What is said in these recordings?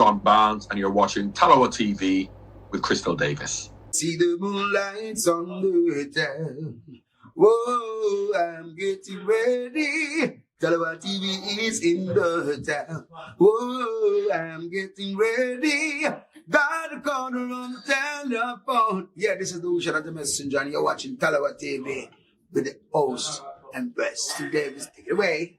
John Barnes, and you're watching Talawa TV with Crystal Davis. See the moonlights on the town. Whoa, I'm getting ready. Talawa TV is in the town. Whoa, I'm getting ready. Got a corner on the telephone. Yeah, this is the Ocean of the Messenger, and you're watching Talawa TV with the host and best Davis. Take it away.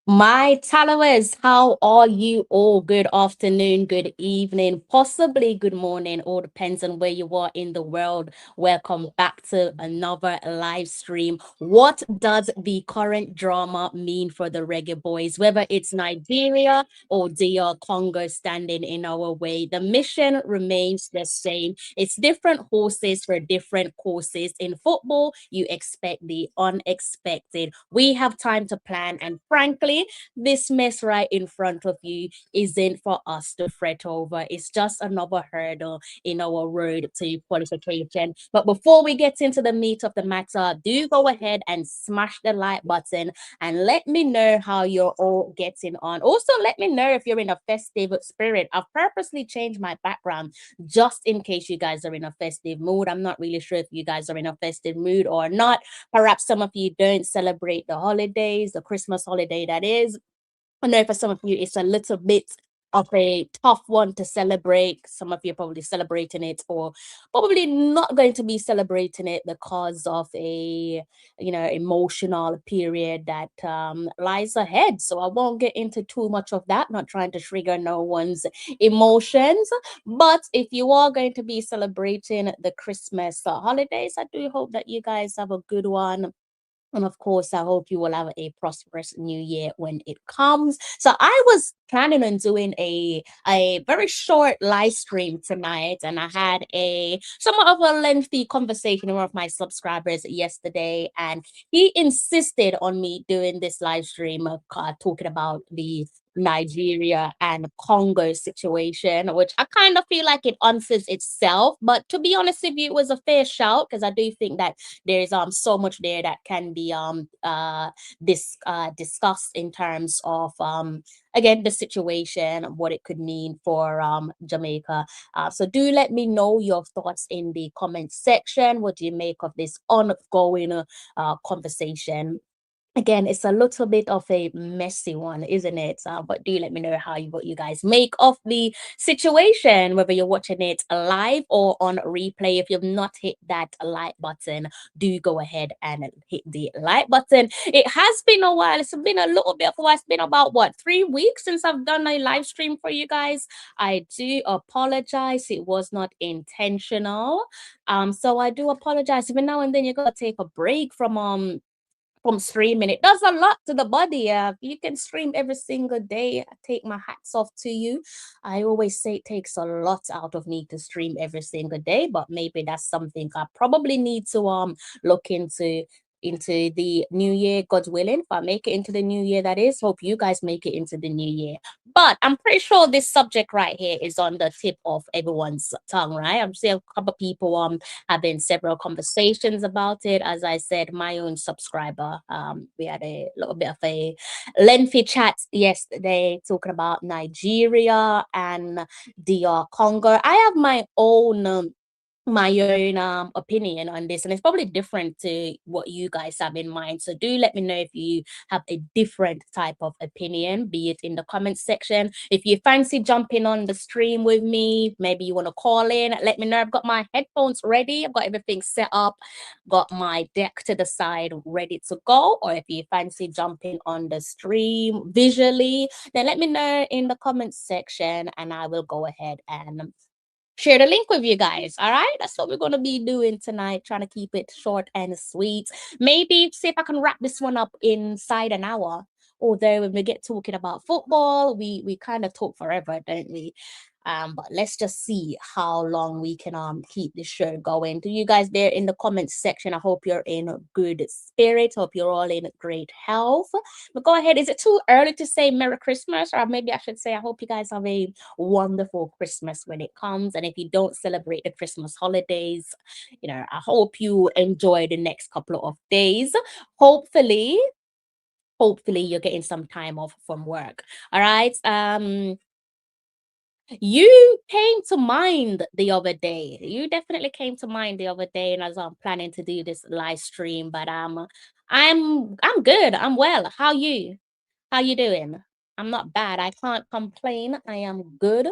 My followers, how are you all? Good afternoon, good evening, possibly good morning, all depends on where you are in the world. Welcome back to another live stream. What does the current drama mean for the Reggae Boys? Whether it's Nigeria or DR Congo standing in our way, the mission remains the same. It's different horses for different courses. In football, you expect the unexpected. We have time to plan, and frankly, this mess right in front of you isn't for us to fret over. It's just another hurdle in our road to qualification. But before we get into the meat of the matter, do go ahead and smash the like button and let me know how you're all getting on. Also, let me know if you're in a festive spirit. I've purposely changed my background just in case you guys are in a festive mood. I'm not really sure if you guys are in a festive mood or not. Perhaps some of you don't celebrate the holidays, the Christmas holiday that is. I know for some of you it's a little bit of a tough one to celebrate. Some of you are probably celebrating it or probably not going to be celebrating it because of a emotional period that lies ahead. So I won't get into too much of that, not trying to trigger no one's emotions. But if you are going to be celebrating the Christmas holidays, I do hope that you guys have a good one. And of course, I hope you will have a prosperous new year when it comes. So I was planning on doing a very short live stream tonight, and I had a somewhat of a lengthy conversation with one of my subscribers yesterday, and he insisted on me doing this live stream talking about the Nigeria and Congo situation, which I kind of feel like it answers itself. But to be honest with you, it was a fair shout because I do think that there's so much there that can be discussed in terms of again the situation, what it could mean for Jamaica. So do let me know your thoughts in the comment section. What do you make of this ongoing conversation? Again, it's a little bit of a messy one, isn't it? But do let me know what you guys make of the situation, whether you're watching it live or on replay. If you've not hit that like button, do go ahead and hit the like button. It has been a while. It's been a little bit of a while. It's been about, 3 weeks since I've done a live stream for you guys. I do apologize. It was not intentional. So I do apologize. Even now and then you gotta take a break from streaming. It does a lot to the body. You can stream every single day. I take my hats off to you. I always say it takes a lot out of me to stream every single day, but maybe that's something I probably need to look into the new year, God willing. If I make it into the new year, that is. Hope you guys make it into the new year. But I'm pretty sure this subject right here is on the tip of everyone's tongue, right? I'm seeing a couple of people having several conversations about it. As I said, my own subscriber, we had a little bit of a lengthy chat yesterday talking about Nigeria and DR Congo. I have my own opinion on this, and it's probably different to what you guys have in mind. So do let me know if you have a different type of opinion, be it in the comment section. If you fancy jumping on the stream with me, maybe you want to call in, let me know. I've got my headphones ready, I've got everything set up, got my deck to the side ready to go. Or if you fancy jumping on the stream visually, then let me know in the comment section and I will go ahead and share the link with you guys. All right, that's what we're going to be doing tonight, trying to keep it short and sweet. Maybe see if I can wrap this one up inside an hour. Although when we get talking about football, we kind of talk forever, don't we? But let's just see how long we can keep this show going. Do you guys there in the comments section? I hope you're in good spirit. Hope you're all in great health. But go ahead. Is it too early to say Merry Christmas? Or maybe I should say I hope you guys have a wonderful Christmas when it comes. And if you don't celebrate the Christmas holidays, I hope you enjoy the next couple of days. Hopefully hopefully you're getting some time off from work. All right. You came to mind the other day. You definitely came to mind the other day, and as I'm planning to do this live stream, but I'm good. I'm well. How you? How you doing? I'm not bad. I can't complain. I am good.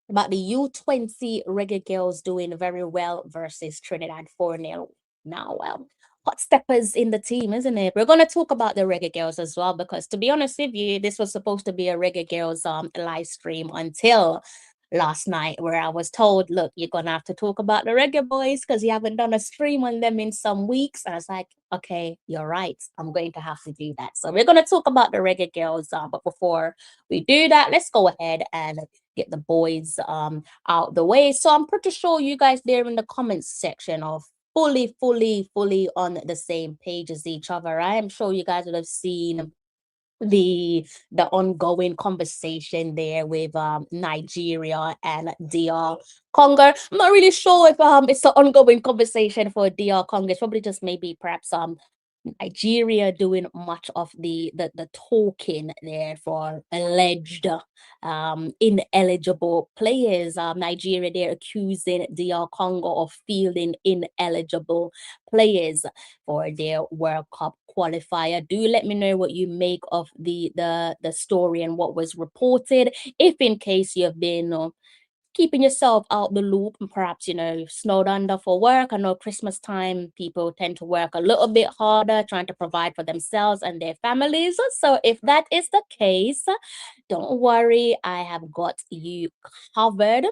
About the U20 Reggae Girls doing very well versus Trinidad 4-0. Now, well, hot steppers in the team, isn't it? We're going to talk about the Reggae Girls as well, because to be honest with you, this was supposed to be a Reggae Girls live stream until last night, where I was told, look, you're going to have to talk about the Reggae Boys because you haven't done a stream on them in some weeks. And I was like, okay, you're right. I'm going to have to do that. So we're going to talk about the Reggae Girls. But before we do that, let's go ahead and get the boys out the way. So I'm pretty sure you guys there in the comments section are fully on the same page as each other. I am sure you guys would have seen the ongoing conversation there with Nigeria and DR Congo. I'm not really sure if it's an ongoing conversation for DR Congo. It's probably just maybe perhaps Nigeria doing much of the talking there for alleged ineligible players. Nigeria, they're accusing DR Congo of fielding ineligible players for their World Cup qualifier. Do let me know what you make of the story and what was reported, if in case you've been keeping yourself out the loop and perhaps, snowed under for work. I know Christmas time, people tend to work a little bit harder trying to provide for themselves and their families. So if that is the case, don't worry, I have got you covered.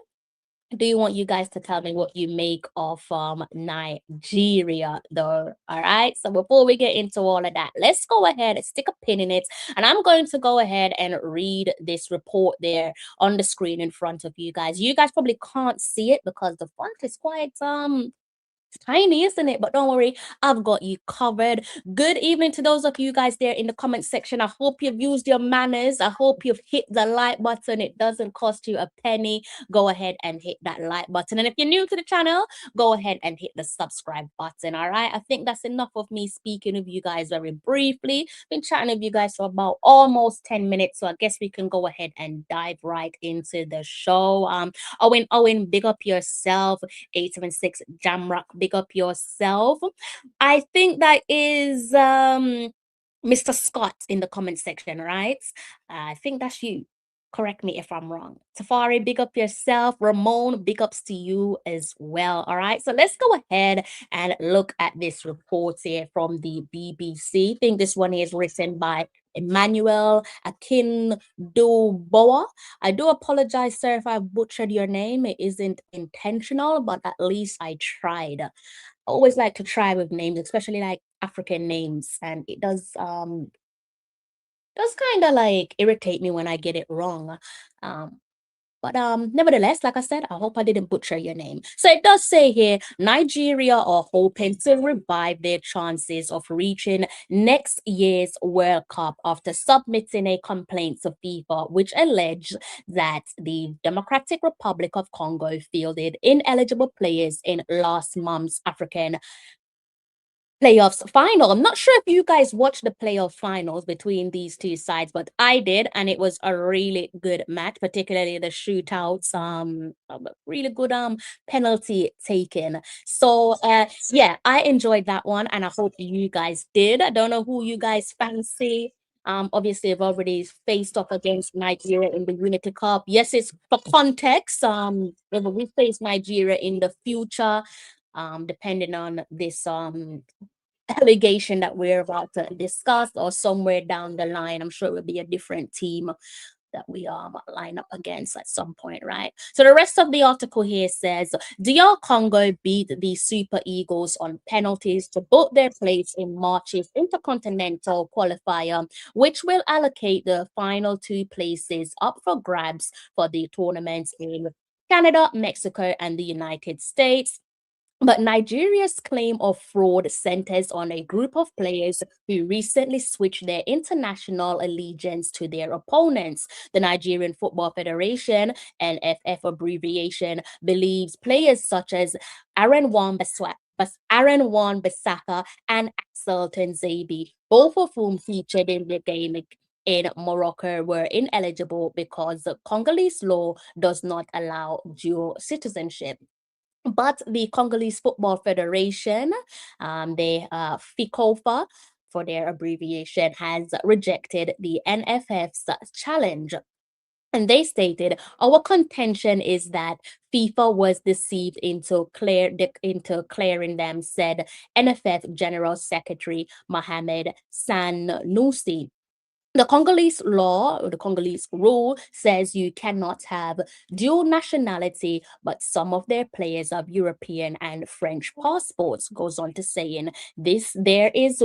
Do you want you guys to tell me what you make of Nigeria though? All right. So before we get into all of that, let's go ahead and stick a pin in it. And I'm going to go ahead and read this report there on the screen in front of you guys. You guys probably can't see it because the font is quite tiny, isn't it? But don't worry, I've got you covered. Good evening to those of you guys there in the comment section. I hope you've used your manners. I hope you've hit the like button. It doesn't cost you a penny. Go ahead and hit that like button. And if you're new to the channel, go ahead and hit the subscribe button. All right. I think that's enough of me speaking with you guys very briefly. Been chatting with you guys for about almost 10 minutes. So I guess we can go ahead and dive right into the show. Owen, big up yourself. 876 Jamrock, big up yourself. I think that is Mr. Scott in the comment section, right? I think that's you. Correct me if I'm wrong. Tafari, big up yourself. Ramon, big ups to you as well. All right. So let's go ahead and look at this report here from the BBC. I think this one is written by Emmanuel Akindoboa. I do apologize, sir, if I butchered your name. It isn't intentional, but at least I tried. I always like to try with names, especially like African names, and it does kind of like irritate me when I get it wrong. But nevertheless, like I said, I hope I didn't butcher your name. So it does say here, Nigeria are hoping to revive their chances of reaching next year's World Cup after submitting a complaint to FIFA, which alleged that the Democratic Republic of Congo fielded ineligible players in last month's African playoffs final. I'm not sure if you guys watched the playoff finals between these two sides, but I did, and it was a really good match, particularly the shootouts. Really good penalty taken. So yeah, I enjoyed that one, and I hope you guys did. I don't know who you guys fancy. Obviously, I've already faced off against Nigeria in the Unity Cup. Yes, it's for context. If we face Nigeria in the future, depending on this allegation that we're about to discuss, or somewhere down the line, I'm sure it will be a different team that we line up against at some point, right? So the rest of the article here says DR Congo beat the Super Eagles on penalties to book their place in March's Intercontinental Qualifier, which will allocate the final two places up for grabs for the tournaments in Canada, Mexico, and the United States. But Nigeria's claim of fraud centers on a group of players who recently switched their international allegiance to their opponents. The Nigerian Football Federation, NFF abbreviation, believes players such as Aaron Wan Aaron Wan-Bissaka and Axel Tuanzebe, both of whom featured in the game in Morocco, were ineligible because the Congolese law does not allow dual citizenship. But the Congolese Football Federation, the FICOFA, for their abbreviation, has rejected the NFF's challenge. And they stated, our contention is that FIFA was deceived into clearing them, said NFF General Secretary Mohamed Sanusi. The Congolese law, or the Congolese rule, says you cannot have dual nationality, but some of their players have European and French passports. Goes on to saying there is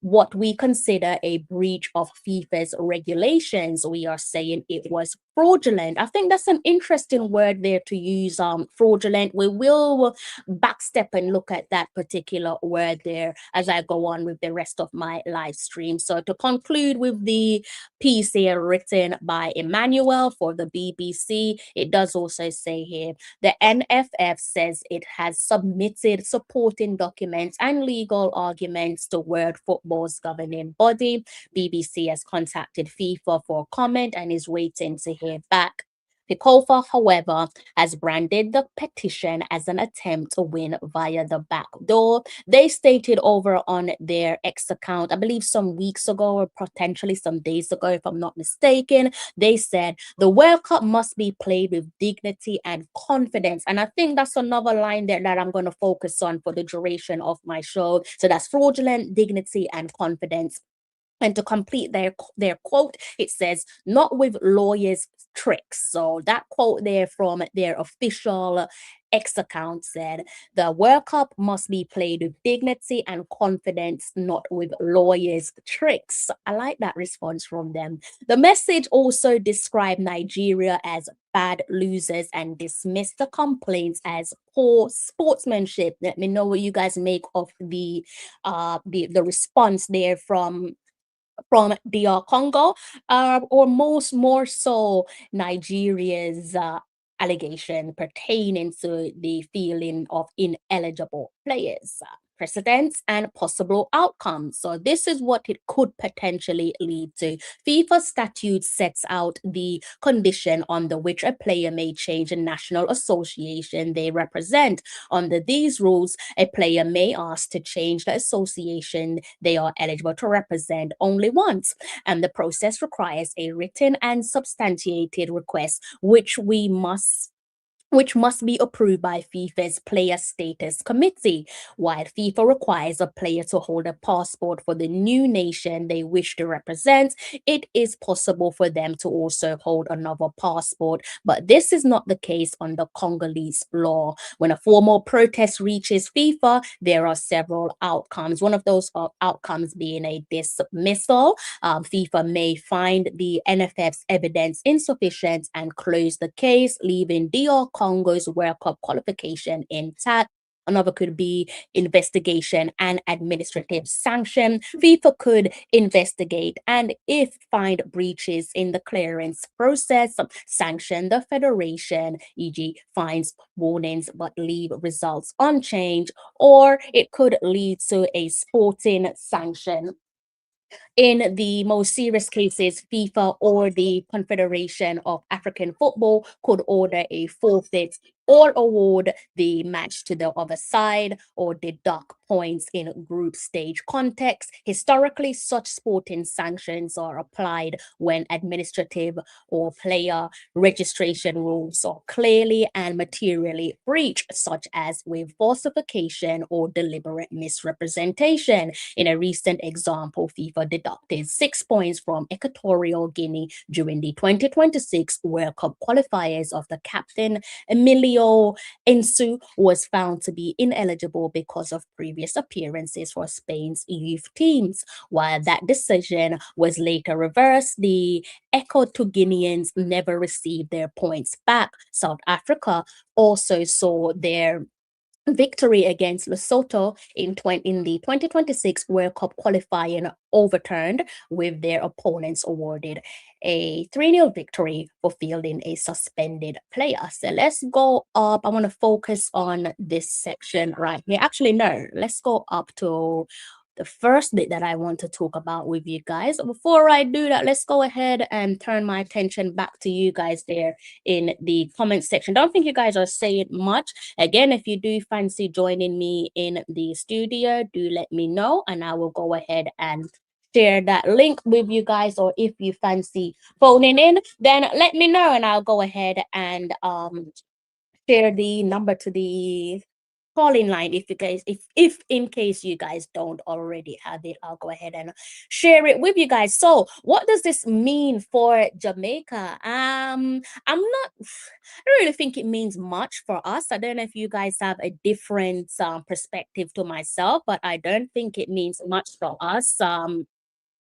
what we consider a breach of FIFA's regulations. We are saying it was fraudulent. I think that's an interesting word there to use, fraudulent. We will backstep and look at that particular word there as I go on with the rest of my live stream. So to conclude with the piece here written by Emmanuel for the BBC, it does also say here, the NFF says it has submitted supporting documents and legal arguments to World Football's governing body. BBC has contacted FIFA for comment and is waiting to hear back. FICOFA, however, has branded the petition as an attempt to win via the back door. They stated over on their X account, I believe some weeks ago or potentially some days ago, if I'm not mistaken, they said the World Cup must be played with dignity and confidence. And I think that's another line there that I'm going to focus on for the duration of my show. So that's fraudulent, dignity, and confidence. And to complete their quote, it says, not with lawyers' tricks. So that quote there from their official X account said, the World Cup must be played with dignity and confidence, not with lawyers' tricks. I like that response from them. The message also described Nigeria as bad losers and dismissed the complaints as poor sportsmanship. Let me know what you guys make of the response there from DR Congo, or more so Nigeria's allegation pertaining to the feeling of ineligible players. Precedents and possible outcomes. So this is what it could potentially lead to. FIFA statute sets out the condition under which a player may change a national association they represent. Under these rules, a player may ask to change the association they are eligible to represent only once, and the process requires a written and substantiated request, which must be approved by FIFA's Player Status Committee. While FIFA requires a player to hold a passport for the new nation they wish to represent, it is possible for them to also hold another passport. But this is not the case under Congolese law. When a formal protest reaches FIFA, there are several outcomes. One of those outcomes being a dismissal. FIFA may find the NFF's evidence insufficient and close the case, leaving DR Congo's World Cup qualification intact. Another could be investigation and administrative sanction. FIFA could investigate and, if find breaches in the clearance process, sanction the federation, e.g., fines, warnings, but leave results unchanged, or it could lead to a sporting sanction. In the most serious cases, FIFA or the Confederation of African Football could order a forfeit or award the match to the other side or deduct points in group stage context. Historically, such sporting sanctions are applied when administrative or player registration rules are clearly and materially breached, such as with falsification or deliberate misrepresentation. In a recent example, FIFA deducted 6 points from Equatorial Guinea during the 2026 World Cup qualifiers of the captain Emilio Ensu was found to be ineligible because of previous appearances for Spain's youth teams. While that decision was later reversed, the Equatorians never received their points back. South Africa also saw their victory against Lesotho in the 2026 World Cup qualifying overturned, with their opponents awarded a 3-0 victory for fielding a suspended player. So let's go up. I want to focus on this section right here. Actually, no, let's go up to the first bit that I want to talk about with you guys. Before I do that, let's go ahead and turn my attention back to you guys there in the comment section. Don't think you guys are saying much. Again, if you do fancy joining me in the studio, do let me know and I will go ahead and share that link with you guys. Or if you fancy phoning in, then let me know and I'll go ahead and share the number to the calling line. If you guys, if in case you guys don't already have it, I'll go ahead and share it with you guys. So what does this mean for Jamaica? I'm not, I don't really think it means much for us. I don't know if you guys have a different perspective to myself, but I don't think it means much for us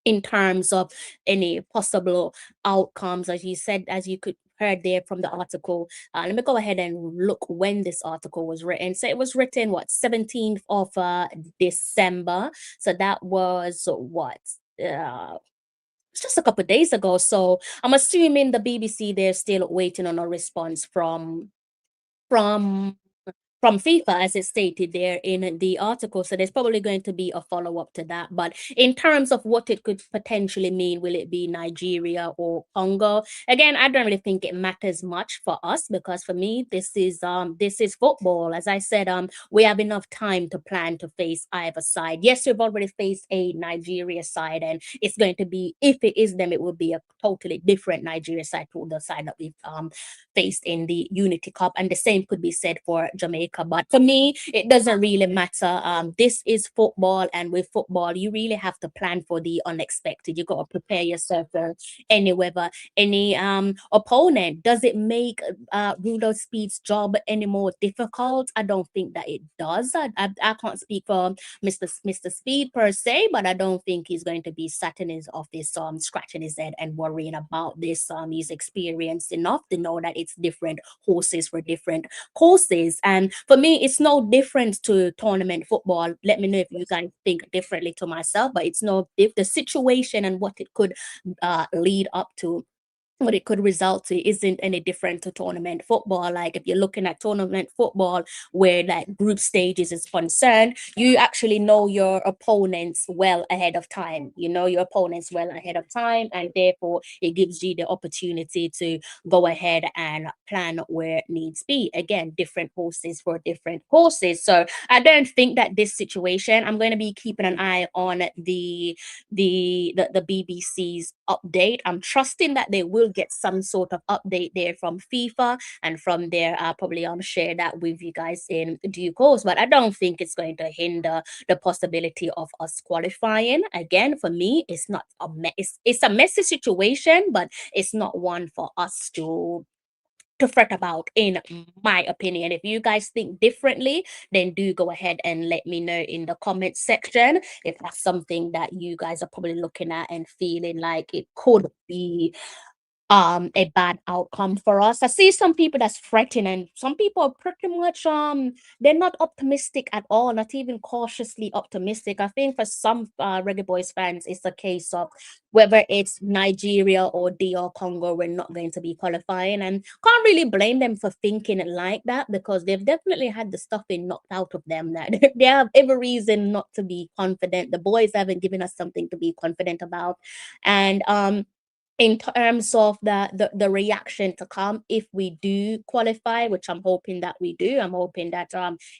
in terms of any possible outcomes. As you said, as you could heard there from the article, let me go ahead and look when this article was written. So it was written, what, 17th of December. So that was what, it's just a couple of days ago. So I'm assuming the BBC, they're still waiting on a response from FIFA, as it stated there in the article. So there's probably going to be a follow-up to that. But in terms of what it could potentially mean, will it be Nigeria or Congo? Again, I don't really think it matters much for us, because for me, this is football. As I said, we have enough time to plan to face either side. Yes, we've already faced a Nigeria side, and it's going to be, if it is them, it will be a totally different Nigeria side to the side that we've faced in the Unity Cup. And the same could be said for Jamaica. But for me, it doesn't really matter. This is football, and with football, you really have to plan for the unexpected. You got to prepare yourself for any weather, any opponent. Does it make Rudolph Speed's job any more difficult? I don't think that it does. I can't speak for Mr. Speed per se, but I don't think he's going to be sat in his office scratching his head and worrying about this. He's experienced enough to know that it's different horses for different courses. And for me, it's no different to tournament football. Let me know if you guys think differently to myself, but it's no, if the situation and what it could lead up to, what it could result to, isn't any different to tournament football. Like if you're looking at tournament football, where like group stages is concerned, you actually know your opponents well ahead of time. You know your opponents well ahead of time, and therefore it gives you the opportunity to go ahead and plan where it needs be. Again, different horses for different courses. So I don't think that this situation, I'm going to be keeping an eye on the BBC's update. I'm trusting that they will get some sort of update there from FIFA, and from there I'll probably share that with you guys in due course. But I don't think it's going to hinder the possibility of us qualifying. Again, for me, it's not it's a messy situation, but it's not one for us to fret about, in my opinion. If you guys think differently, then do go ahead and let me know in the comment section if that's something that you guys are probably looking at and feeling like it could be a bad outcome for us. I see some people that's fretting, and some people are pretty much they're not optimistic at all, not even cautiously optimistic. I think for some Reggae Boys fans, it's a case of whether it's Nigeria or DR Congo, we're not going to be qualifying. And can't really blame them for thinking it like that, because they've definitely had the stuffing knocked out of them, that they have every reason not to be confident. The boys haven't given us something to be confident about. And in terms of the reaction to come if we do qualify, which I'm hoping that we do. I'm hoping that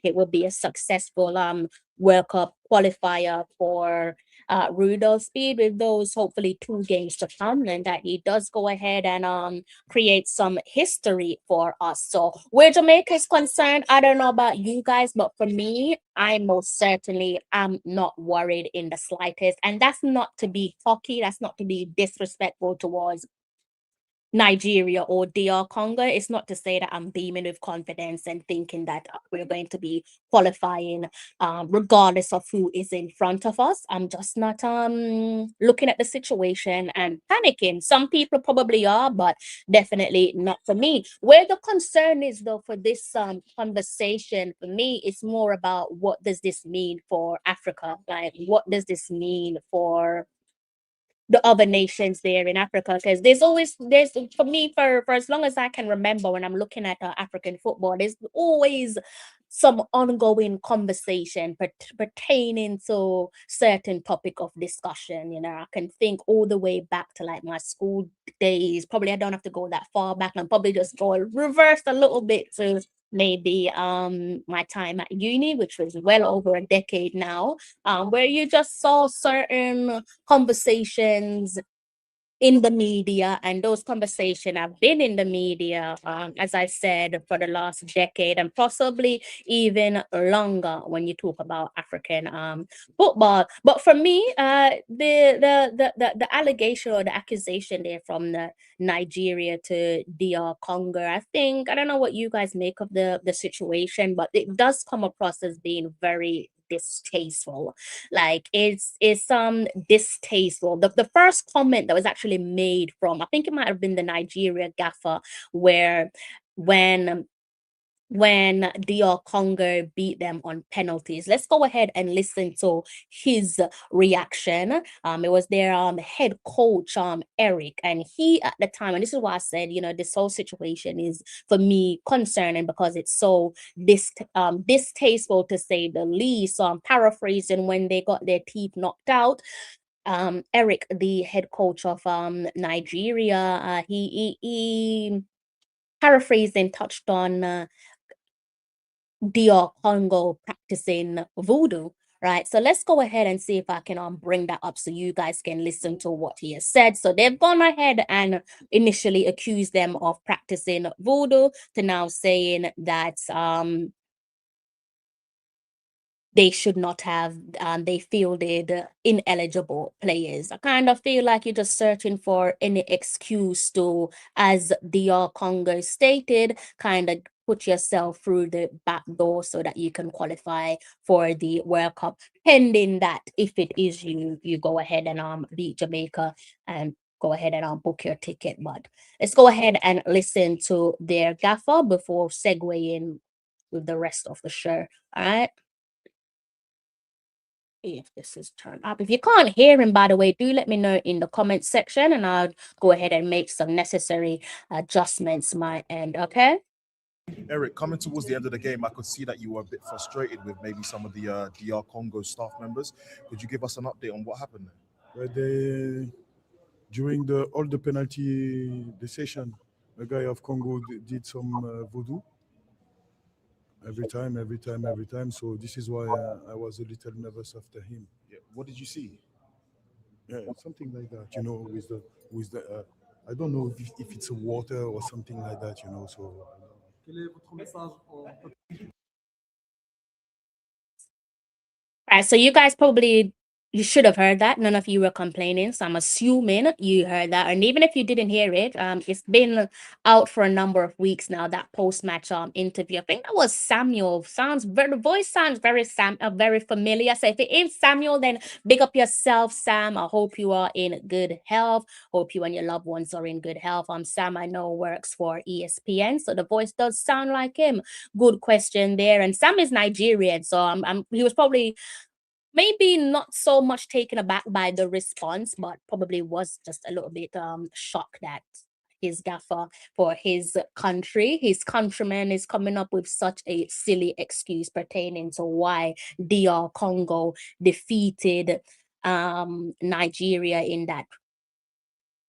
it will be a successful World Cup qualifier for Rudolph Speed, with those hopefully 2 games to come, and that he does go ahead and create some history for us. So where Jamaica is concerned, I don't know about you guys, but for me, I most certainly am not worried in the slightest. And that's not to be cocky, that's not to be disrespectful towards Nigeria or DR Congo. It's not to say that I'm beaming with confidence and thinking that we're going to be qualifying regardless of who is in front of us. I'm just not looking at the situation and panicking. Some people probably are, but definitely not for me. Where the concern is though for this conversation for me, it's more about what does this mean for Africa? Like what does this mean for the other nations there in Africa? Because there's for me for as long as I can remember when I'm looking at African football, there's always some ongoing conversation pertaining to certain topic of discussion. You know, I can think all the way back to like my school days. Probably I don't have to go that far back. I'm probably just go reverse a little bit to maybe my time at uni, which was well over a decade now, where you just saw certain conversations in the media, and those conversations have been in the media, as I said, for the last decade and possibly even longer when you talk about African football. But for me, the allegation or the accusation there from the Nigeria to DR Congo, I think I don't know what you guys make of the situation, but it does come across as being very distasteful. Like it's distasteful. The first comment that was actually made from, I think it might have been the Nigeria gaffer, where when DR Congo beat them on penalties. Let's go ahead and listen to his reaction. It was their head coach, Eric, and he at the time, and this is why I said, you know, this whole situation is for me concerning because it's so distasteful to say the least. So I'm paraphrasing when they got their teeth knocked out. Eric, the head coach of Nigeria, he paraphrasing touched on DR Congo practicing voodoo, right? So let's go ahead and see if I can bring that up so you guys can listen to what he has said. So they've gone ahead and initially accused them of practicing voodoo to now saying that they should not have, they fielded ineligible players. I kind of feel like you're just searching for any excuse to, as DR Congo stated, kind of put yourself through the back door so that you can qualify for the World Cup, pending that if it is you go ahead and beat Jamaica and go ahead and book your ticket. But let's go ahead and listen to their gaffer before segueing with the rest of the show. All right. If this is turned up. If you can't hear him, by the way, do let me know in the comment section and I'll go ahead and make some necessary adjustments my end, okay? Eric, coming towards the end of the game, I could see that you were a bit frustrated with maybe some of the DR Congo staff members. Could you give us an update on what happened there? During all the penalty decision, the guy of Congo did some voodoo every time. So this is why I was a little nervous after him. Yeah. What did you see? Yeah, something like that, you know, with the I don't know if it's a water or something like that, you know. So. All right, so you guys probably you should have heard that. None of you were complaining, so I'm assuming you heard that. And even if you didn't hear it, it's been out for a number of weeks now. That post-match interview, I think that was Samuel. The voice sounds very familiar. So if it is Samuel, then big up yourself, Sam. I hope you are in good health. Hope you and your loved ones are in good health. Sam, I know works for ESPN, so the voice does sound like him. Good question there. And Sam is Nigerian, so he was probably maybe not so much taken aback by the response, but probably was just a little bit shocked that his gaffer for his country, his countrymen, is coming up with such a silly excuse pertaining to why DR Congo defeated Nigeria in that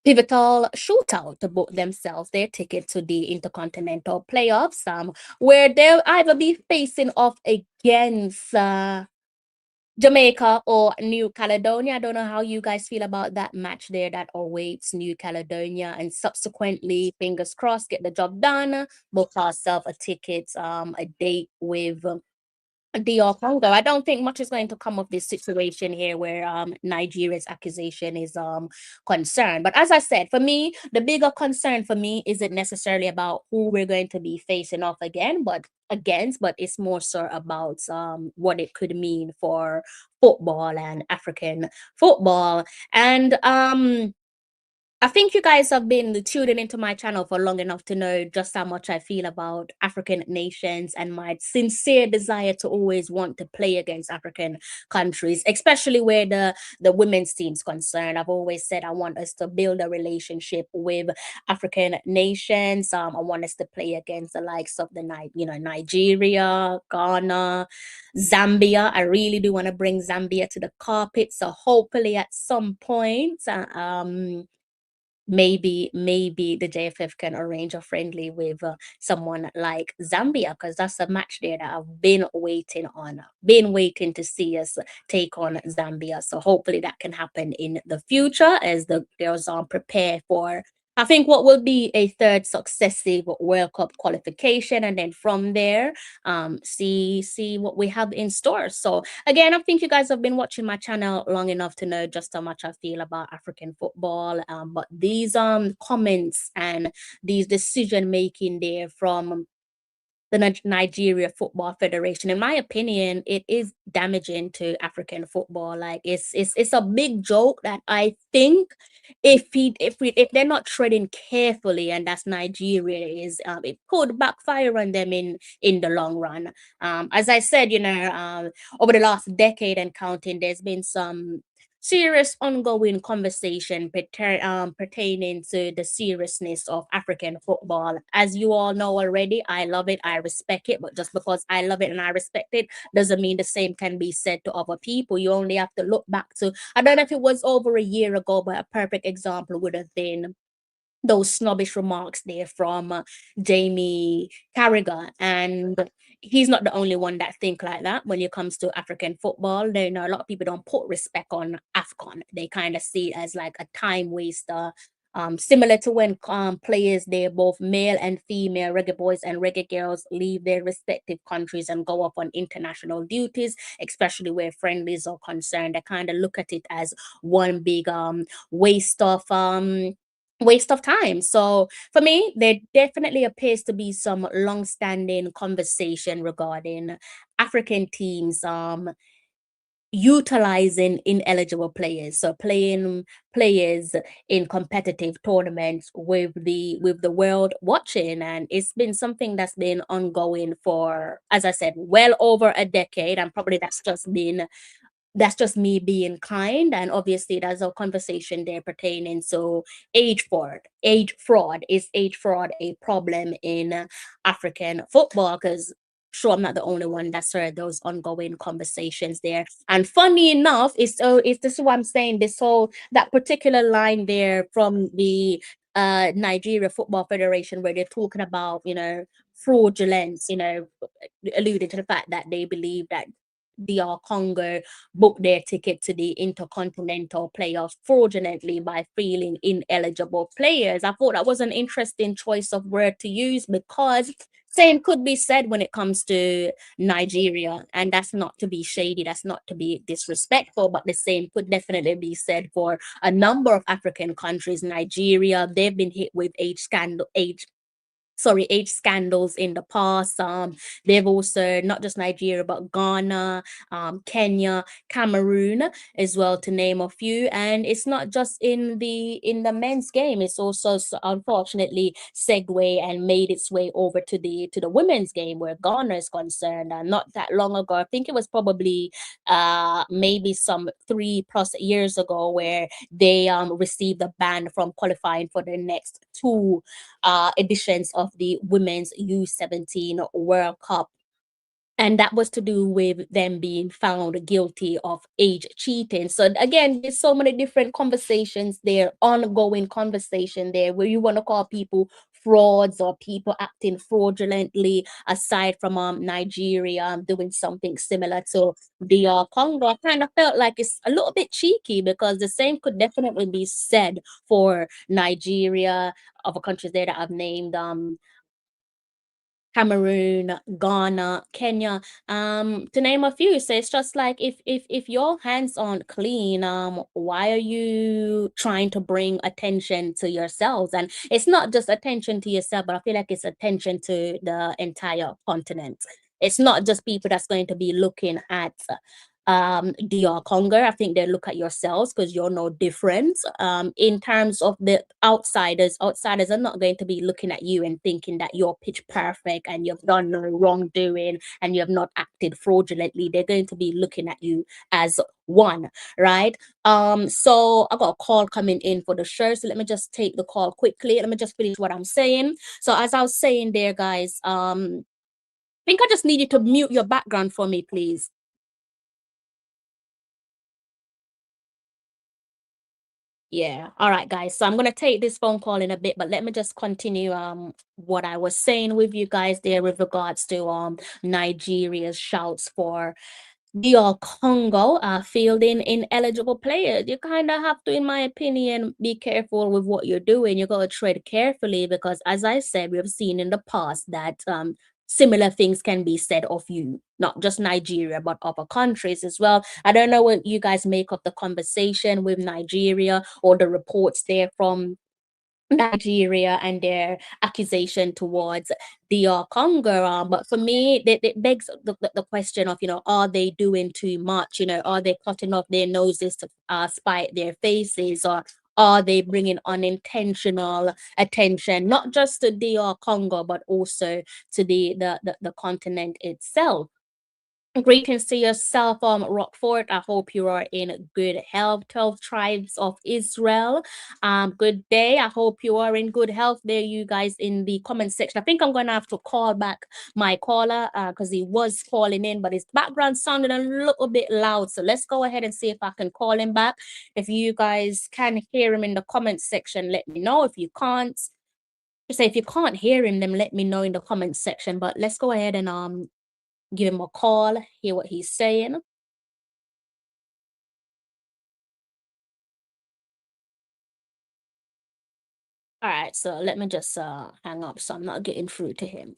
pivotal shootout to book themselves their ticket to the intercontinental playoffs, where they'll either be facing off against Jamaica or New Caledonia. I don't know how you guys feel about that match there that awaits New Caledonia, and subsequently, fingers crossed, get the job done, book ourselves a ticket, a date with DR Congo. I don't think much is going to come of this situation here where Nigeria's accusation is concerned. But as I said, for me, the bigger concern for me isn't necessarily about who we're going to be facing off against, but it's more so about what it could mean for football and African football. And I think you guys have been tuning into my channel for long enough to know just how much I feel about African nations and my sincere desire to always want to play against African countries, especially where the women's team's concerned. I've always said I want us to build a relationship with African nations. I want us to play against the likes of Nigeria, Ghana, Zambia. I really do want to bring Zambia to the carpet. So hopefully at some point, maybe the JFF can arrange a friendly with someone like Zambia, because that's a match there that I've been waiting to see us take on Zambia. So hopefully that can happen in the future as the girls prepare for, I think, what will be a third successive World Cup qualification, and then from there see what we have in store. So again, I think you guys have been watching my channel long enough to know just how much I feel about African football. But these comments and these decision making there from the Nigeria Football Federation, in my opinion, it is damaging to African football. Like it's a big joke that I think if they're not treading carefully, and that's Nigeria is, it could backfire on them in the long run. As I said, over the last decade and counting, there's been some serious ongoing conversation pertaining to the seriousness of African football. As you all know already, I love it, I respect it, but just because I love it and I respect it doesn't mean the same can be said to other people. You only have to look back to, I don't know if it was over a year ago, but a perfect example would have been those snobbish remarks there from Jamie Carragher. And he's not the only one that think like that when it comes to African football. They know a lot of people don't put respect on AFCON. They kind of see it as like a time waster. Similar to when players, they're both male and female, reggae boys and reggae girls, leave their respective countries and go up on international duties, especially where friendlies are concerned. They kind of look at it as one big waste of time. So for me, there definitely appears to be some long-standing conversation regarding African teams utilizing ineligible players, so playing players in competitive tournaments with the world watching. And it's been something that's been ongoing for, as I said, well over a decade, and probably that's just me being kind. And obviously there's a conversation there pertaining to age fraud. Is age fraud a problem in African football? Because sure, I'm not the only one that's heard those ongoing conversations there. And funny enough, it's this is what I'm saying, that particular line there from the Nigeria Football Federation, where they're talking about, fraudulence, alluding to the fact that they believe that DR Congo booked their ticket to the Intercontinental Playoffs fraudulently by feeling ineligible players. I thought that was an interesting choice of word to use, because same could be said when it comes to Nigeria, and that's not to be shady, that's not to be disrespectful, but the same could definitely be said for a number of African countries. Nigeria, they've been hit with age scandals in the past. They've also, not just Nigeria, but Ghana, Kenya, Cameroon as well, to name a few. And it's not just in the men's game, it's also unfortunately segued and made its way over to the women's game, where Ghana is concerned. Not that long ago, I think it was probably maybe some 3+ years ago, where they received a ban from qualifying for the next 2 editions of the Women's U17 World Cup. And that was to do with them being found guilty of age cheating. So again, there's so many different conversations there, ongoing conversation there, where you want to call people frauds or people acting fraudulently, aside from Nigeria doing something similar to the Congo. I kind of felt like it's a little bit cheeky, because the same could definitely be said for Nigeria, other countries there that I've named, Cameroon, Ghana, Kenya, to name a few. So it's just like if your hands aren't clean, why are you trying to bring attention to yourselves? And it's not just attention to yourself, but I feel like it's attention to the entire continent. It's not just people that's going to be looking at DR Congo. I think they look at yourselves because you're no different. In terms of the outsiders are not going to be looking at you and thinking that you're pitch perfect and you've done no wrongdoing and you have not acted fraudulently. They're going to be looking at you as one, right? So I got a call coming in for the show, so let me just take the call quickly. Let me just finish what I'm saying. So as I was saying there, guys, I think I just need you to mute your background for me, please. Yeah. All right, guys. So I'm going to take this phone call in a bit, but let me just continue what I was saying with you guys there with regards to Nigeria's shouts for DR Congo fielding ineligible players. You kind of have to, in my opinion, be careful with what you're doing. You got to tread carefully because, as I said, we've seen in the past that similar things can be said of you, not just Nigeria, but other countries as well. I don't know what you guys make of the conversation with Nigeria or the reports there from Nigeria and their accusation towards DR Congo. But for me, it begs the question of, are they doing too much? Are they cutting off their noses to spite their faces, or are they bringing unintentional attention, not just to DR Congo, but also to the continent itself? Greetings to yourself, Rockford. I hope you are in good health. 12 tribes of Israel. Good day. I hope you are in good health there, you guys, in the comment section. I think I'm gonna have to call back my caller because he was calling in, but his background sounded a little bit loud. So let's go ahead and see if I can call him back. If you guys can hear him in the comment section, let me know. If you can't, just say if you can't hear him, then let me know in the comment section. But let's go ahead and give him a call, hear what he's saying. All right, so let me just hang up, so I'm not getting through to him.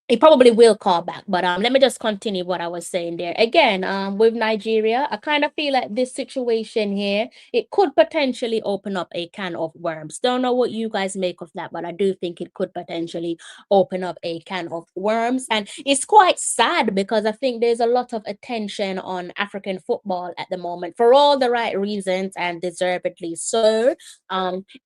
He probably will call back, but let me just continue what I was saying there. Again, with Nigeria, I kind of feel like this situation here, it could potentially open up a can of worms. Don't know what you guys make of that, but I do think it could potentially open up a can of worms. And it's quite sad because I think there's a lot of attention on African football at the moment for all the right reasons and deservedly so.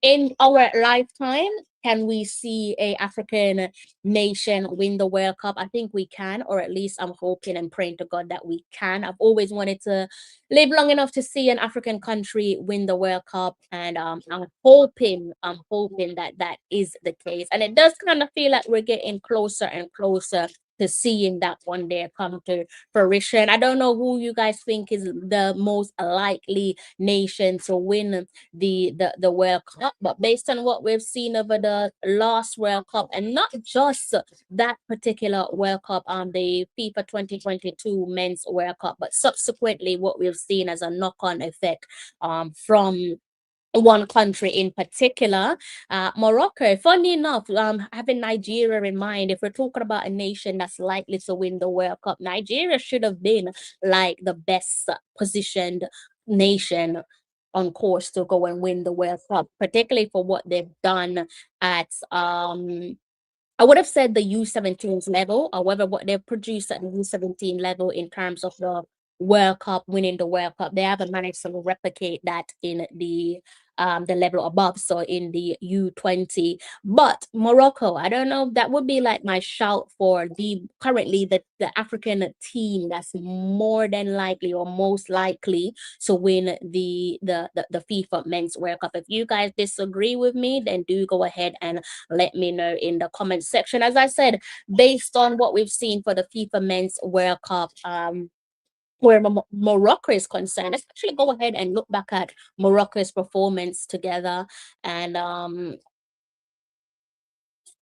In our lifetime, can we see a African nation win the World Cup? I think we can, or at least I'm hoping and praying to God that we can. I've always wanted to live long enough to see an African country win the World Cup, and I'm hoping that that is the case. And it does kind of feel like we're getting closer and closer to seeing that one day come to fruition. I don't know who you guys think is the most likely nation to win the World Cup, but based on what we've seen over the last World Cup, and not just that particular World Cup, the FIFA 2022 Men's World Cup, but subsequently what we've seen as a knock-on effect from one country in particular, Morocco. Funny enough, having Nigeria in mind, if we're talking about a nation that's likely to win the World Cup, Nigeria should have been like the best positioned nation on course to go and win the World Cup, particularly for what they've done at I would have said the U17s level. However, what they've produced at the U17 level in terms of the World Cup, winning the World Cup, they haven't managed to replicate that in the level above, so in the U20. But Morocco, I don't know, that would be like my shout for currently the African team that's more than likely or most likely to win the FIFA Men's World Cup. If you guys disagree with me, then do go ahead and let me know in the comment section. As I said, based on what we've seen for the FIFA Men's World Cup, where Morocco is concerned, let's actually go ahead and look back at Morocco's performance together, and go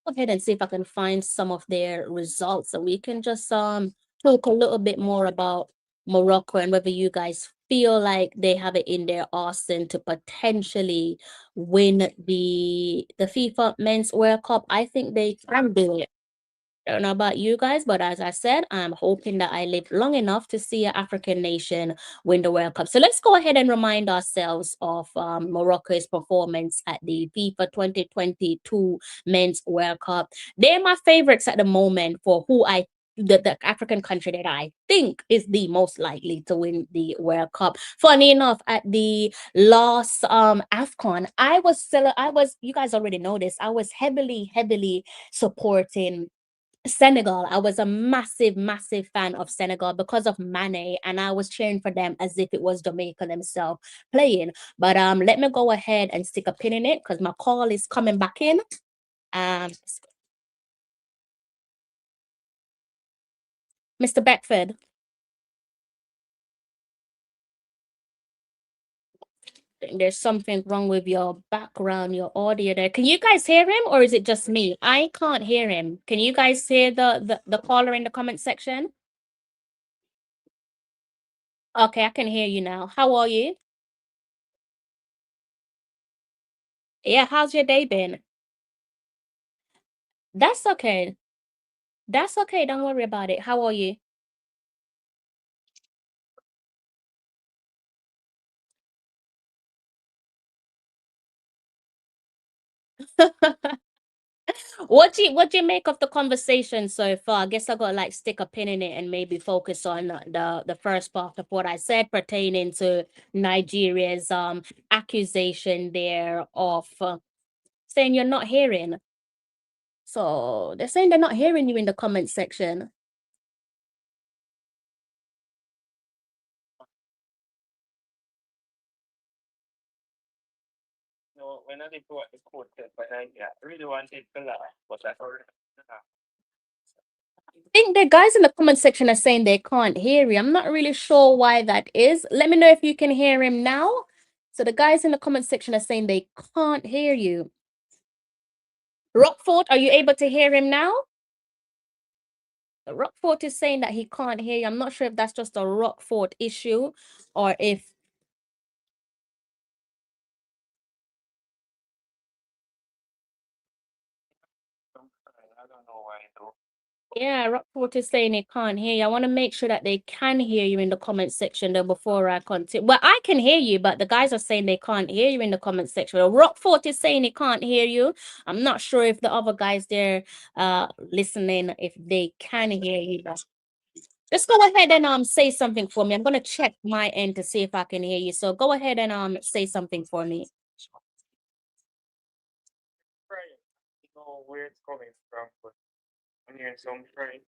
ahead and see if I can find some of their results, so we can just talk a little bit more about Morocco and whether you guys feel like they have it in their arsenal to potentially win the FIFA Men's World Cup. I think they can do it. I don't know about you guys, but as I said, I'm hoping that I live long enough to see an African nation win the World Cup. So let's go ahead and remind ourselves of Morocco's performance at the FIFA 2022 Men's World Cup. They're my favorites at the moment for who the African country that I think is the most likely to win the World Cup. Funny enough, at the last AFCON, I was you guys already know this, I was heavily supporting Senegal. I was a massive fan of Senegal because of Mane, and I was cheering for them as if it was Jamaica themselves playing. But let me go ahead and stick a pin in it because my call is coming back in. Mr. Beckford. There's something wrong with your background, your audio there. Can you guys hear him, or is it just me? I can't hear him. Can you guys hear the caller in the comment section? Okay, I can hear you now. How are you? Yeah, how's your day been? That's okay. That's okay. Don't worry about it. How are you? What do you make of the conversation so far? I guess I got like stick a pin in it and maybe focus on the first part of what I said pertaining to Nigeria's accusation there of saying you're not hearing. So they're saying they're not hearing you in the comment section. No, when I did what the court said, but I really wanted to laugh, but I already I think the guys in the comment section are saying they can't hear you. I'm not really sure why that is. Let me know if you can hear him now. So the guys in the comment section are saying they can't hear you. Rockford, are you able to hear him now? Rockford is saying that he can't hear you. I'm not sure if that's just a Rockford issue or if I don't know why though. yeah, Rockford is saying he can't hear you. I want to make sure that they can hear you in the comment section though before I continue. Well, I can hear you, but the guys are saying they can't hear you in the comment section. Well, Rockford is saying he can't hear you. I'm not sure if the other guys there listening if they can hear you. But just go ahead and say something for me. I'm gonna check my end to see if I can hear you. So go ahead and say something for me. Right. You know where it's coming from, but I'm hearing some crying.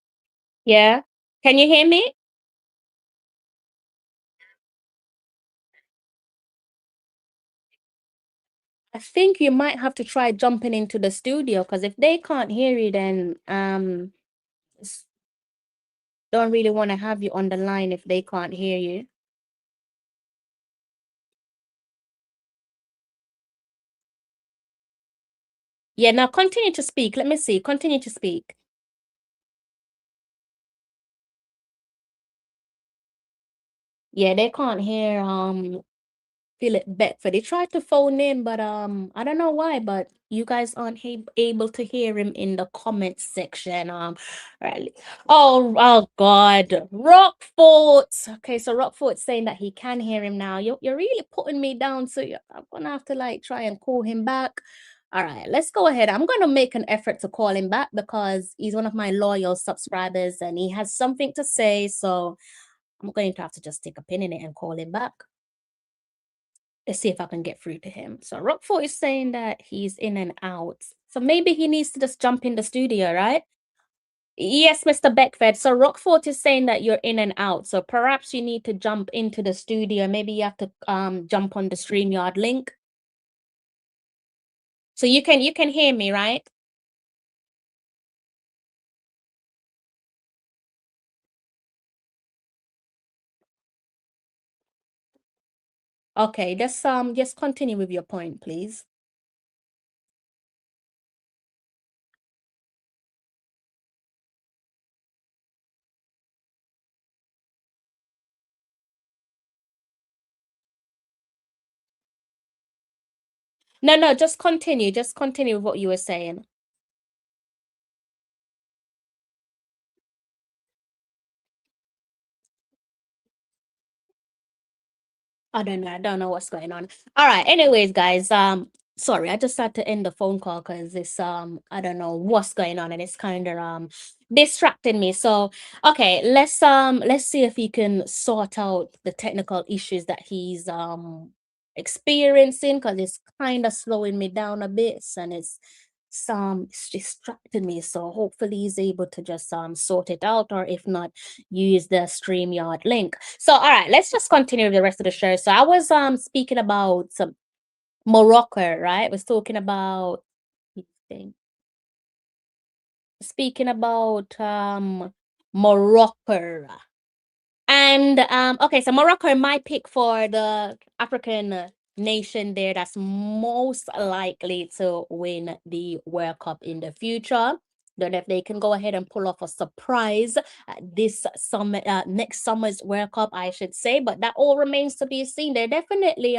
Yeah. Can you hear me? I think you might have to try jumping into the studio because if they can't hear you, then don't really want to have you on the line if they can't hear you. Yeah, now continue to speak. Let me see. Continue to speak. Yeah, they can't hear Philip Beckford. They tried to phone in, but I don't know why, but you guys aren't able to hear him in the comment section. Right. Oh God, Rockfort. Okay, so Rockfort's saying that he can hear him now. You're really putting me down, so I'm gonna have to like try and call him back. All right, let's go ahead. I'm gonna make an effort to call him back because he's one of my loyal subscribers and he has something to say. So I'm going to have to just take a pin in it and call him back. Let's see if I can get through to him. So Rockfort is saying that he's in and out. So maybe he needs to just jump in the studio, right? Yes, Mr. Beckford. So Rockfort is saying that you're in and out. So perhaps you need to jump into the studio. Maybe you have to jump on the StreamYard link. So you can hear me, right? Okay, just continue with your point, please. No, just continue. Just continue with what you were saying. I don't know. I don't know what's going on. All right. Anyways, guys, sorry, I just had to end the phone call because this I don't know what's going on and it's kind of distracting me. So okay, let's see if he can sort out the technical issues that he's experiencing because it's kind of slowing me down a bit and it's distracting me. So hopefully he's able to just sort it out, or if not, use the StreamYard link. So all right, let's just continue the rest of the show. So I was speaking about Morocco, right? Was talking about speaking about Morocco. And okay, so Morocco, my pick for the African nation there that's most likely to win the World Cup in the future. Don't know if they can go ahead and pull off a surprise this summer, next summer's World Cup, I should say, but that all remains to be seen. They definitely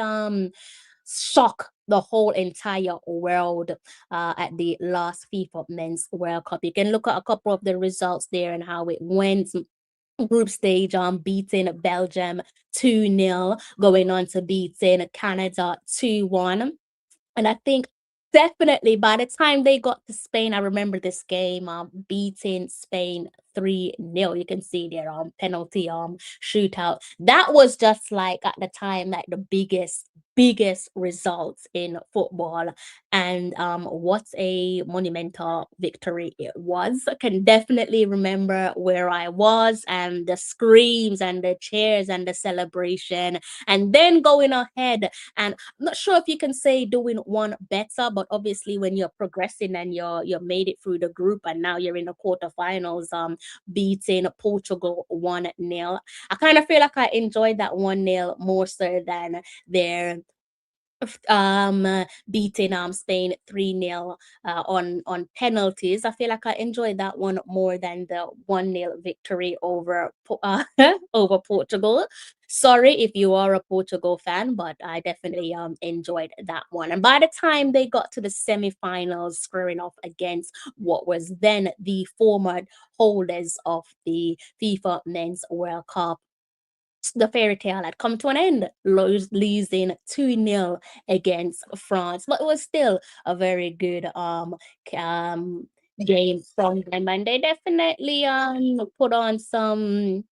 shock the whole entire world at the last FIFA Men's World Cup. You can look at a couple of the results there and how it went. Group stage beating Belgium 2-0, going on to beating Canada 2-1. And I think definitely by the time they got to Spain, I remember this game beating Spain 3-0. You can see their penalty shootout. That was just like at the time like the biggest results in football, and what a monumental victory it was. I can definitely remember where I was and the screams and the cheers and the celebration, and then going ahead, and I'm not sure if you can say doing one better, but obviously when you're progressing and you're made it through the group and now you're in the quarterfinals, beating Portugal 1-0. I kind of feel like I enjoyed that 1-0 more so than their beating Spain 3-0 on penalties. I feel like I enjoyed that one more than the 1-0 victory over over Portugal. Sorry if you are a Portugal fan, but I definitely enjoyed that one. And by the time they got to the semi-finals, squaring off against what was then the former holders of the FIFA Men's World Cup, the fairy tale had come to an end, losing 2-0 against France. But it was still a very good game from them, and they definitely put on some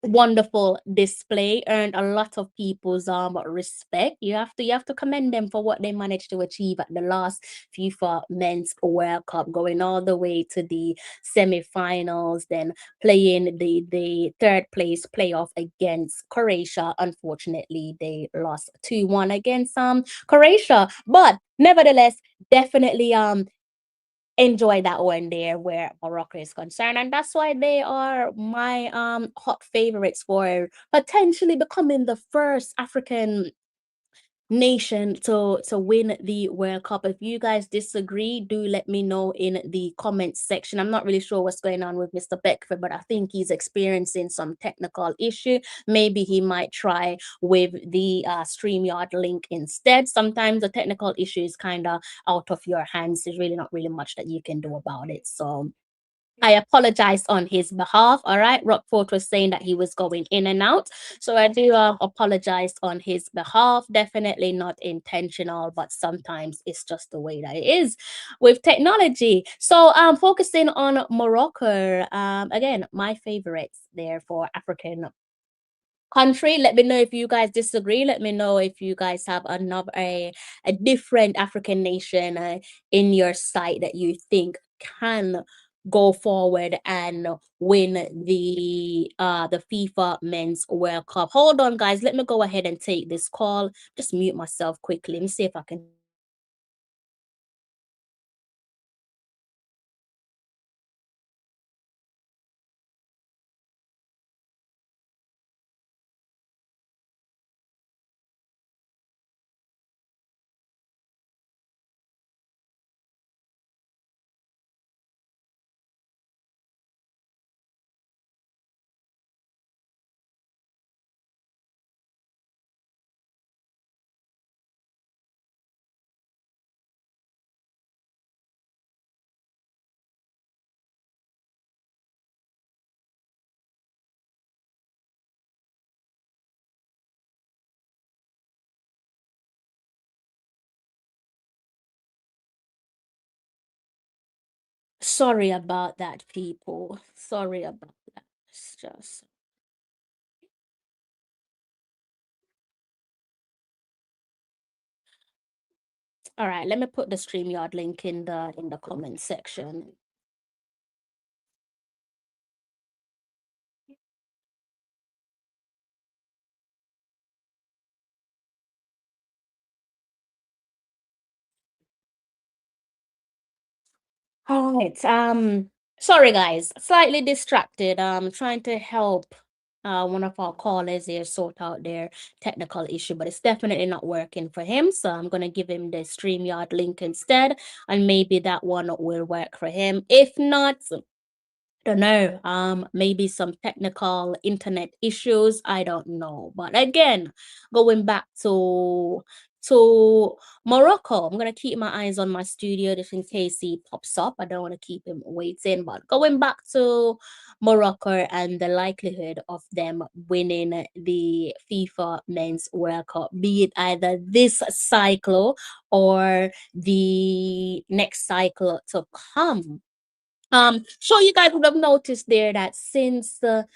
wonderful display, earned a lot of people's respect. You have to commend them for what they managed to achieve at the last FIFA Men's World Cup, going all the way to the semi-finals, then playing the third place playoff against Croatia. Unfortunately, they lost 2-1 against Croatia, but nevertheless, definitely enjoy that one there where Morocco is concerned, and that's why they are my hot favorites for potentially becoming the first African nation to win the World Cup. If you guys disagree, do let me know in the comments section. I'm not really sure what's going on with Mr. Beckford, but I think he's experiencing some technical issue. Maybe he might try with the StreamYard link instead. Sometimes the technical issue is kind of out of your hands. There's really not really much that you can do about it. So I apologize on his behalf. All right. Rockford was saying that he was going in and out. So I do apologize on his behalf. Definitely not intentional, but sometimes it's just the way that it is with technology. So focusing on Morocco, again, my favorites there for African country. Let me know if you guys disagree. Let me know if you guys have another a different African nation in your sight that you think can go forward and win the FIFA Men's World Cup. Hold on, guys. Let me go ahead and take this call. Just mute myself quickly. Let me see if I can Sorry about that, people. Sorry about that. It's just all right. Let me put the StreamYard link in the comment section. All right. Sorry guys, slightly distracted. Trying to help one of our callers here sort out their technical issue, but it's definitely not working for him. So I'm gonna give him the StreamYard link instead, and maybe that one will work for him. If not, don't know, maybe some technical internet issues, I don't know. But again, going back to Morocco, I'm gonna keep my eyes on my studio just in case he pops up. I don't want to keep him waiting. But going back to Morocco and the likelihood of them winning the FIFA Men's World Cup, be it either this cycle or the next cycle to come. Sure you guys would have noticed there that since the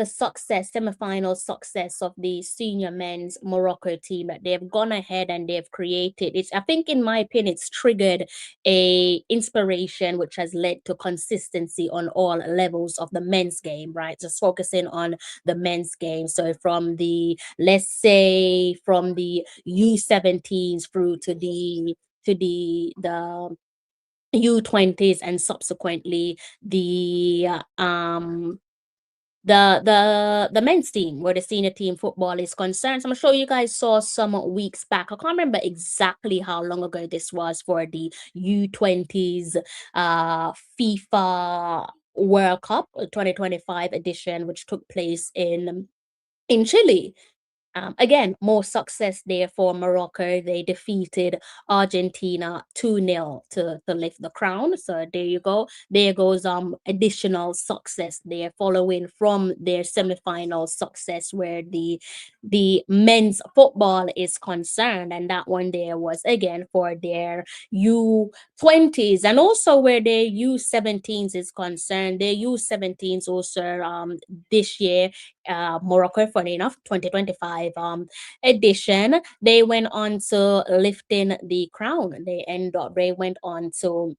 success, semi-final success of the senior men's Morocco team, that they've gone ahead and they've created, it's, I think in my opinion, it's triggered a inspiration which has led to consistency on all levels of the men's game, right? Just focusing on the men's game. So from the, let's say, from the U17s through to the U20s and subsequently the men's team where the senior team football is concerned. So I'm sure you guys saw some weeks back. I can't remember exactly how long ago this was for the U20s FIFA World Cup 2025 edition, which took place in Chile. Again, more success there for Morocco. They defeated Argentina 2-0 to lift the crown. So there you go. There goes additional success there following from their semi-final success where the men's football is concerned. And that one there was again for their U20s and also where their U17s is concerned. Their U17s also this year Morocco, funny enough, 2025 edition, they went on to lifting the crown. They went on to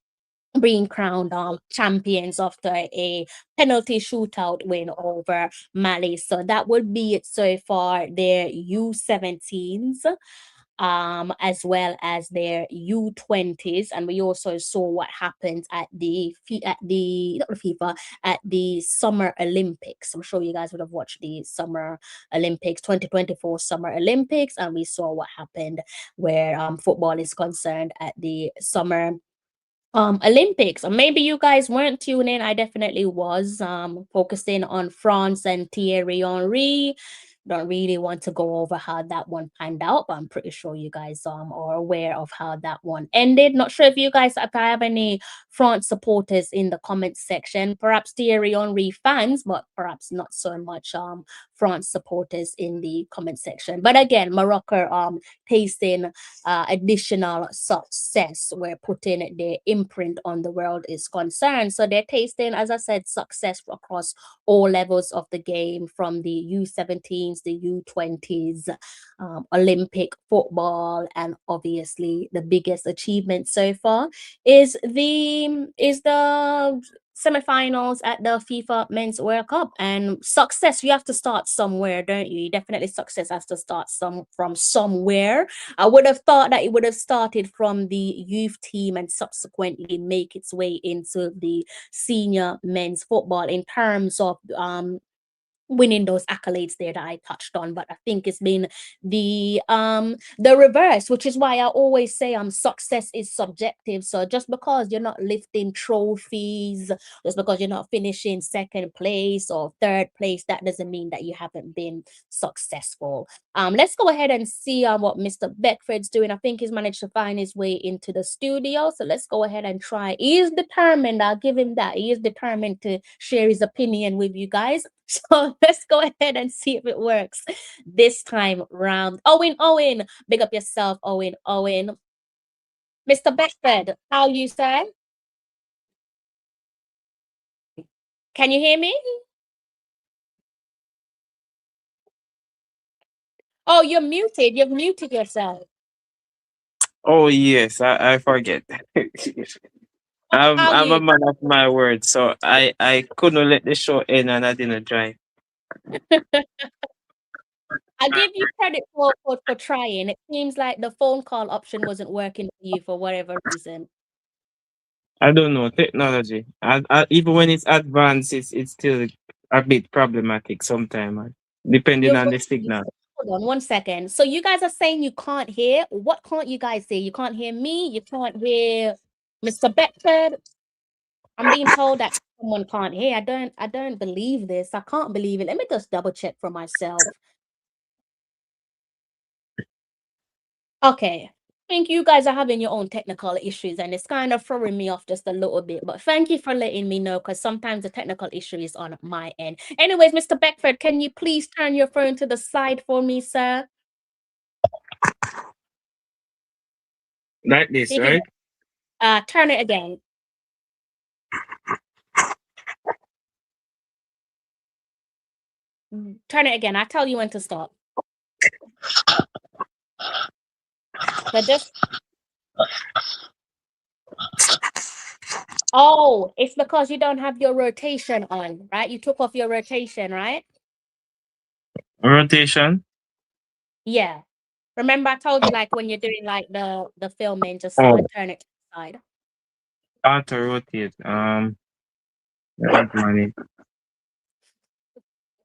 being crowned champions after a penalty shootout win over Mali. So that would be it so far. Their U17s as well as their U20s, and we also saw what happened at the not the FIFA, at the Summer Olympics. I'm sure you guys would have watched the Summer Olympics, 2024 Summer Olympics, and we saw what happened where football is concerned at the Summer Olympics. Or maybe you guys weren't tuning in. I definitely was focusing on France and Thierry Henry. Don't really want to go over how that one panned out, but I'm pretty sure you guys are aware of how that one ended. Not sure if you guys, if I have any France supporters in the comments section, perhaps Thierry Henry fans, but perhaps not so much France supporters in the comment section. But again, Morocco tasting additional success where putting their imprint on the world is concerned. So they're tasting, as I said, success across all levels of the game, from the U17s, the U20s, Olympic football, and obviously the biggest achievement so far is the semifinals at the FIFA Men's World Cup. And success, you have to start somewhere, don't you? Definitely success has to start from somewhere. I would have thought that it would have started from the youth team and subsequently make its way into the senior men's football in terms of winning those accolades there that I touched on. But I think it's been the reverse, which is why I always say success is subjective. So just because you're not lifting trophies, just because you're not finishing second place or third place, that doesn't mean that you haven't been successful. Let's go ahead and see what Mr. Beckford's doing. I think he's managed to find his way into the studio. So let's go ahead and try. He is determined. I'll give him that. He is determined to share his opinion with you guys. So let's go ahead and see if it works this time round. Owen, big up yourself, Owen. Mr. Beckford, how you say? Can you hear me? Oh, you're muted. You've muted yourself. Oh yes, I forget. How I'm a you? man of my word, so I couldn't let the show end and I didn't drive. I give you credit for trying. It seems like the phone call option wasn't working for you for whatever reason. I don't know technology. Even when it's advanced, it's still a bit problematic sometimes, depending You're on the right. signal. Hold on 1 second. So you guys are saying you can't hear? What can't you guys hear? You can't hear me? You can't hear Mr. Beckford? I'm being told that someone can't hear. I don't believe this. I can't believe it. Let me just double check for myself. Okay. I think you guys are having your own technical issues and it's kind of throwing me off just a little bit. But thank you for letting me know because sometimes the technical issue is on my end. Anyways, Mr. Beckford, can you please turn your phone to the side for me, sir? Like this, If you right? turn it again. Turn it again. I tell you when to stop. But just oh, it's because you don't have your rotation on, right? You took off your rotation, right? Rotation. Yeah. Remember I told you like when you're doing like the filming, just Oh, turn it to the side. auto rotate. Where's money?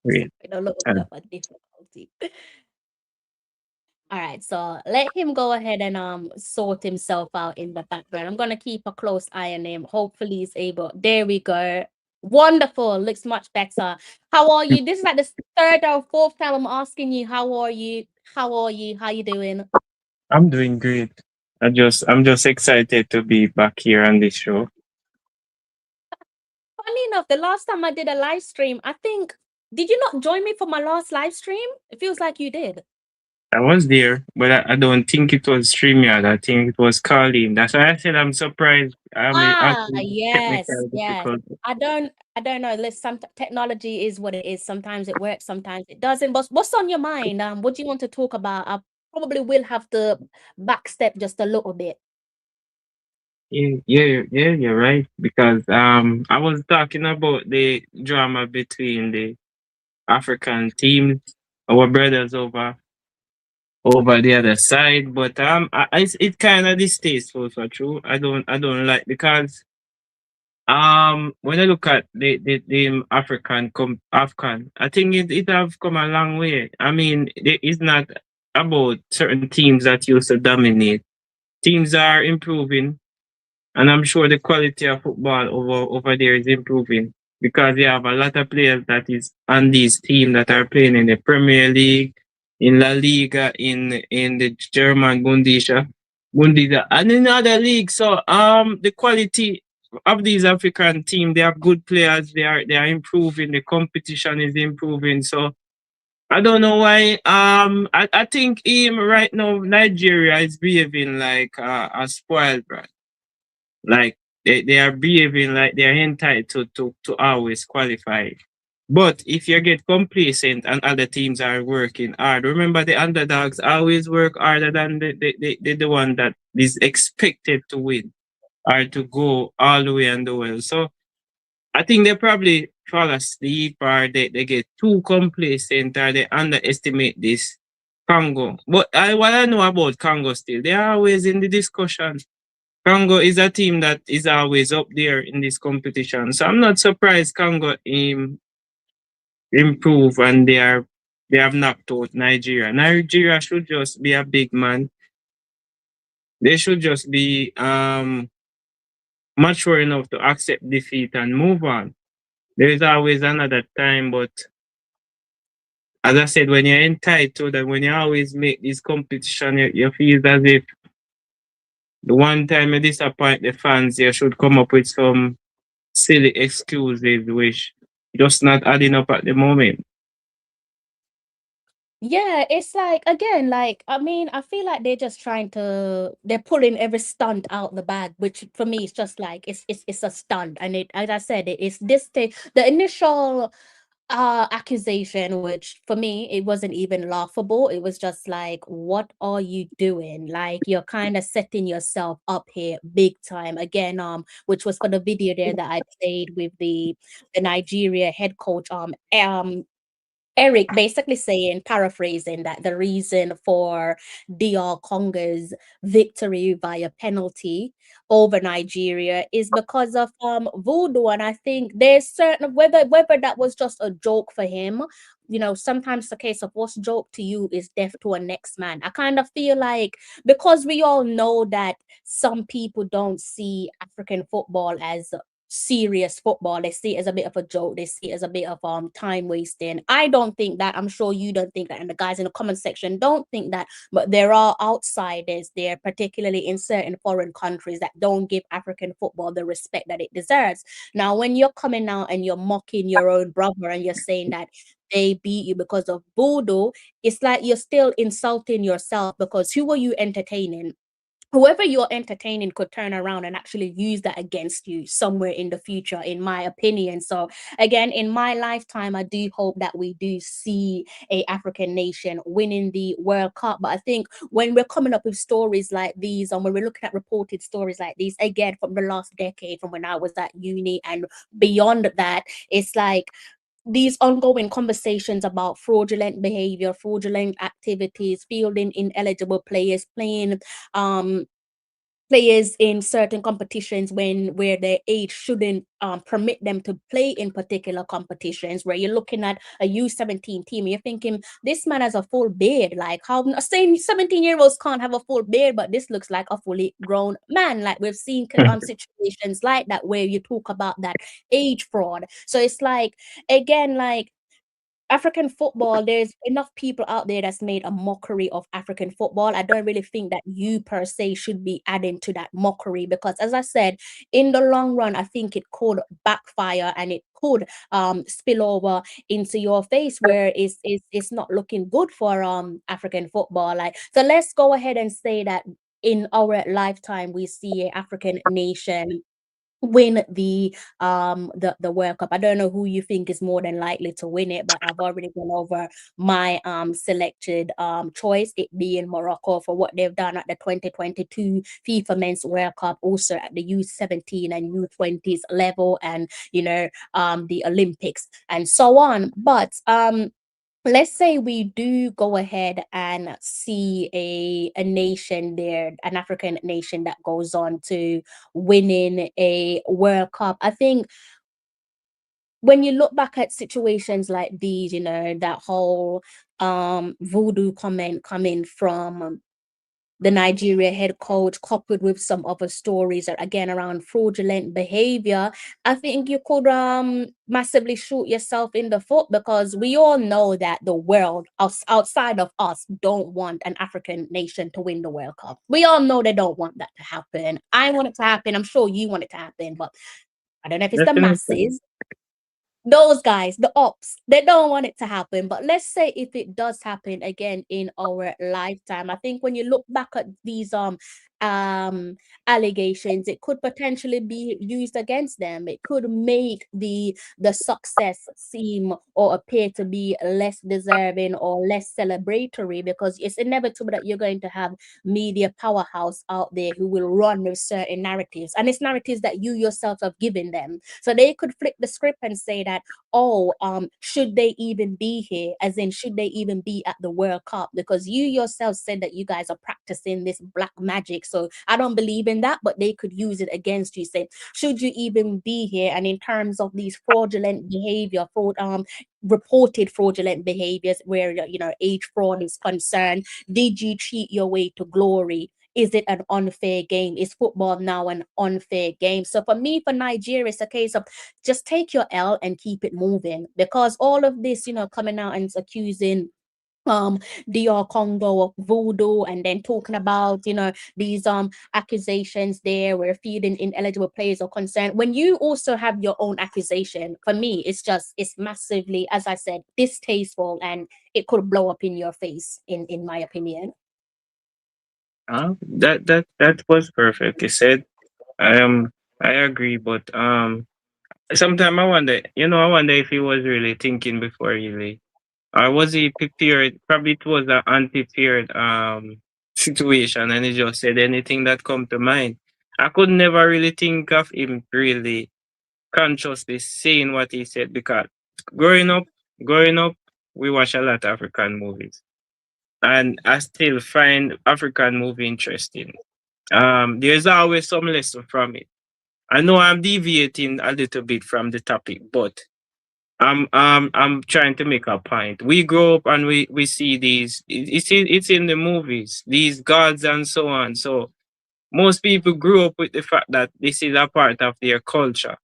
Wait. A little bit of a difficulty. All right, so let him go ahead and sort himself out in the background. I'm gonna keep a close eye on him. Hopefully he's able. There we go. Wonderful. Looks much better. How are you? This is like the third or fourth time I'm asking you, how are you? How are you? How you doing? I'm doing great. I'm just excited to be back here on this show. Funny enough, the last time I did a live stream, I think, did you not join me for my last live stream? It feels like you did. I was there, but I don't think it was StreamYard. I think it was Carlene. That's why I said I'm surprised. Yes, Technical yes. difficulty. I don't know. Some technology is what it is. Sometimes it works, sometimes it doesn't. But what's on your mind? What do you want to talk about? I probably will have to backstep just a little bit. Yeah, you're right. Because I was talking about the drama between the African teams, our brothers over the other side. But it's kind of distasteful for true. I don't like because when I look at the Afghan, I think it have come a long way. I mean, it's not about certain teams that used to dominate. Teams are improving, and I'm sure the quality of football over there is improving because you have a lot of players that is on these teams that are playing in the Premier League, in La Liga, in the German Bundesliga, and in other leagues. So the quality of these African teams, they have good players. They are improving. The competition is improving. So I don't know why. I think him right now Nigeria is behaving like a spoiled brat. Like they are behaving like they are entitled to always qualify. But if you get complacent and other teams are working hard, remember the underdogs always work harder than the one that is expected to win or to go all the way and do well. So I think they probably fall asleep or they get too complacent or they underestimate this Congo. But what I know about Congo still, they're always in the discussion. Congo is a team that is always up there in this competition. So I'm not surprised Congo improve and they have knocked out Nigeria. Nigeria should just be a big man. They should just be mature enough to accept defeat and move on. There is always another time, but as I said, when you're entitled and when you always make this competition, you feel as if the one time you disappoint the fans, you should come up with some silly excuses which just not adding up at the moment. Yeah, it's like again, like I mean, I feel like they're pulling every stunt out the bag, which for me is just like it's a stunt. And it, as I said, it's this thing, the initial accusation, which for me it wasn't even laughable. It was just like, what are you doing? Like you're kind of setting yourself up here big time. Again, which was for the video there that I played with the Nigeria head coach, Eric basically saying, paraphrasing, that the reason for DR Congo's victory via penalty over Nigeria is because of voodoo. And I think there's certain, whether that was just a joke for him, you know, sometimes the case of what's joke to you is death to a next man. I kind of feel like, because we all know that some people don't see African football as serious football. They see it as a bit of a joke. They see it as a bit of time wasting. I don't think that. I'm sure you don't think that, and the guys in the comment section don't think that. But there are outsiders there, particularly in certain foreign countries, that don't give African football the respect that it deserves. Now, when you're coming out and you're mocking your own brother and you're saying that they beat you because of voodoo, it's like you're still insulting yourself, because who are you entertaining? Whoever you're entertaining could turn around and actually use that against you somewhere in the future, in my opinion. So again, in my lifetime, I do hope that we do see a African nation winning the World Cup. But I think when we're coming up with stories like these, and when we're looking at reported stories like these, again, from the last decade, from when I was at uni and beyond that, it's like these ongoing conversations about fraudulent behavior, fraudulent activities, fielding ineligible players, um players in certain competitions where their age shouldn't permit them to play in particular competitions, where you're looking at a U17 team, you're thinking this man has a full beard. Like, how saying 17-year-olds can't have a full beard, but this looks like a fully grown man. Like, we've seen situations like that where you talk about that age fraud. So it's like, again, like African football, there's enough people out there that's made a mockery of African football. I don't really think that you per se should be adding to that mockery, because as I said, in the long run, I think it could backfire and it could spill over into your face, where it's not looking good for African football. Like, so let's go ahead and say that in our lifetime we see a African nation win the World Cup. I don't know who you think is more than likely to win it, but I've already gone over my selected choice, it being Morocco, for what they've done at the 2022 FIFA Men's World Cup, also at the U17 and U20s level, and you know, the Olympics and so on. But let's say we do go ahead and see a nation there, an African nation that goes on to winning a World Cup. I think when you look back at situations like these, you know, that whole voodoo comment coming from the Nigeria head coach, coupled with some other stories that, again, around fraudulent behavior, I think you could massively shoot yourself in the foot, because we all know that the world outside of us don't want an African nation to win the World Cup. We all know they don't want that to happen. I want it to happen. I'm sure you want it to happen, but I don't know if it's the Definitely. masses, those guys, the ops, they don't want it to happen. But let's say if it does happen again in our lifetime, I think when you look back at these um allegations, it could potentially be used against them. It could make the success seem or appear to be less deserving or less celebratory, because it's inevitable that you're going to have media powerhouse out there who will run with certain narratives, and it's narratives that you yourself have given them. So they could flip the script and say that, oh, should they even be here? As in, should they even be at the World Cup? Because you yourself said that you guys are practicing this black magic. So I don't believe in that, but they could use it against you. Say, should you even be here? And in terms of these fraudulent behavior, reported fraudulent behaviors where, you know, age fraud is concerned, did you cheat your way to glory? Is it an unfair game? Is football now an unfair game? So for me, for Nigeria, it's a case of just take your L and keep it moving, because all of this, you know, coming out and accusing DR Congo voodoo, and then talking about, these accusations there where feeding ineligible players are concerned. When you also have your own accusation, for me, it's massively, as I said, distasteful, and it could blow up in your face, in my opinion. That was perfect. You said, I agree, but sometimes I wonder if he was really thinking before really, or was he prepared? Probably it was an unprepared situation, and he just said anything that come to mind. I could never really think of him really consciously saying what he said because growing up, growing up, we watch a lot of African movies, and I still find African movie interesting. There's always some lesson from it. I know I'm deviating a little bit from the topic, but I'm trying to make a point. We grow up and we see these. It's in the movies. These gods and so on. So most people grew up with the fact that this is a part of their culture.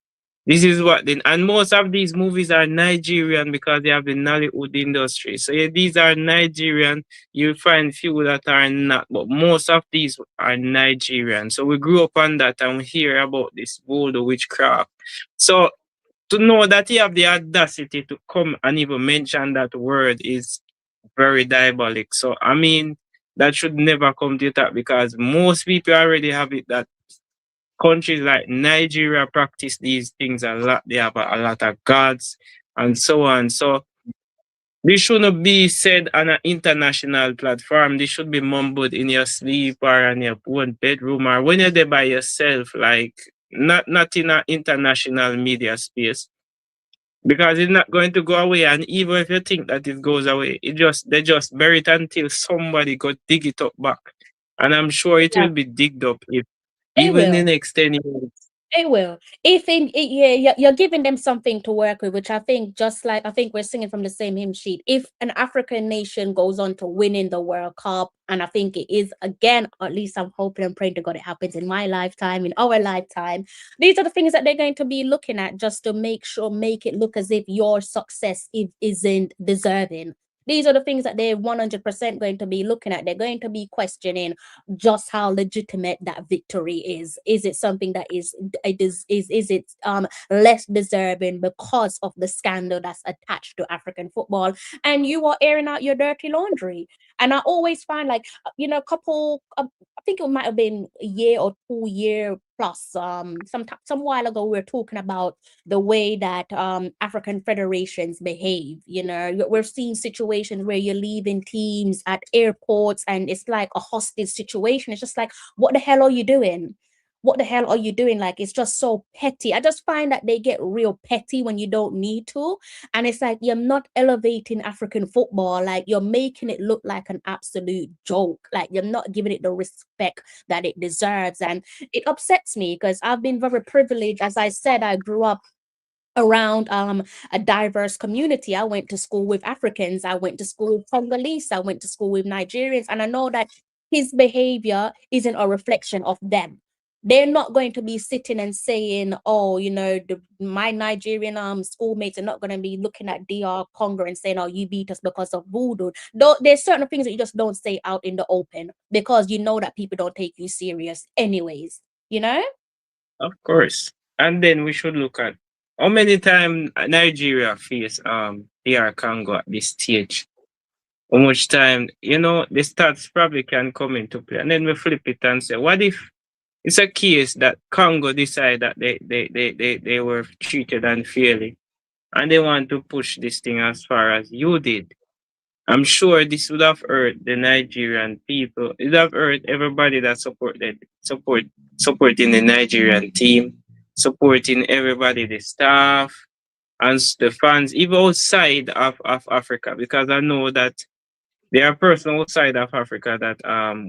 This is what then, and most of these movies are Nigerian because they have the Nollywood industry. So yeah, these are Nigerian. You'll find few that are not, but most of these are Nigerian. So we grew up on that and we hear about this voodoo witchcraft. So to know that you have the audacity to come and even mention that word is very diabolic. So I mean that should never come to that because most people already have it that countries like Nigeria practice these things a lot. They have a lot of gods and so on. So this shouldn't be said on an international platform. This should be mumbled in your sleep or in your own bedroom or when you're there by yourself, like not in an international media space. Because it's not going to go away, and even if you think that it goes away, they just bury it until somebody go dig it up back. And I'm sure it Yeah, will be digged up if it even in the will. next 10 years. It will. If yeah, you're giving them something to work with, which I think, just like I think we're singing from the same hymn sheet. If an African nation goes on to winning the World Cup, and I think it is again, at least I'm hoping and praying to God it happens in my lifetime, in our lifetime. These are the things that they're going to be looking at just to make it look as if your success isn't deserving. These are the things that they're 100% going to be looking at. They're going to be questioning just how legitimate that victory is. Is it something that is it less deserving because of the scandal that's attached to African football? And you are airing out your dirty laundry. And I always find, like, I think it might have been a year or 2 year plus, some while ago, we were talking about the way that African federations behave. We're seeing situations where you're leaving teams at airports and it's like a hostage situation. It's just like, what the hell are you doing? What the hell are you doing? Like, it's just so petty. I just find that they get real petty when you don't need to. And it's like, you're not elevating African football. Like, you're making it look like an absolute joke. Like, you're not giving it the respect that it deserves. And it upsets me because I've been very privileged. As I said, I grew up around a diverse community. I went to school with Africans, I went to school with Congolese, I went to school with Nigerians, and I know that his behavior isn't a reflection of them. They're not going to be sitting and saying, oh, my Nigerian schoolmates are not going to be looking at DR Congo and saying, oh, you beat us because of voodoo. Though there's certain things that you just don't say out in the open because you know that people don't take you serious anyways, you know? Of course. And then we should look at how many times Nigeria face DR Congo at this stage. How much time, the stats probably can come into play. And then we flip it and say, what if it's a case that Congo decide that they were treated unfairly and they want to push this thing as far as you did? I'm sure this would have hurt the Nigerian people. It would have hurt everybody that supporting the Nigerian team, supporting everybody, the staff and the fans, even outside of Africa, because I know that there are persons outside of Africa that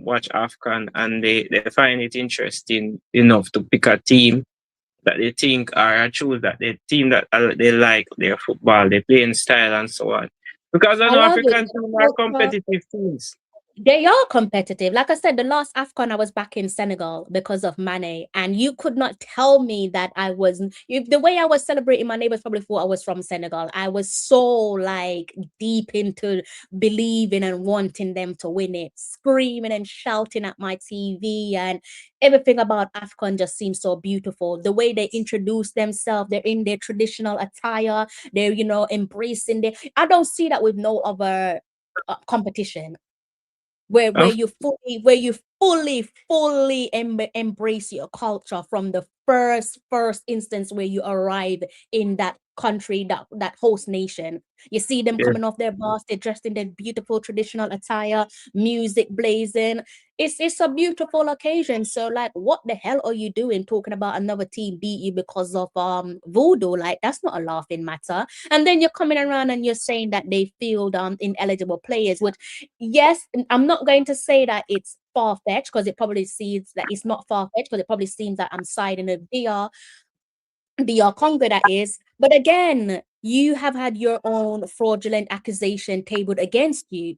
watch AFCON and they find it interesting enough to pick a team that they think are choose that the team that they like their football, their playing style and so on. Because I I know love it. African teams are competitive teams. They are competitive. Like I said, the last AFCON I was back in Senegal because of Mane, and you could not tell me that I wasn't. The way I was celebrating, my neighbors probably thought I was from Senegal. I was so like deep into believing and wanting them to win it, screaming and shouting at my TV, and everything about AFCON just seems so beautiful. The way they introduce themselves, they're in their traditional attire, they're embracing their. I don't see that with no other competition where Of you fully embrace your culture from the first instance where you arrive in that country, that host nation. You see them yeah, coming off their bus, they're dressed in their beautiful traditional attire, music blazing. It's a beautiful occasion. So like, what the hell are you doing talking about another team beat you because of voodoo? Like, that's not a laughing matter. And then you're coming around and you're saying that they field ineligible players, which, yes, I'm not going to say that it's far-fetched, because it probably seems that it's not far-fetched, because it probably seems that I'm siding with DR Congo, that is. But again, you have had your own fraudulent accusation tabled against you,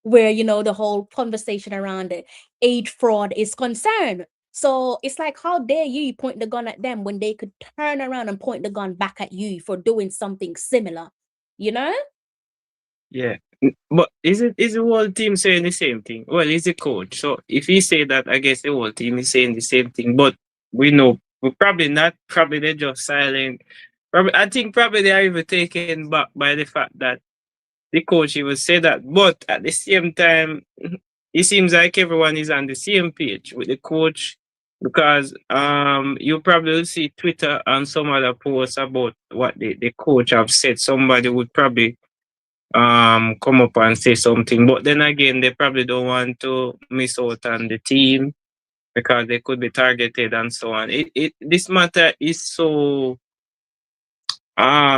where the whole conversation around aid fraud is concerned. So it's like, how dare you point the gun at them when they could turn around and point the gun back at you for doing something similar, you know? yeah. But is the whole team saying the same thing? Well, he's the coach, so if he say that, I guess the whole team is saying the same thing. But we know, we probably not. Probably they're just silent. Probably, I think probably they are even taken back by the fact that the coach even say that. But at the same time, it seems like everyone is on the same page with the coach, because you probably will see Twitter and some other posts about what the coach have said. Somebody would probably come up and say something, but then again, they probably don't want to miss out on the team because they could be targeted and so on. This matter is so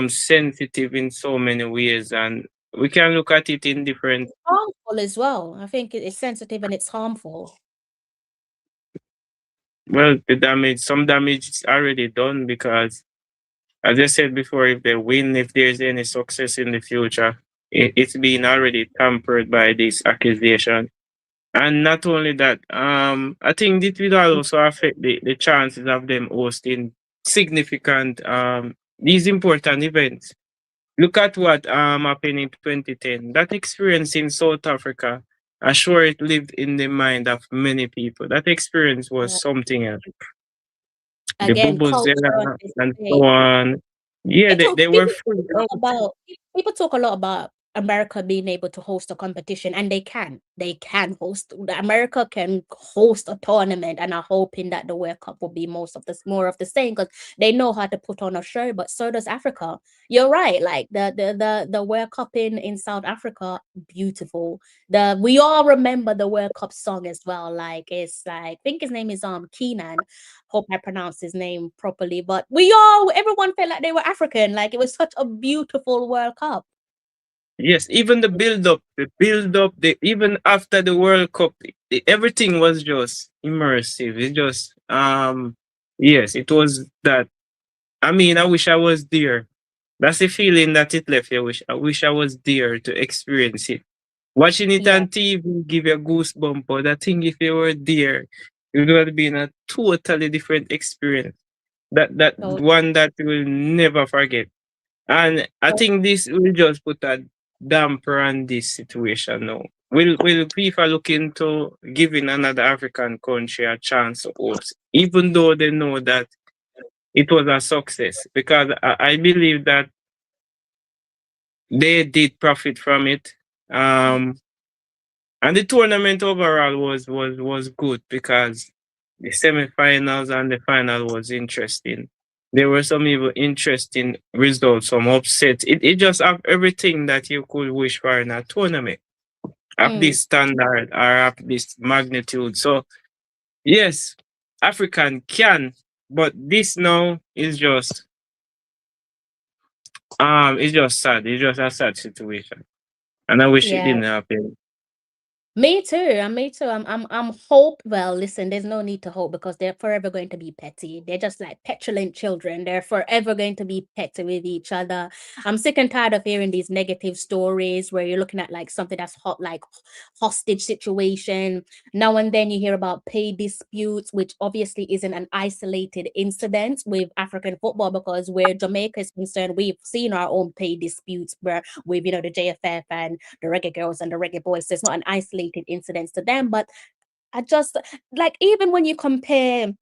sensitive in so many ways, and we can look at it in different. Harmful as well. I think it's sensitive and it's harmful. Well, some damage is already done, because as I said before, if they win, if there's any success in the future, it's been already tampered by this accusation. And not only that, I think it will also affect the chances of them hosting significant these important events. Look at what happened in 2010. That experience in South Africa, I'm sure it lived in the mind of many people. That experience Yeah. was something else. The Again, culture Bubuzela is and so big. on. Yeah, they were fully out. People talk a lot about America being able to host a competition, and they can. America can host a tournament, and I'm hoping that the World Cup will be more of the same, because they know how to put on a show. But so does Africa. You're right. Like the World Cup in South Africa, beautiful. We all remember the World Cup song as well. Like, it's like, I think his name is Keenan. Hope I pronounced his name properly. But everyone felt like they were African. Like, it was such a beautiful World Cup. Yes, even the build up, even after the World Cup, everything was just immersive. It just yes, it was that. I mean, I wish I was there. That's the feeling that it left. I wish I was there to experience it. Watching it Yeah. on TV give you a goosebump, but I think if you were there, it would have been a totally different experience. That So, one that you will never forget. And I so think this will just put a damper on this situation now. Will FIFA look into giving another African country a chance to host, even though they know that it was a success? Because I believe that they did profit from it. And the tournament overall was good, because the semifinals and the final was interesting. There were some even interesting results, some upsets. It just have everything that you could wish for in a tournament of this standard or of this magnitude. So yes, African can, but this now is just it's just sad. It's just a sad situation. And I wish it yeah. didn't happen. Me too. And me too. I'm hope. Well, listen, there's no need to hope because they're forever going to be petty. They're just like petulant children. They're forever going to be petty with each other. I'm sick and tired of hearing these negative stories where you're looking at like something that's hot, like hostage situation. Now and then you hear about pay disputes, which obviously isn't an isolated incident with African football because where Jamaica is concerned, we've seen our own pay disputes where with the JFF and the reggae girls and the reggae boys. So it's not an isolated incident to them, but I just like even when you compare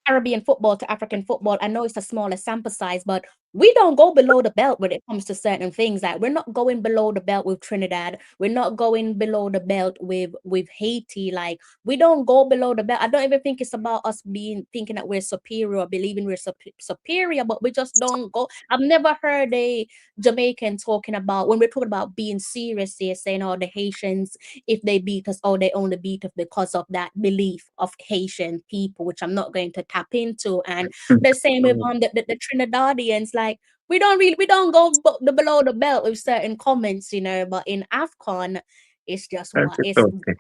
Caribbean football to African football, I know it's a smaller sample size, but we don't go below the belt when it comes to certain things. Like we're not going below the belt with Trinidad. We're not going below the belt with Haiti. Like we don't go below the belt. I don't even think it's about us thinking that we're superior or believing we're superior, but we just don't go. I've never heard a Jamaican talking about when we're talking about being serious here, saying, "Oh, the Haitians, if they beat us, oh, they only beat us because of that belief of Haitian people," which I'm not going to tap into. And the same with the Trinidadians, like we don't go below the belt with certain comments, but in AFCON, it's just That's what it, okay.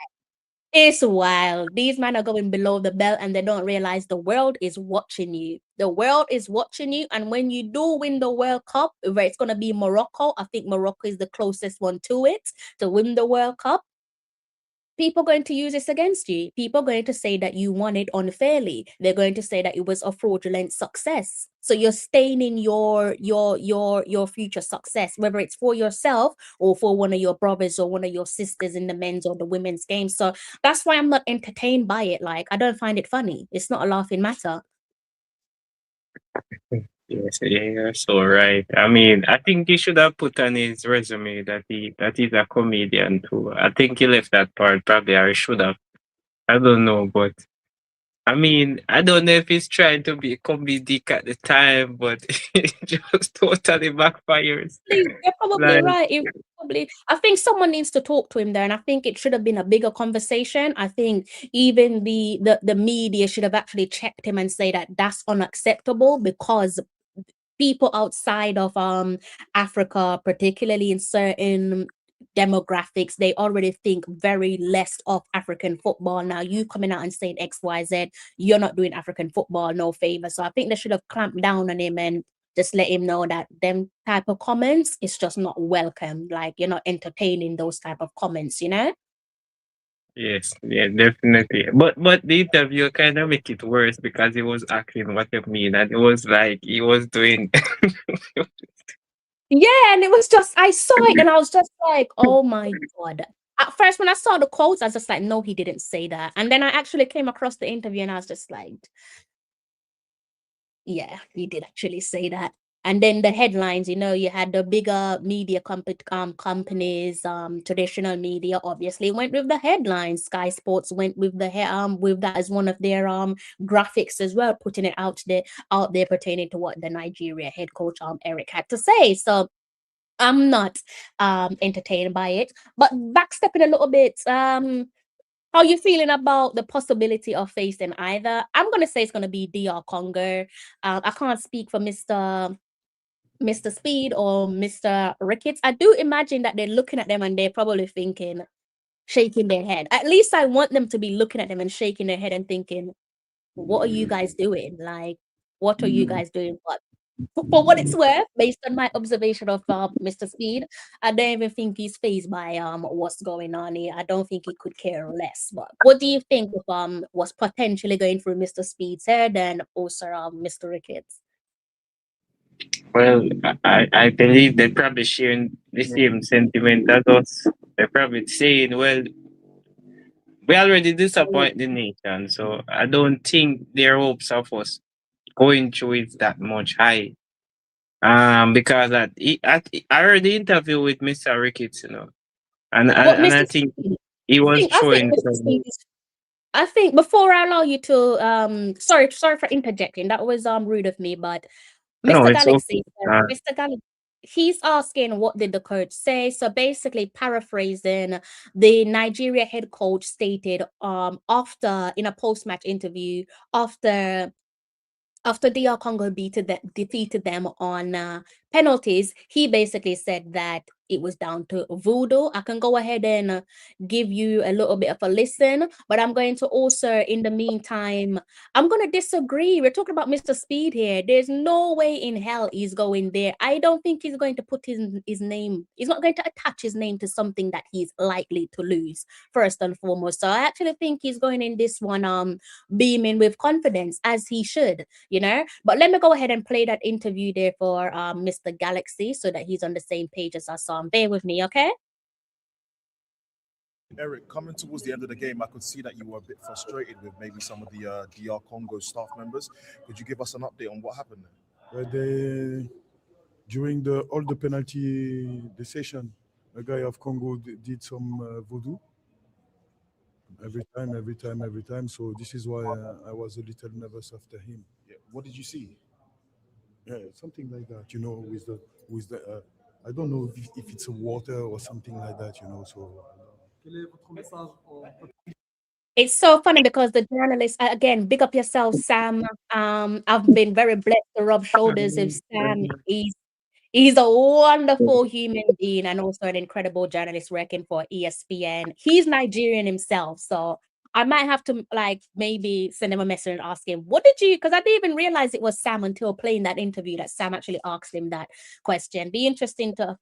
it's wild. These men are going below the belt and they don't realize the world is watching you. The world is watching you. And when you do win the World Cup, where it's going to be Morocco, I think Morocco is the closest one to it, to win the World Cup. People are going to use this against you. People are going to say that you won it unfairly. They're going to say that it was a fraudulent success. So you're staining your future success, whether it's for yourself or for one of your brothers or one of your sisters in the men's or the women's game. So that's why I'm not entertained by it. Like I don't find it funny. It's not a laughing matter. Yes, yeah, you're so right. I mean, I think he should have put on his resume that he's a comedian too. I think he left that part probably, or he should have. I don't know, but I mean, I don't know if he's trying to be comedic at the time, but it just totally backfires. You're probably Like, right. I think someone needs to talk to him there, and I think it should have been a bigger conversation. I think even the media should have actually checked him and say that that's unacceptable because people outside of Africa, particularly in certain demographics, they already think very less of African football. Now you coming out and saying XYZ, you're not doing African football no favor. So I think they should have clamped down on him and just let him know that them type of comments is just not welcome. Like you're not entertaining those type of comments, yes, yeah, definitely. But the interview kind of make it worse because he was acting what you mean, and it was like he was doing. Yeah, and it was just I saw it and I was just like, oh my God. At first, when I saw the quotes, I was just like, no, he didn't say that. And then I actually came across the interview and I was just like, yeah, he did actually say that. And then the headlines, you had the bigger media companies, traditional media obviously went with the headlines. Sky Sports went with with that as one of their graphics as well, putting it out there pertaining to what the Nigeria head coach Eric had to say. So I'm not entertained by it. But backstepping a little bit, how you feeling about the possibility of facing either? I'm gonna say it's gonna be DR Congo. I can't speak for Mr. Speed or Mr. Ricketts. I do imagine that they're looking at them and they're probably thinking, shaking their head. At least I want them to be looking at them and shaking their head and thinking, what are you guys doing? Like, what are you guys doing? But for what it's worth, based on my observation of Mr. Speed, I don't even think he's fazed by what's going on here. I don't think he could care less. But what do you think of what's potentially going through Mr. Speed's head and also Mr. Ricketts? Well, I believe they're probably sharing the same sentiment as us. They're probably saying, well, we already disappoint the nation, so I don't think their hopes of us going through it that much high. Because I heard the interview with Mr. Ricketts, and What and I Mr. think Speed? he was I think showing Mr. some. Speed is I think before I allow you to sorry for interjecting. That was rude of me, but No, Mr. it's okay. Galaxy, Mr. Galaxy, he's asking what did the coach say. So basically paraphrasing, the Nigeria head coach stated after in a post-match interview after DR Congo defeated them on penalties, he basically said that it was down to voodoo. I can go ahead and give you a little bit of a listen, but I'm going to also, in the meantime, I'm going to disagree. We're talking about Mr. Speed here. There's no way in hell he's going there. I don't think he's going to put his name, he's not going to attach his name to something that he's likely to lose, first and foremost. So I actually think he's going in this one beaming with confidence, as he should, you know. But let me go ahead and play that interview there for Mr. Galaxy so that he's on the same page as us. Bear with me, okay? Eric, coming towards the end of the game, I could see that you were a bit frustrated with maybe some of the DR Congo staff members. Could you give us an update on what happened there? During all the penalty decision, a guy of Congo did some voodoo. Every time. So this is why I was a little nervous after him. Yeah. What did you see? Yeah, something like that, you know, with the I don't know if it's a water or something like that, you know. So. It's so funny because the journalist, again, big up yourself, Sam. I've been very blessed to rub shoulders with Sam. He's a wonderful human being and also an incredible journalist working for ESPN. He's Nigerian himself, so I might have to maybe send him a message and ask him, what did you, because I didn't even realize it was Sam until playing that interview that Sam actually asked him that question. Be interesting to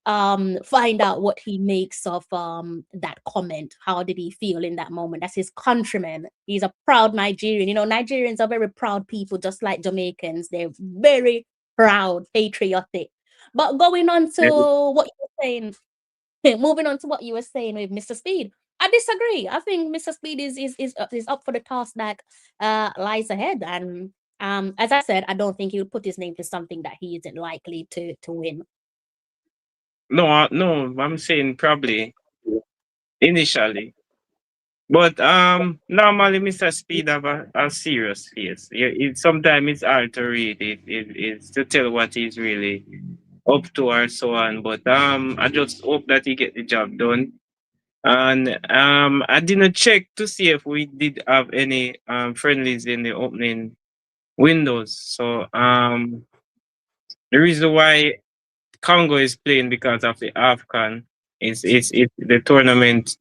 find out what he makes of that comment. How did he feel in that moment? That's his countryman. He's a proud Nigerian. You know, Nigerians are very proud people, just like Jamaicans. They're very proud, patriotic. But going on to what you were saying, moving on to what you were saying with Mr. Speed, I disagree. I think Mr. Speed is up for the task that lies ahead. And as I said, I don't think he would put his name to something that he isn't likely to win. No, I'm saying probably initially. But normally Mr. Speed have a serious face. Sometimes it's hard to read it's to tell what he's really up to or so on. But I just hope that he get the job done. And I didn't check to see if we did have any friendlies in the opening windows. So the reason why Congo is playing because of the AFCON is the tournament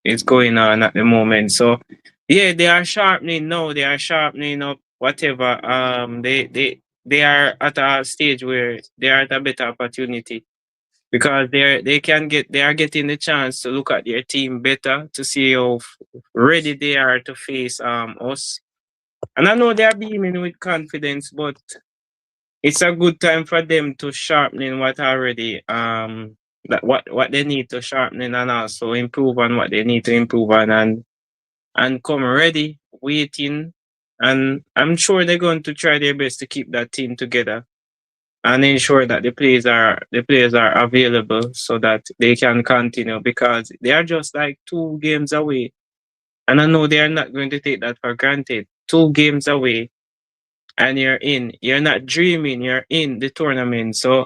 is going on at the moment. So yeah, they are sharpening now. They are sharpening up whatever. They are at a stage where they are at a better opportunity because they are getting the chance to look at their team better to see how ready they are to face us. And I know they are beaming with confidence, but it's a good time for them to sharpen what already what they need to sharpen and also improve on what they need to improve on and come ready, waiting. And I'm sure they're going to try their best to keep that team together and ensure that the players are available so that they can continue because they are just like 2 games away. And I know they are not going to take that for granted. 2 games away and you're in. You're not dreaming, you're in the tournament. So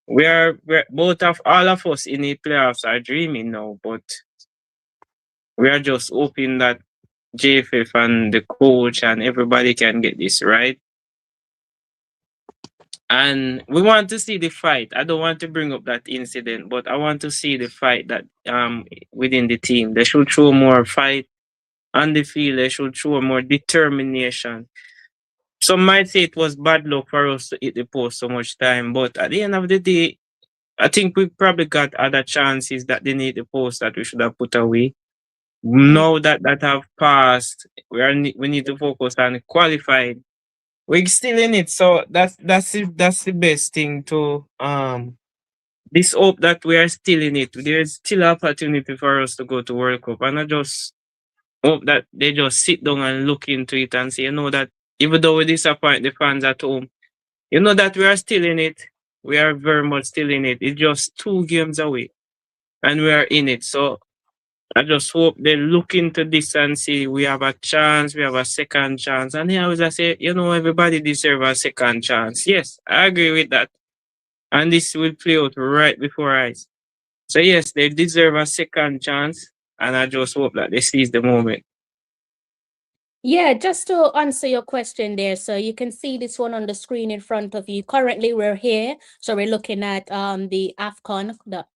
we're all of us in the playoffs are dreaming now, but we are just hoping that JFF and the coach and everybody can get this right. And we want to see the fight. I don't want to bring up that incident, but I want to see the fight that within the team. They should show more fight on the field. They should show more determination. Some might say it was bad luck for us to hit the post so much time, but at the end of the day, I think we probably got other chances that they need the post that we should have put away. Now that have passed, we need to focus on qualifying. We're still in it, so that's the best thing to this hope that we are still in it. There's still opportunity for us to go to World Cup, and I just hope that they just sit down and look into it and say, you know, that even though we disappoint the fans at home, you know that we are still in it. We are very much still in it. It's just 2 games away, and we are in it. So I just hope they look into this and see we have a chance, we have a second chance. And here I say, you know, everybody deserves a second chance. Yes, I agree with that. And this will play out right before our eyes. So yes, they deserve a second chance. And I just hope that they seize the moment. Yeah, just to answer your question there, so you can see this one on the screen in front of you. Currently, we're here, so we're looking at the AFCON, the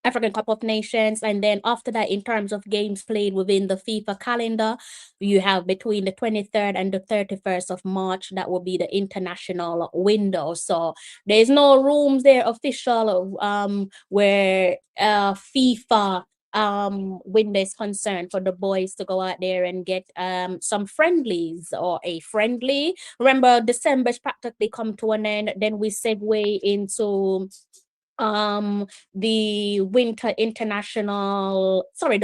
African Cup of Nations, and then after that, in terms of games played within the FIFA calendar, you have between the 23rd and the 31st of March. That will be the international window. So there's no rooms there official where FIFA window is concerned for the boys to go out there and get some friendlies or a friendly. Remember, December's practically come to an end. Then we segue into the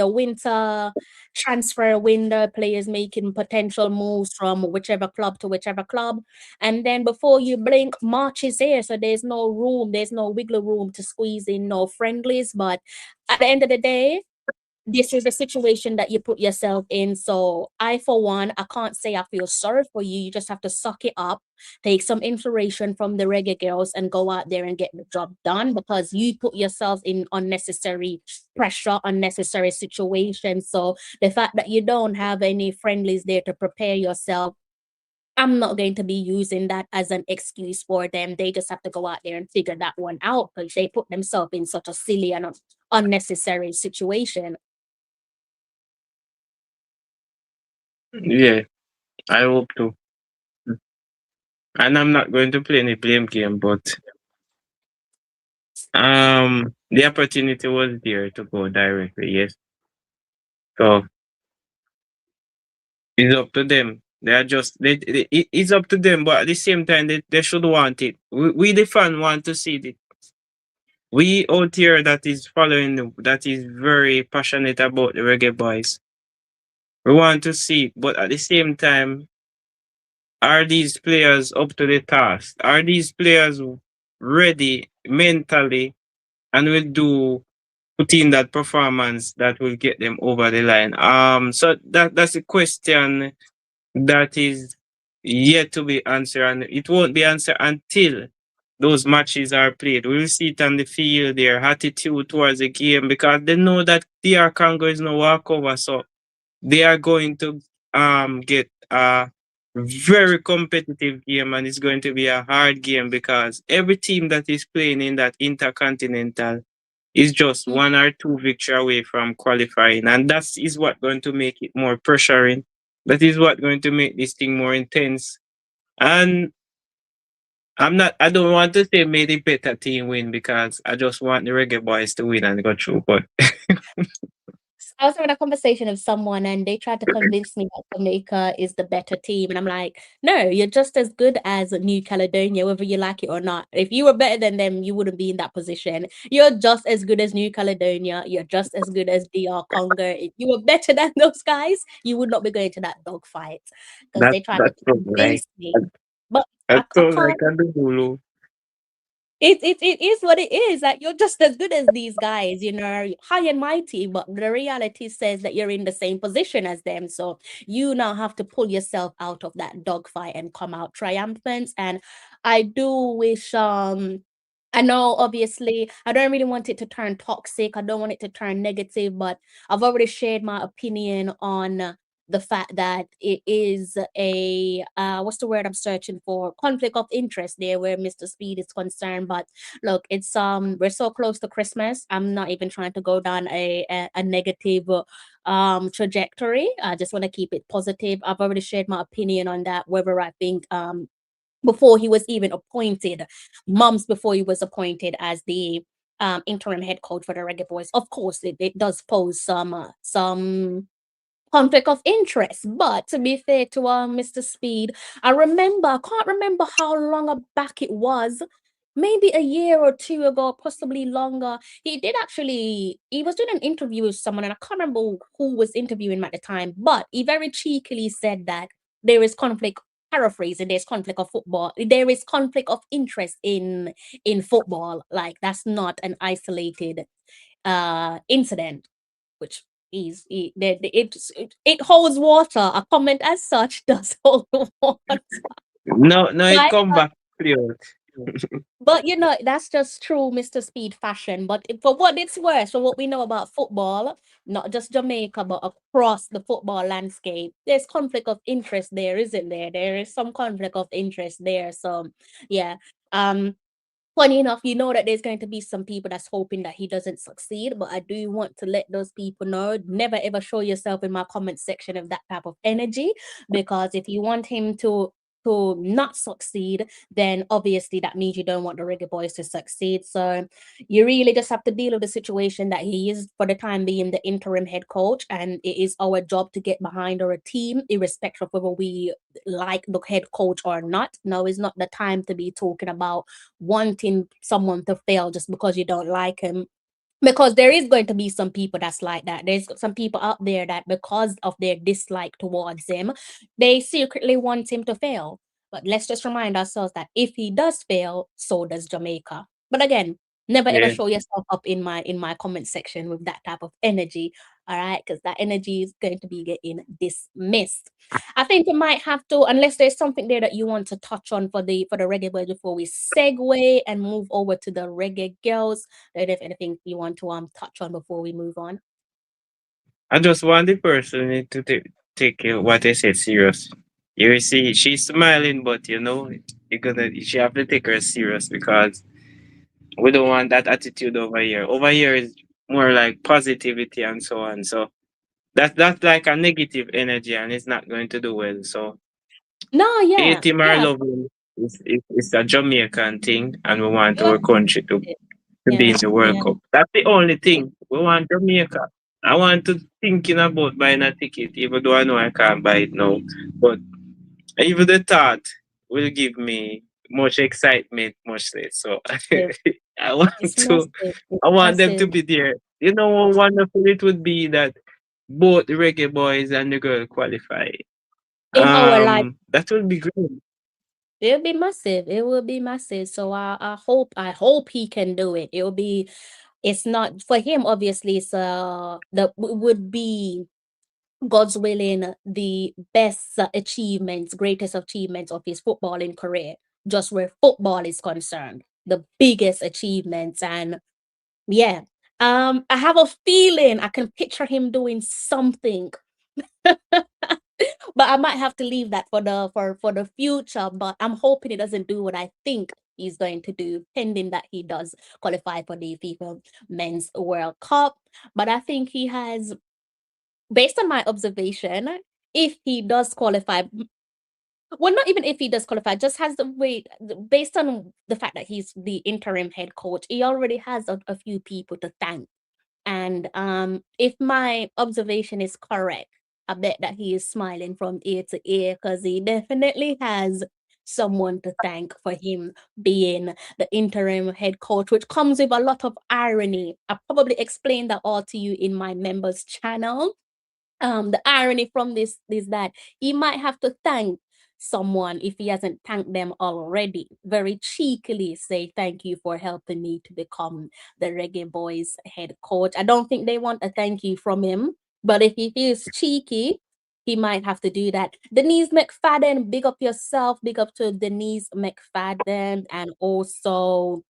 winter transfer window, players making potential moves from whichever club to whichever club, and then before you blink, March is here, so there's no wiggle room to squeeze in no friendlies. But at the end of the day, this is the situation that you put yourself in. So I, for one, I can't say I feel sorry for you. You just have to suck it up, take some inspiration from the reggae girls and go out there and get the job done, because you put yourself in unnecessary pressure, unnecessary situations. So the fact that you don't have any friendlies there to prepare yourself, I'm not going to be using that as an excuse for them. They just have to go out there and figure that one out, because they put themselves in such a silly and unnecessary situation. Yeah, I hope to. And I'm not going to play any blame game, but the opportunity was there to go directly, yes. So it's up to them. They are just it's up to them, but at the same time they should want it. We the fan want to see it. We out here that is following, that is very passionate about the reggae boys. We want to see it, but at the same time, are these players up to the task? Are these players ready mentally and will put in that performance that will get them over the line? So that's a question that is yet to be answered, and it won't be answered until those matches are played. We'll see it on the field, their attitude towards the game, because they know that DR Congo is no walkover. So they are going to get a very competitive game, and it's going to be a hard game because every team that is playing in that intercontinental is just one or two victory away from qualifying, and that is what going to make it more pressuring. That is what going to make this thing more intense. And I don't want to say may the better team win, because I just want the reggae boys to win and go through. But I was having a conversation with someone and they tried to convince me that Jamaica is the better team. And I'm like, no, you're just as good as New Caledonia, whether you like it or not. If you were better than them, you wouldn't be in that position. You're just as good as New Caledonia. You're just as good as DR Congo. If you were better than those guys, you would not be going to that dogfight, because they tried to that's so like convince me. But that's I so can't. like a Dulu. It is what it is. Like, you're just as good as these guys, high and mighty, but the reality says that you're in the same position as them. So you now have to pull yourself out of that dogfight and come out triumphant. And I do wish I know obviously I don't really want it to turn toxic. I don't want it to turn negative, but I've already shared my opinion on the fact that it is a what's the word I'm searching for, conflict of interest there where Mr. Speed is concerned. But look, it's we're so close to Christmas. I'm not even trying to go down a negative trajectory. I just want to keep it positive. I've already shared my opinion on that, whether I think before he was even appointed, months before he was appointed as the interim head coach for the Reggae Boys. Of course, it does pose some conflict of interest. But to be fair to Mr. Speed, I can't remember how long back it was. Maybe a year or two ago, possibly longer. He was doing an interview with someone, and I can't remember who was interviewing him at the time, but he very cheekily said that there is conflict. Paraphrasing, there's conflict of football. There is conflict of interest in football. Like, that's not an isolated incident, which it holds water. A comment as such does hold water. No, it Right? come back clear. But you know, that's just true, Mr. Speed fashion. But for what it's worth, for what we know about football, not just Jamaica, but across the football landscape, there's conflict of interest there, isn't there? There is some conflict of interest there. So yeah. Funny enough, you know that there's going to be some people that's hoping that he doesn't succeed, but I do want to let those people know, never ever show yourself in my comment section of that type of energy, because if you want him to not succeed, then obviously that means you don't want the Reggae Boys to succeed. So you really just have to deal with the situation that he is, for the time being, the interim head coach, and it is our job to get behind our team, irrespective of whether we like the head coach or not. No, it's not the time to be talking about wanting someone to fail just because you don't like him, because there is going to be some people that's like that. There's some people out there that, because of their dislike towards him, they secretly want him to fail. But let's just remind ourselves that if he does fail, so does Jamaica. But again, never ever Yeah. show yourself up in my comment section with that type of energy, all right? Because that energy is going to be getting dismissed. I think we might have to, unless there's something there that you want to touch on for the Reggae Boys before we segue and move over to the Reggae Girls. And if anything you want to touch on before we move on. I just want the person to take what I said serious. You see, she's smiling, but you know, she have to take her serious, because we don't want that attitude over here. Over here is more like positivity and so on. So that's like a negative energy, and it's not going to do well. So No, yeah, hate him or yeah, love him, it's a Jamaican thing, and we want you are our country to it. be Yeah, in the World yeah. Cup. That's the only thing. We want Jamaica. I want to thinking about buying a ticket, even though I know I can't buy it now. But even the thought will give me much excitement, much less. So Massive. I want It's to massive. It's I want them to massive. be there. You know how wonderful it would be that both the Reggae Boys and the girl qualify. In our life, That would be great. it'll be massive. It will be massive. So I hope he can do it. It'll be, it's not for him, obviously. It's would be, God's willing, the best achievements, greatest achievements of his footballing career, just where football is concerned, the biggest achievements. And yeah, I have a feeling I can picture him doing something, but I might have to leave that for the future. But I'm hoping he doesn't do what I think he's going to do, pending that he does qualify for the FIFA Men's World Cup. But I think he has, based on my observation, if he does qualify, well, not even if he does qualify, just has the way, based on the fact that he's the interim head coach, he already has a few people to thank. And if my observation is correct, I bet that he is smiling from ear to ear, because he definitely has someone to thank for him being the interim head coach, which comes with a lot of irony. I probably explained that all to you in my members channel. The irony from this is that he might have to thank someone, if he hasn't thanked them already, very cheekily say thank you for helping me to become the Reggae Boys head coach. I don't think they want a thank you from him, but if he feels cheeky, he might have to do that. Denise McFadden, big up yourself, big up to Denise McFadden, and also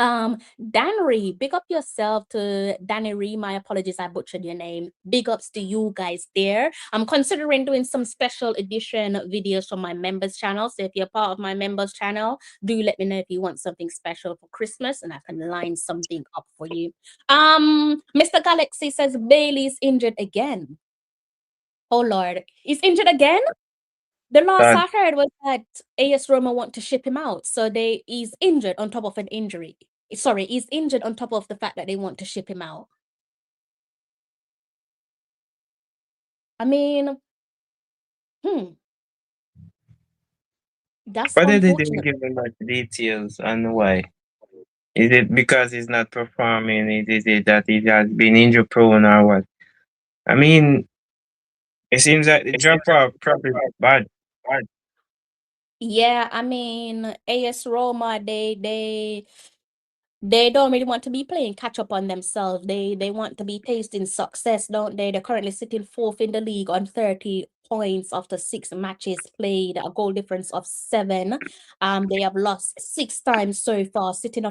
Danry, big up yourself to Danny. My apologies, I butchered your name. Big ups to you guys there. I'm considering doing some special edition videos from my members channel. So if you're part of my members channel, do let me know if you want something special for Christmas, and I can line something up for you. Mr. Galaxy says Bailey's injured again. Oh Lord, he's injured again? The last I heard was that AS Roma want to ship him out, so he's injured on top of an injury. Sorry, he's injured on top of the fact that they want to ship him out. I mean, that's But they didn't unfortunate. give me much details on why. Is it because he's not performing? Is it that he has been injury prone or what? I mean, it seems like the drop off probably bad. Yeah, I mean, AS Roma, they don't really want to be playing catch up on themselves. They want to be tasting success, don't they? They're currently sitting fourth in the league on 30 points after 6 matches played, a goal difference of 7. They have lost 6 times so far. Sitting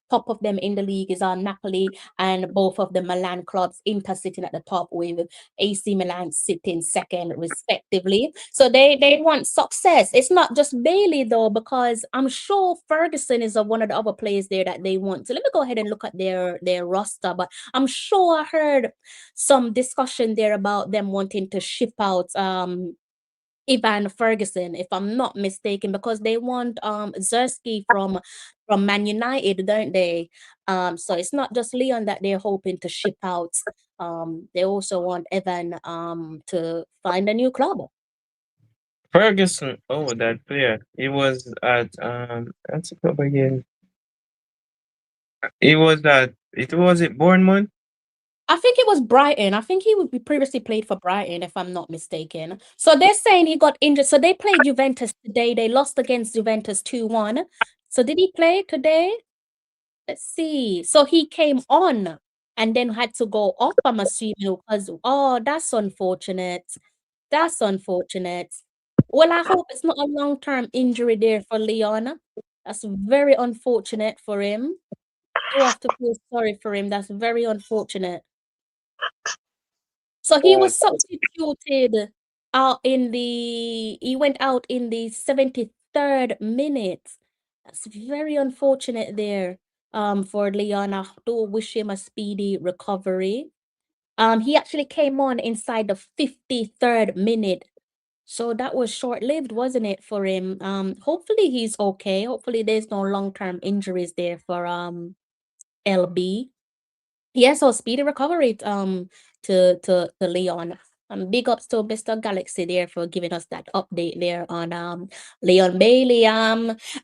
top of them in the league is Napoli and both of the Milan clubs. Inter sitting at the top with AC Milan sitting second respectively. So they want success. It's not just Bailey though, because I'm sure Ferguson is one of the other players there that they want. So let me go ahead and look at their roster. But I'm sure I heard some discussion there about them wanting to ship out Ivan Ferguson, if I'm not mistaken, because they want Zersky from Man United, don't they? So it's not just Leon that they're hoping to ship out. They also want Evan to find a new club. Ferguson, oh, that player. He was at that's a club again. It was it Bournemouth? I think it was Brighton. I think he would be previously played for Brighton, if I'm not mistaken. So they're saying he got injured. So they played Juventus today. They lost against Juventus 2-1. So did he play today? Let's see. So he came on and then had to go off, I'm assuming, because, oh, that's unfortunate. That's unfortunate. Well, I hope it's not a long-term injury there for Leon. That's very unfortunate for him. You have to feel sorry for him. That's very unfortunate. So he was substituted out he went out in the 73rd minute. That's very unfortunate there for Leon. I do wish him a speedy recovery. He actually came on inside the 53rd minute. So that was short-lived, wasn't it, for him? Hopefully he's okay. Hopefully there's no long-term injuries there for LB. Yeah, so speedy recovery to Leon. Big ups to Mr. Galaxy there for giving us that update there on Leon Bailey.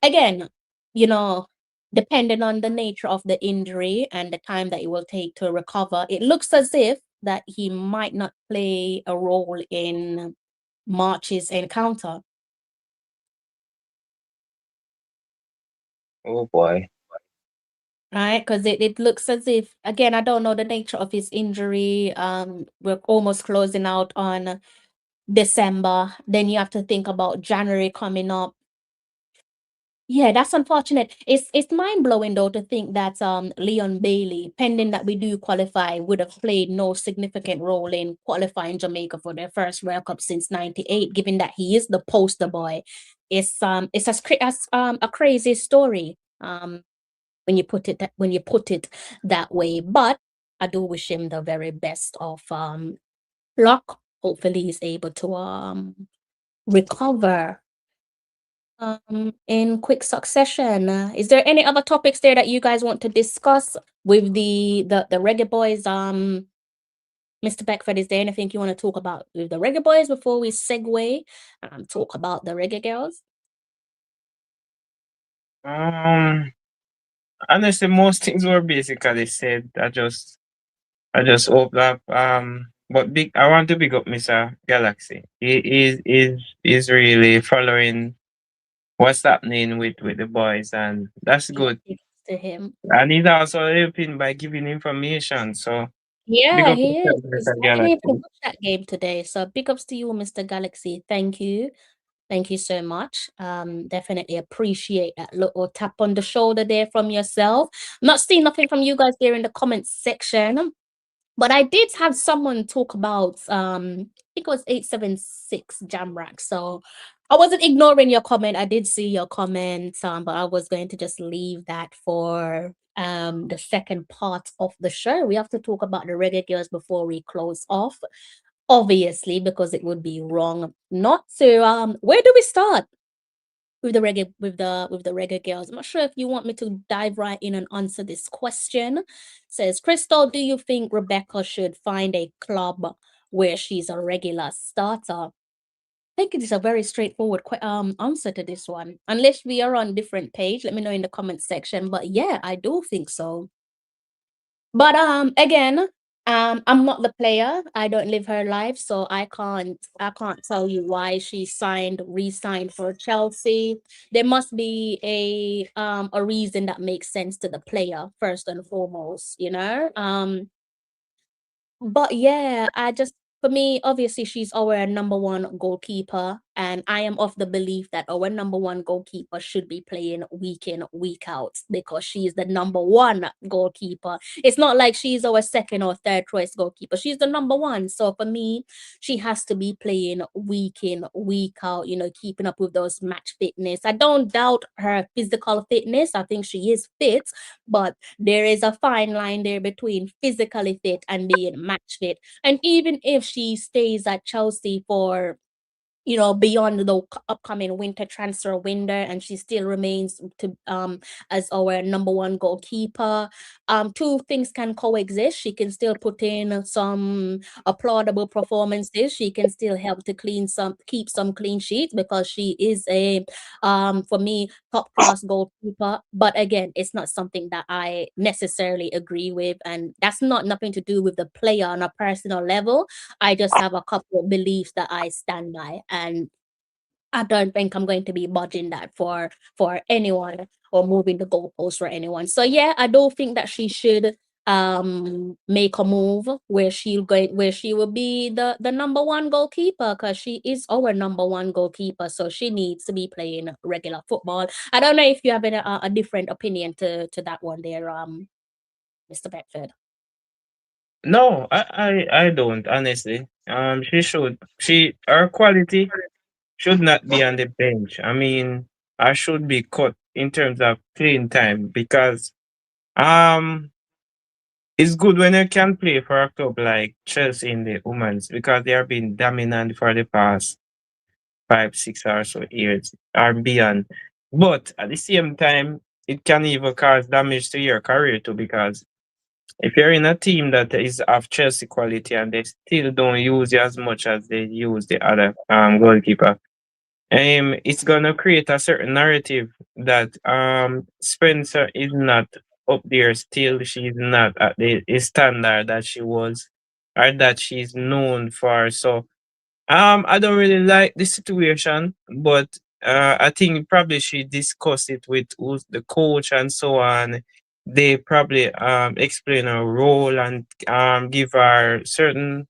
Again, you know, depending on the nature of the injury and the time that it will take to recover, it looks as if that he might not play a role in March's encounter. Oh boy. Right, because it looks as if, again, I don't know the nature of his injury. We're almost closing out on December. Then you have to think about January coming up. Yeah, that's unfortunate. It's mind-blowing though to think that Leon Bailey, pending that we do qualify, would have played no significant role in qualifying Jamaica for their first World Cup since '98, given that he is the poster boy. It's as a crazy story. When you put it that way. But I do wish him the very best of luck. Hopefully he's able to recover in quick succession. Is there any other topics there that you guys want to discuss with the Reggae Boys? Mr. Beckford, is there anything you want to talk about with the Reggae Boys before we segue and talk about the Reggae Girls? Honestly, most things were basically said. I just hope that but I want to big up Mr. Galaxy. He is really following what's happening with the boys, and that's good. To him. And he's also helping by giving information. So big Yeah, up he is. yourself, Mr. I didn't even Galaxy. watch that game today. So big ups to you, Mr. Galaxy. Thank you. Thank you so much. Definitely appreciate that little tap on the shoulder there from yourself. I'm not seeing nothing from you guys there in the comments section. But I did have someone talk about I think it was 876 Jamrack. So I wasn't ignoring your comment. I did see your comment, but I was going to just leave that for the second part of the show. We have to talk about the Reggae Girls before we close off, obviously, because it would be wrong not to. Where do we start? With the Reggae Girls. I'm not sure if you want me to dive right in and answer this question. Says Crystal, do you think Rebecca should find a club where she's a regular starter? I think it is a very straightforward answer to this one. Unless we are on different page, let me know in the comment section. But yeah, I do think so. But again, I'm not the player. I don't live her life, so I can't tell you why she re-signed for Chelsea. There must be a reason that makes sense to the player first and foremost, you know. But yeah, I just for me, obviously, she's our number one goalkeeper, and I am of the belief that our number one goalkeeper should be playing week in, week out, because she's the number one goalkeeper. It's not like she's our second or third choice goalkeeper. She's the number one. So for me, she has to be playing week in, week out, keeping up with those match fitness. I don't doubt her physical fitness. I think she is fit, but there is a fine line there between physically fit and being match fit. And even if she stays at Chelsea for beyond the upcoming winter transfer window, and she still remains to as our number one goalkeeper, two things can coexist. She can still put in some applaudable performances. She can still help to keep some clean sheets, because she is a for me, top class goalkeeper. But again, it's not something that I necessarily agree with, and that's not nothing to do with the player on a personal level. I just have a couple of beliefs that I stand by, and I don't think I'm going to be budging that for anyone, or moving the goalpost for anyone. So yeah, I do think that she should make a move where she will be the number one goalkeeper, because she is our number one goalkeeper. So she needs to be playing regular football. I don't know if you have a different opinion to that one there, Mr. Beckford. No, I don't, honestly. Her quality should not be on the bench. I mean, I should be cut in terms of playing time, because um it's good when you can play for a club like Chelsea in the women's, because they are being dominant for the past 5, 6 or so years or beyond. But at the same time, it can even cause damage to your career too, because if you're in a team that is of Chelsea quality and they still don't use you as much as they use the other goalkeeper, it's gonna create a certain narrative that Spencer is not up there still. She's not at the standard that she was, or that she's known for. So I don't really like the situation, but I think probably she discussed it with who's the coach and so on. They probably explain her role and give her certain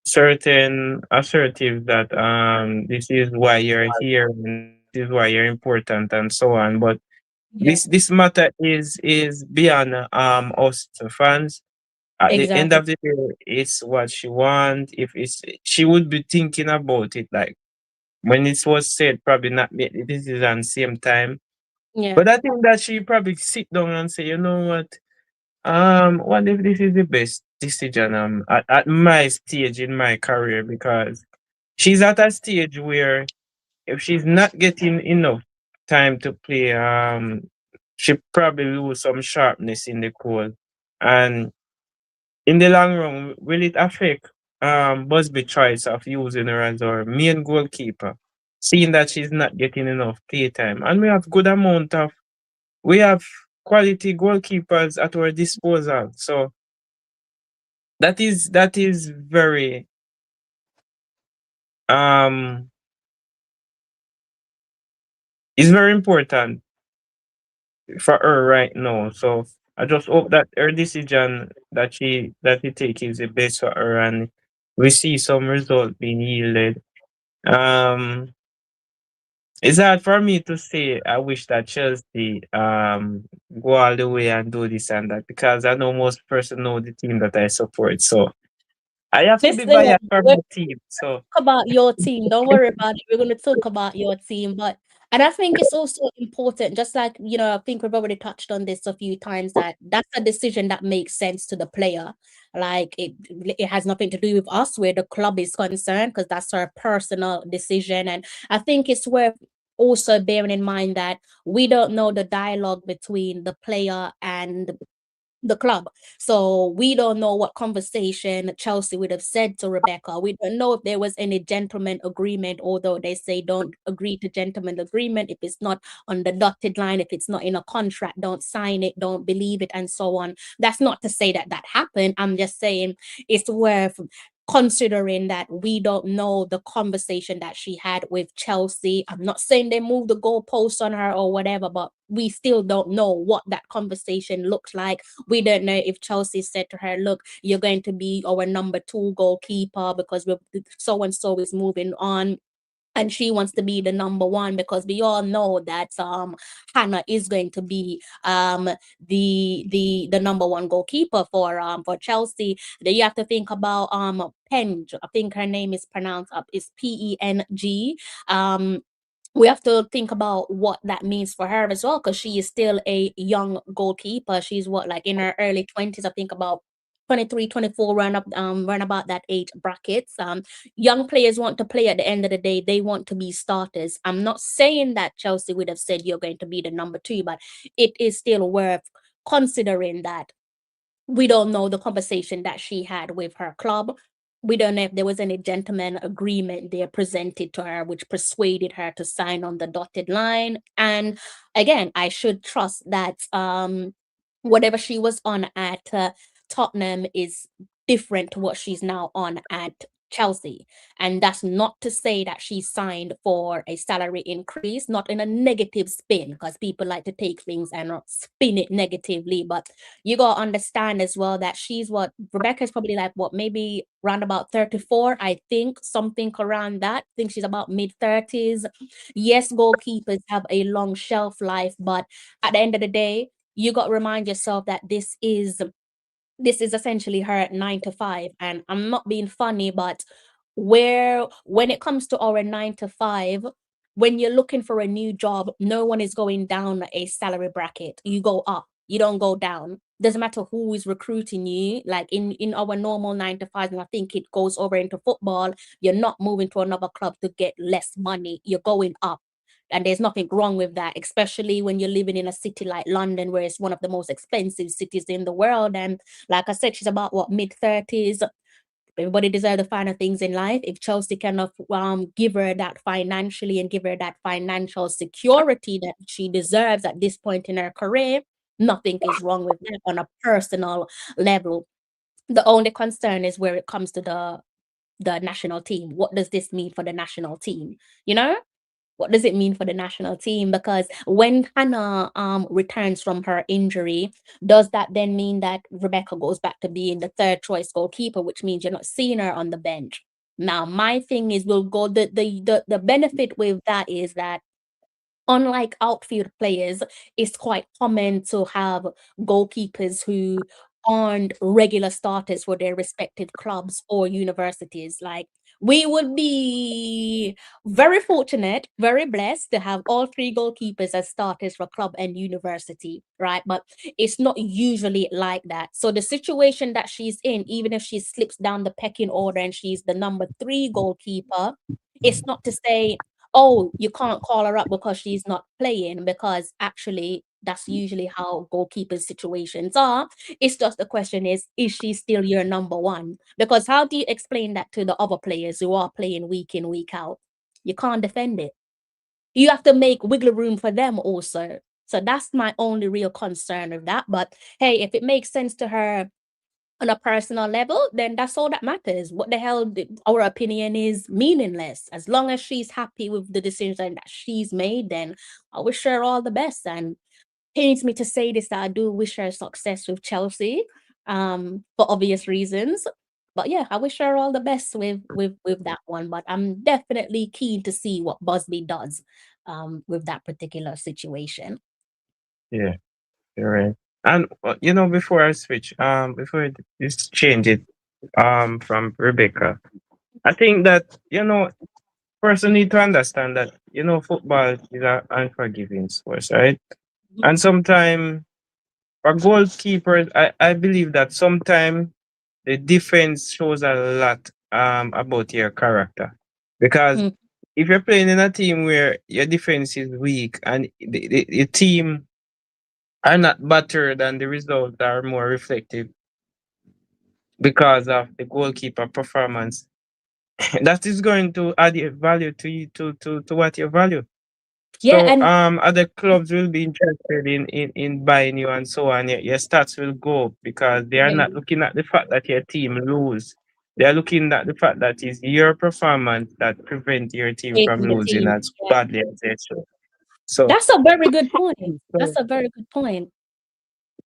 assertive that this is why you're here and this is why you're important and so on. But Yeah, this matter is beyond us the fans. At the end exactly. of the day, it's what she wants. If it's she would be thinking about it, like when it was said, probably not make the decision same time. Yeah, But I think that she probably sit down and say, you know what if this is the best decision at my stage in my career, because she's at a stage where if she's not getting enough time to play, she probably lose some sharpness in the core. And in the long run, will it affect Busby choice of using her as our main goalkeeper, seeing that she's not getting enough playtime? And we have quality goalkeepers at our disposal. So that is very um is very important for her right now. So I just hope that her decision that she take is the best for her, and we see some result being yielded. Um it's hard for me to say I wish that Chelsea go all the way and do this and that, because I know most person know the team that I support. So I have to be listen, biased for my team. So about your team. Don't worry about it. We're going to talk about your team, and I think it's also important, just like, I think we've already touched on this a few times, that that's a decision that makes sense to the player. Like it has nothing to do with us where the club is concerned, because that's our personal decision. And I think it's worth also bearing in mind that we don't know the dialogue between the player and the club. So we don't know what conversation Chelsea would have said to Rebecca. We don't know if there was any gentleman agreement, although they say don't agree to gentleman agreement if it's not on the dotted line, if it's not in a contract, don't sign it, don't believe it, and so on. That's not to say that that happened. I'm just saying it's worth considering that we don't know the conversation that she had with Chelsea. I'm not saying they moved the goalposts on her or whatever, but we still don't know what that conversation looks like. We don't know if Chelsea said to her, look, you're going to be our number 2 goalkeeper because so and so is moving on, and she wants to be the number 1, because we all know that Hannah is going to be the number 1 goalkeeper for Chelsea. Then you have to think about Peng. I think her name is pronounced is Peng. We have to think about what that means for her as well, because she is still a young goalkeeper. She's like in her early 20s, I think about 23, 24, run about that age brackets. Young players want to play. At the end of the day, they want to be starters. I'm not saying that Chelsea would have said you're going to be the number 2, but it is still worth considering that we don't know the conversation that she had with her club. We don't know if there was any gentleman agreement there presented to her which persuaded her to sign on the dotted line. And again, I should trust that whatever she was on at Tottenham is different to what she's now on at Chelsea. And that's not to say that she signed for a salary increase, not in a negative spin, because people like to take things and spin it negatively. But you gotta understand as well that Rebecca's probably maybe around about 34, I think, something around that. I think she's about mid-30s. Yes, goalkeepers have a long shelf life, but at the end of the day, you got to remind yourself that this is essentially her 9 to 5. And I'm not being funny, but when it comes to our 9 to 5, when you're looking for a new job, no one is going down a salary bracket. You go up, you don't go down. Doesn't matter who is recruiting you. Like in our normal 9 to 5, and I think it goes over into football, you're not moving to another club to get less money. You're going up. And there's nothing wrong with that, especially when you're living in a city like London, where it's one of the most expensive cities in the world. And like I said, she's about mid-30s. Everybody deserves the finer things in life. If Chelsea cannot give her that financially and give her that financial security that she deserves at this point in her career, nothing is wrong with that on a personal level. The only concern is where it comes to the national team. What does this mean for the national team? What does it mean for the national team? Because when Hannah returns from her injury, does that then mean that Rebecca goes back to being the 3rd choice goalkeeper, which means you're not seeing her on the bench? Now, my thing is, the benefit with that is that unlike outfield players, it's quite common to have goalkeepers who aren't regular starters for their respective clubs or universities. Like, we would be very fortunate, very blessed to have all 3 goalkeepers as starters for club and university, right? But it's not usually like that. So the situation that she's in, even if she slips down the pecking order and she's the number 3 goalkeeper, it's not to say, oh, you can't call her up because she's not playing, because actually that's usually how goalkeeper situations are. It's just the question is she still your number 1? Because how do you explain that to the other players who are playing week in, week out? You can't defend it. You have to make wiggle room for them also. So that's my only real concern with that. But hey, if it makes sense to her on a personal level, then that's all that matters. What the hell, our opinion is meaningless. As long as she's happy with the decision that she's made, then I wish her all the best. And pains me to say this, that I do wish her success with Chelsea, for obvious reasons. But yeah, I wish her all the best with that one. But I'm definitely keen to see what Busby does with that particular situation. Yeah, you're right. And before I switch, before this change it, from Rebecca, I think that person need to understand that football is an unforgiving sport, right? And sometimes for goalkeepers, I believe that sometimes the defense shows a lot about your character, because Mm. if you're playing in a team where your defense is weak and the team are not battered and the results are more reflective because of the goalkeeper performance, that is going to add a value to you, to what you value. Yeah, So and other clubs will be interested in buying you and so on. Your stats will go up because they are not looking at the fact that your team lose. They're looking at the fact that it's your performance that prevent your team from Taking the losing team. as Yeah. badly as they should. So, That's a very good point. That's so a very good point.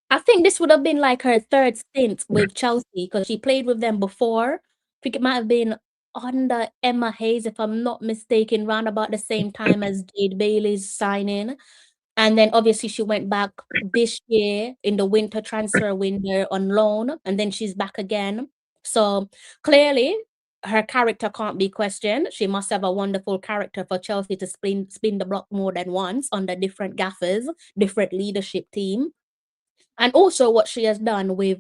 I think this would have been like her third stint with Chelsea because she played with them before. I think it might have been under Emma Hayes, if I'm not mistaken, round about the same time as Jade Bailey's signing. And then obviously she went back this year in the winter transfer window on loan, and then she's back again. So clearly her character can't be questioned. She must have a wonderful character for Chelsea to spin the block more than once under different gaffers, different leadership team. And also what she has done with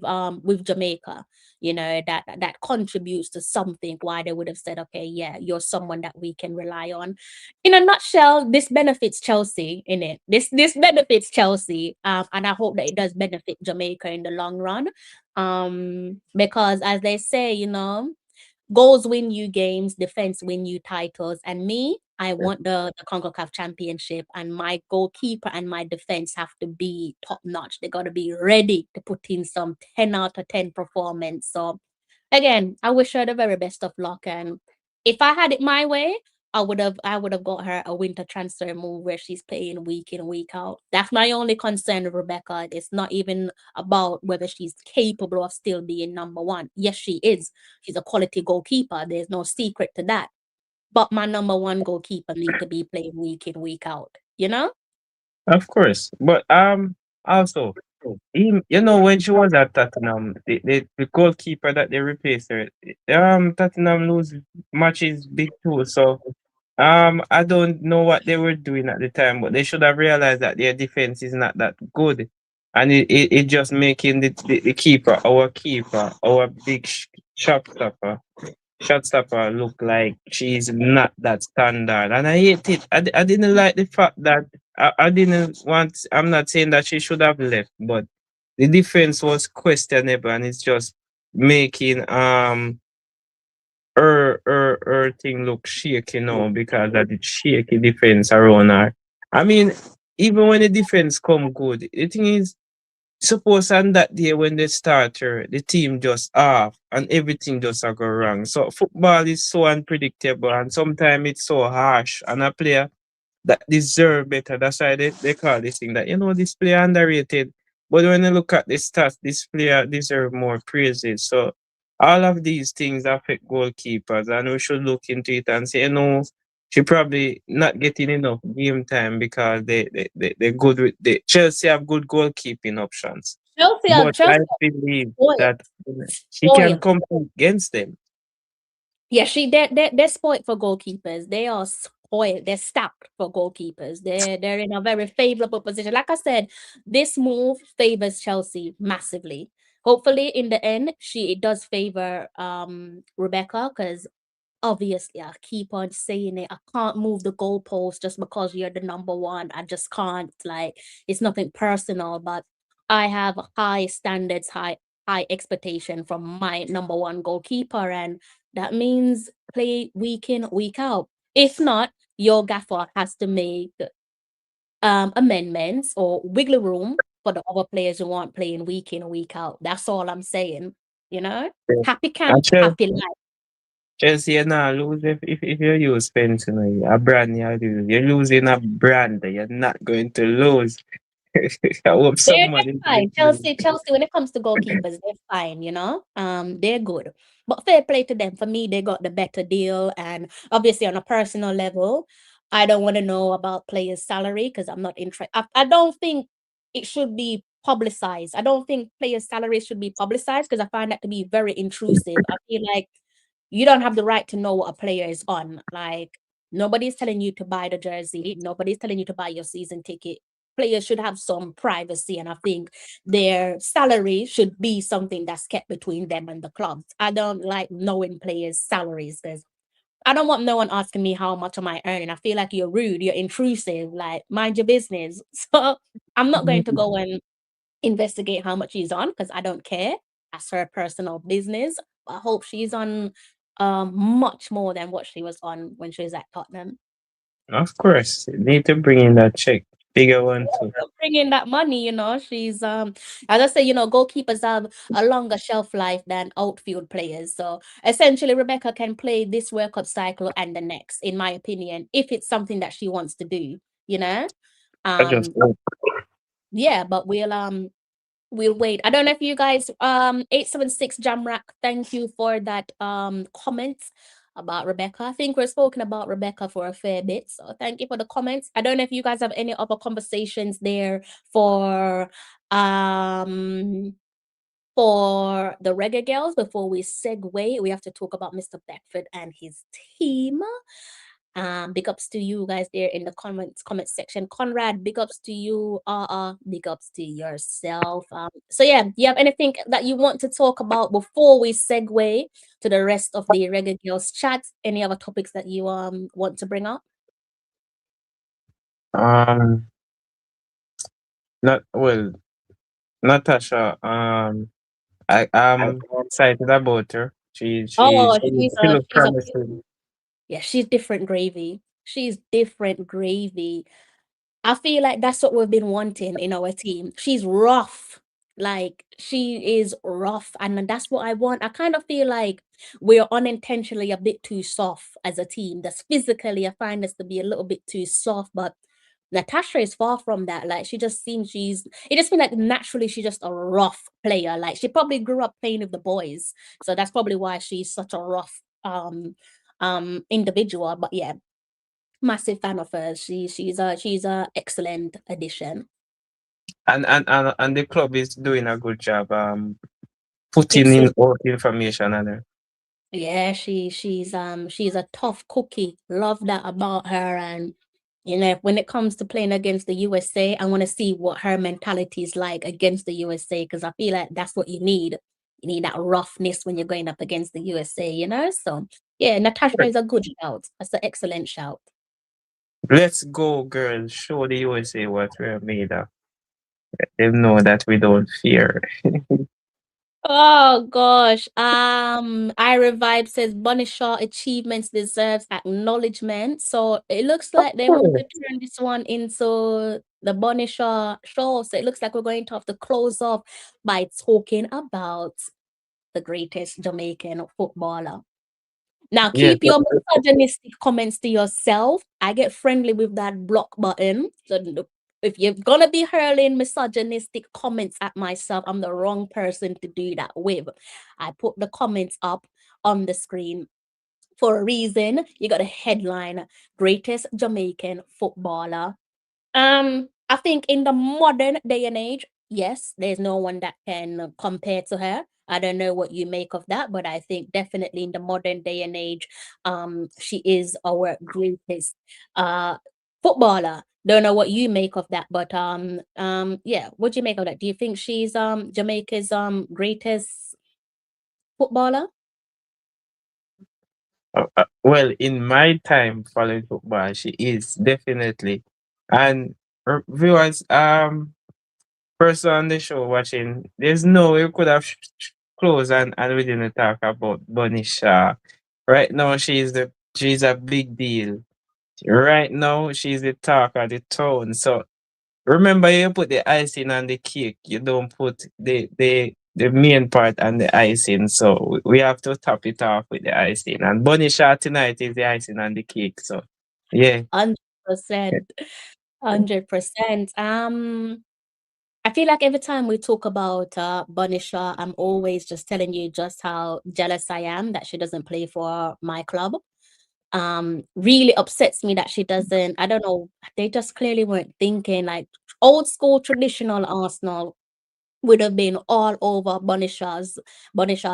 Jamaica, you know, that contributes to something why they would have said, okay, yeah, you're someone that we can rely on. In a nutshell, this benefits Chelsea in it. This benefits Chelsea, and I hope that it does benefit Jamaica in the long run, because as they say, you know, goals win you games, defense win you titles. And me, I want the CONCACAF championship, and my goalkeeper and my defense have to be top notch. They got to be ready to put in some 10 out of 10 performance. So again, I wish her the very best of luck. And if I had it my way, I would have got her a winter transfer move where she's playing week in, week out. That's my only concern with Rebecca. It's not even about whether she's capable of still being number one. Yes, she is. She's a quality goalkeeper. There's no secret to that. But my number one goalkeeper need to be playing week in, week out. You know? of course, but also, you know, when she was at Tottenham, the goalkeeper that they replaced her, Tottenham lose matches big too. So I don't know what they were doing at the time, but they should have realized that their defense is not that good, and it just making the keeper, our big shot stopper look like she's not that standard. And I hate it. I didn't like the fact that I didn't want, I'm not saying that she should have left, but the defense was questionable, and it's just making her thing look shaky now because of the shaky defense around her. I mean, even when the defense come good, the thing is, suppose on that day when they start her, the team just off and everything just a go wrong. So football is so unpredictable, and sometimes it's so harsh. And a player that deserve better. That's why they call this thing that, you know, this player underrated. But when you look at the stats, this player deserve more praises. So all of these things affect goalkeepers, and we should look into it and say, you know, she probably not getting enough game time because they good with the Chelsea have good goalkeeping options. But I Chelsea believe spoiled. that she can Spoiled. compete against them. Yeah, they're spoiled for goalkeepers. They are spoiled. They're stacked for goalkeepers. They're in a very favorable position. Like I said, this move favors Chelsea massively. Hopefully, in the end, it does favor Rebecca, because obviously I keep on saying it. I can't move the goalpost just because you're the number one. I just can't. Like, it's nothing personal, but I have high standards, high expectation from my number one goalkeeper, and that means play week in, week out. If not, your gaffer has to make amendments or wiggle room for the other players who aren't playing week in, week out. That's all I'm saying. You know, happy camp, And Chelsea, happy life. Chelsea, you not lose if you use Spence, you know, a brand you lose. You're losing a brand. You're not going to lose. I hope They're someone is fine. listening. Chelsea, when it comes to goalkeepers, they're fine, you know. They're good. But fair play to them. For me, they got the better deal. And obviously on a personal level, I don't want to know about players' salary because I'm not interested. I don't think it should be publicized. I don't think players' salaries should be publicized because I find that to be very intrusive. I feel like you don't have the right to know what a player is on. Like, nobody's telling you to buy the jersey. Nobody's telling you to buy your season ticket. Players should have some privacy, and I think their salary should be something that's kept between them and the clubs. I don't like knowing players' salaries because I don't want no one asking me how much am I earning. I feel like you're rude, you're intrusive, like mind your business. So I'm not going to go and investigate how much she's on because I don't care. That's her personal business. I hope she's on much more than what she was on when she was at Tottenham. Of course, you need to bring in that check Bigger one too. Bringing that money, you know. She's as I say, you know, goalkeepers have a longer shelf life than outfield players. So essentially, Rebecca can play this World Cup cycle and the next, in my opinion, if it's something that she wants to do. You know, I just yeah, but we'll wait. I don't know if you guys 876 Jamrak, thank you for that comment about Rebecca. I think we're spoken about Rebecca for a fair bit, so thank you for the comments. I don't know if you guys have any other conversations there for the Reggae Girls. Before we segue, we have to talk about Mr. Beckford and his team. Big ups to you guys there in the comment section. Conrad, big ups to you. Big ups to yourself. So yeah, do you have anything that you want to talk about before we segue to the rest of the Reggae Girls chat? Any other topics that you want to bring up? not well, Natasha. I'm excited about her. She Oh, she looks promising. yeah, she's different gravy. She's different gravy. I feel like that's what we've been wanting in our team. She's rough. Like she is rough, and that's what I want. I kind of feel like we're unintentionally a bit too soft as a team. That's physically, I find us to be a little bit too soft, but Natasha is far from that. Like she just seems it just feels like naturally she's just a rough player. Like she probably grew up playing with the boys. So that's probably why she's such a rough individual. But yeah, massive fan of hers. She's a excellent addition. And the club is doing a good job putting in all the information on her. Yeah, she's a tough cookie. Love that about her. And you know, when it comes to playing against the USA, I want to see what her mentality is like against the USA, because I feel like that's what you need. You need that roughness when you're going up against the USA, you know? So yeah, Natasha is a good shout. That's an excellent shout. Let's go, girls. Show the USA what we're made of. Let them know that we don't fear. Oh gosh. Ira Vibe says Bunny Shaw achievements deserves acknowledgement. So it looks like they want to turn this one into the Bunny Shaw show. So it looks like we're going to have to close off by talking about the greatest Jamaican footballer. Now keep your misogynistic comments to yourself. I get friendly with that block button. So if you're gonna be hurling misogynistic comments at myself, I'm the wrong person to do that with. I put the comments up on the screen for a reason. You got a headline: greatest Jamaican footballer. I think in the modern day and age, yes, there's no one that can compare to her. I don't know what you make of that, but I think definitely in the modern day and age, she is our greatest footballer. Don't know what you make of that, but yeah, what do you make of that? Do you think she's Jamaica's greatest footballer? Well, in my time following football, she is definitely. And viewers, person on the show watching, there's no way we could have closed and we didn't talk about Bunny Shaw. Right now, she's a big deal. Right now, she's the talk of the town. So remember, you put the icing on the cake. You don't put the main part on the icing. So we have to top it off with the icing. And Bunny Shaw tonight is the icing on the cake. So yeah. 100%. 100%. I feel like every time we talk about Bunny Shaw, I'm always just telling you just how jealous I am that she doesn't play for my club. Really upsets me that she doesn't. I don't know. They just clearly weren't thinking. Like old school traditional Arsenal would have been all over Bunny Shaw's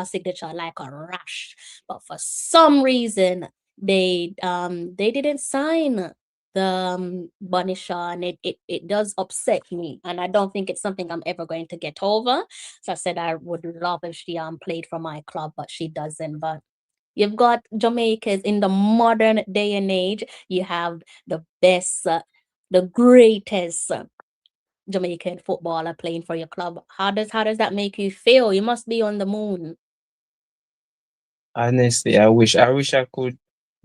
signature like a rash. But for some reason, they didn't sign the Bunny Shaw, and it does upset me, and I don't think it's something I'm ever going to get over. So I said I would love if she played for my club, but she doesn't. But you've got Jamaicans in the modern day and age. You have the best, the greatest Jamaican footballer playing for your club. How does that make you feel? You must be on the moon. Honestly, I wish I could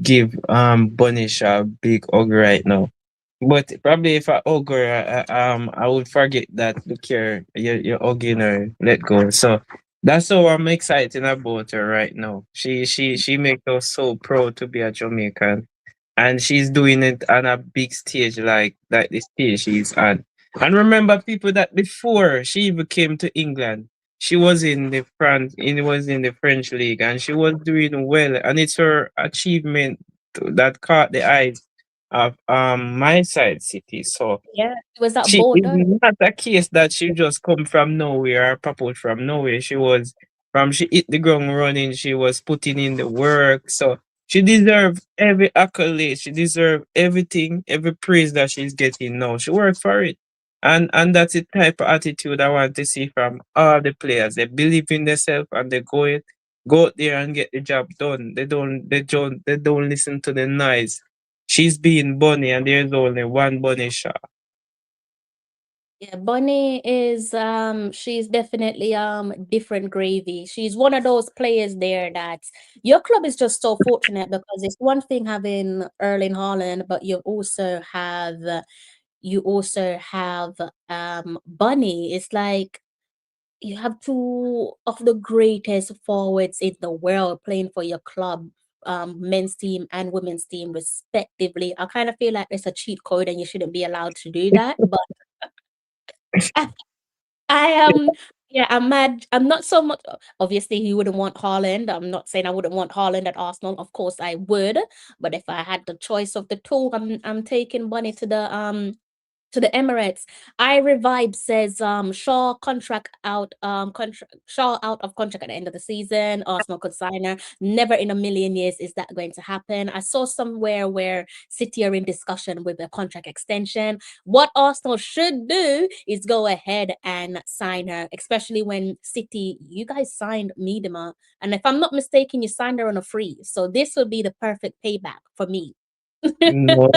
give Bunny Shaw a big hug right now. But probably if I hug her, I would forget that. Look here, you're hugging her. Let go. So that's how I'm excited about her right now. She makes us so proud to be a Jamaican, and she's doing it on a big stage like the stage she's on. And remember, people, that before she even came to England, she was in the France. It was in the French league, and she was doing well. And it's her achievement that caught the eyes of my side city. So Yeah, it was that she bold. is not a case that she just come from nowhere or pop out from nowhere. She was from she hit the ground running, she was putting in the work. So she deserves every accolade. She deserves everything, every praise that she's getting now. She worked for it. And that's the type of attitude I want to see from all the players. They believe in themselves and they go out there and get the job done. They don't listen to the noise. She's being Bunny and there's only one Bunny Shaw. Yeah, Bunny is she's definitely different gravy. She's one of those players there that your club is just so fortunate because it's one thing having Erling Haaland, but you also have Bunny. It's like you have two of the greatest forwards in the world playing for your club, men's team and women's team respectively. I kind of feel like it's a cheat code and you shouldn't be allowed to do that, but I am, yeah, I'm mad. I'm not so much. Obviously, he wouldn't want Haaland. I'm not saying I wouldn't want Haaland at Arsenal. Of course, I would. But if I had the choice of the two, I'm taking Bunny to the Emirates. Ira Vibe says Shaw out of contract at the end of the season. Arsenal could sign her. Never in a million years is that going to happen. I saw somewhere where City are in discussion with a contract extension. What Arsenal should do is go ahead and sign her, especially when City, you guys signed Miedema. And if I'm not mistaken, you signed her on a free. So this would be the perfect payback for me. No.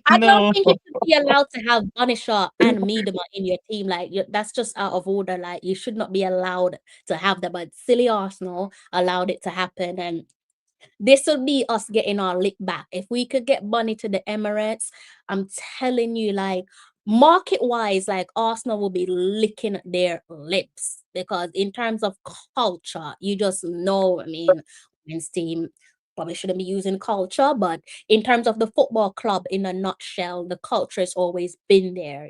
I don't No. think you should be allowed to have Bunisher and Miedema in your team. Like that's just out of order. Like you should not be allowed to have that. But silly Arsenal allowed it to happen, and this would be us getting our lick back. If we could get Bunny to the Emirates, I'm telling you, like market wise, like Arsenal will be licking their lips because in terms of culture, you just know. I mean, men's team probably shouldn't be using culture, but in terms of the football club, in a nutshell, the culture has always been there.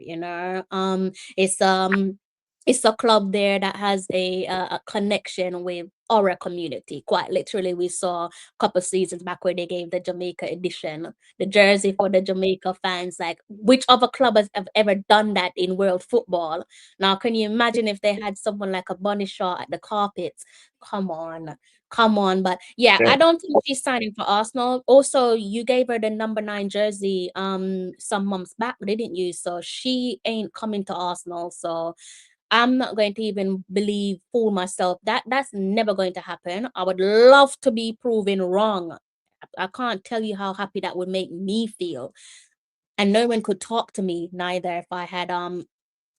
It's a club there that has a connection with our community. Quite literally, we saw a couple seasons back where they gave the Jamaica edition, the jersey for the Jamaica fans. Like, which other club has have ever done that in world football? Now, can you imagine if they had someone like a Bunny Shaw at the carpets? Come on, come on. But yeah, Yeah. I don't think she's signing for Arsenal. Also, you gave her the number 9 jersey some months back, didn't you? So she ain't coming to Arsenal. So I'm not going to even fool myself. That's never going to happen. I would love to be proven wrong. I can't tell you how happy that would make me feel. And no one could talk to me neither if I had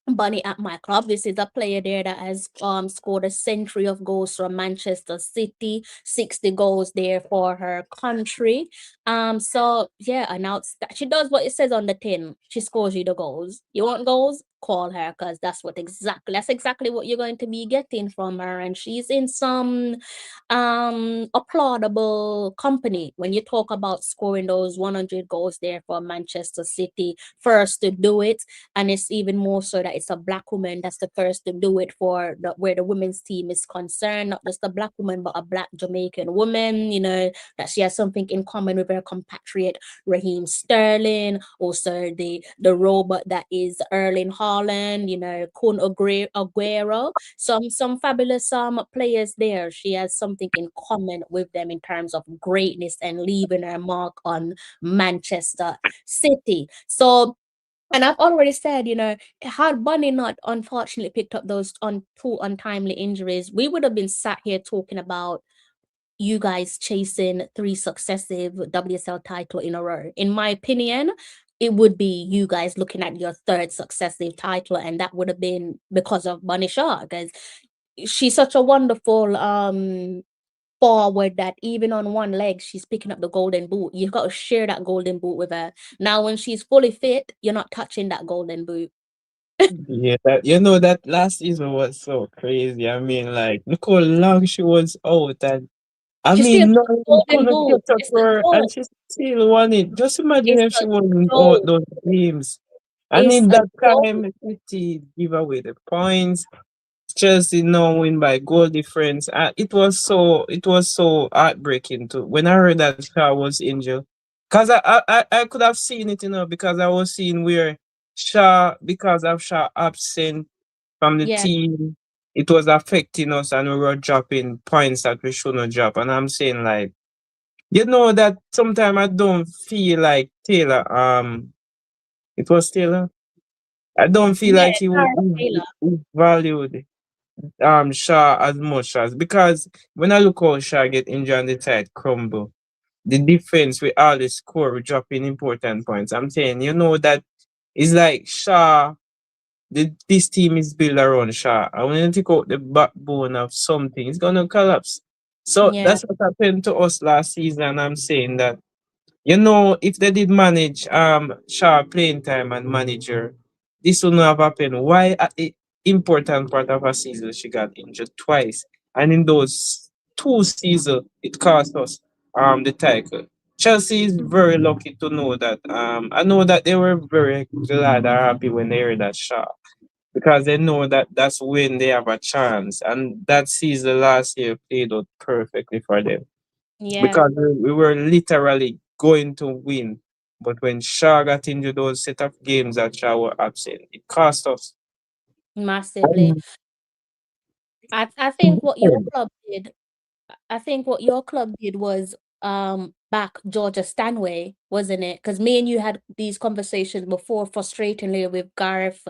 Bunny at my club. This is a player there that has scored a century of goals for Manchester City, 60 goals there for her country. So yeah, announced that she does what it says on the tin. She scores you the goals. You want goals? Call her because that's exactly what you're going to be getting from her. And she's in some applaudable company when you talk about scoring those 100 goals there for Manchester City, first to do it, and it's even more so that it's a black woman that's the first to do it for where the women's team is concerned, not just a black woman but a black Jamaican woman, that she has something in common with her compatriot Raheem Sterling, also the robot that is Erling Haaland, Kun Aguero, some fabulous players there. She has something in common with them in terms of greatness and leaving her mark on Manchester City. So, and I've already said, had Bunny not unfortunately picked up those two untimely injuries, we would have been sat here talking about you guys chasing 3 successive WSL title in a row. In my opinion, it would be you guys looking at your 3rd successive title, and that would have been because of Bunny Shaw, because she's such a wonderful forward that even on one leg she's picking up the golden boot. You've got to share that golden boot with her. Now when she's fully fit, you're not touching that golden boot. Yeah, that last season was so crazy. I mean, like, look how long she was out, and I She still mean, no got the one golden couldn't boot. catch up It's to a her, and joke. she still won it. Just imagine It's if a she wasn't out joke. those games. I It's mean, a that joke. time City give away the points. Chelsea now win by goal difference. It was so heartbreaking too when I heard that Shaw was injured. Cause I could have seen it, because I was seeing where because of Shaw absent from the Yeah, team, it was affecting us and we were dropping points that we shouldn't drop. And I'm saying, like, that sometimes I don't feel like Taylor. It was Taylor. I don't feel yeah, like he was Gareth Taylor. valued Shaw as much as, because when I look how Shaw get injured and the side crumble, the defense with all the score we dropping important points. I'm saying, that it's like Shaw. This team is built around Shaw. And when you take out the backbone of something, it's gonna collapse. So Yeah, that's what happened to us last season. I'm saying that, if they did manage Shaw playing time and manager, this would not have happened. Why at the important part of a season she got injured twice, and in those two seasons it cost us the title. Chelsea is very lucky to know that. I know that they were very glad or happy when they heard that Shaw, because they know that that's when they have a chance, and that season last year played out perfectly for them, yeah, because we were literally going to win. But when Shaw got into those set of games that Shaw were absent, it cost us. massively. I think what your club did I think what your club did was back Georgia Stanway, wasn't it? Because me and you had these conversations before, frustratingly, with Gareth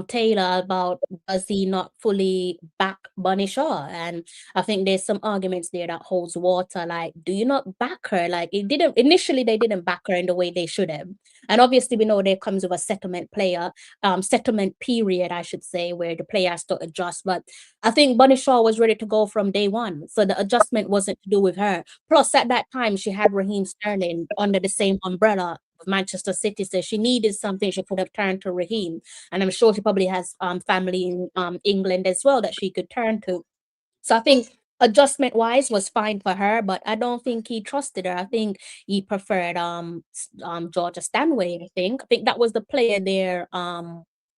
Taylor about does he not fully back Bunny Shaw? And I think there's some arguments there that holds water. Like, do you not back her? Like, it didn't initially they didn't back her in the way they should have. And obviously we know there comes with a settlement period, I should say, where the player has to adjust. But I think Bunny Shaw was ready to go from day one. So the adjustment wasn't to do with her. Plus, at that time, she had Raheem Sterling under the same umbrella of Manchester City. So she needed something, she could have turned to Raheem. And I'm sure she probably has family in England as well that she could turn to. So I think adjustment wise was fine for her, but I don't think he trusted her. I think he preferred Georgia Stanway. I think that was the player there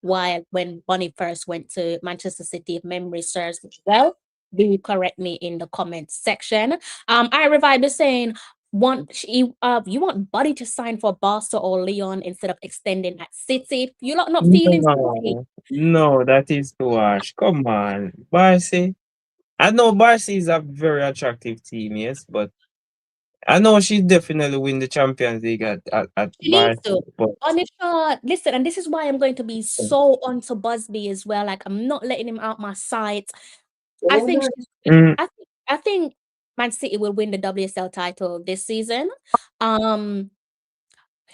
while when Bonnie first went to Manchester City, if memory serves me well. Do correct me in the comments section. I revived is saying you want Buddy to sign for Barca or Leon instead of extending at City. You're not feeling City. No, no, that is too harsh. Come on, Barcy. I know Barcy is a very attractive team, yes, but I know she definitely win the Champions League at She needs Barcy, to. but Onisha, listen, and this is why I'm going to be so onto Busby as well. Like I'm not letting him out my sight. I think she's, mm, I think Man City will win the WSL title this season. Um,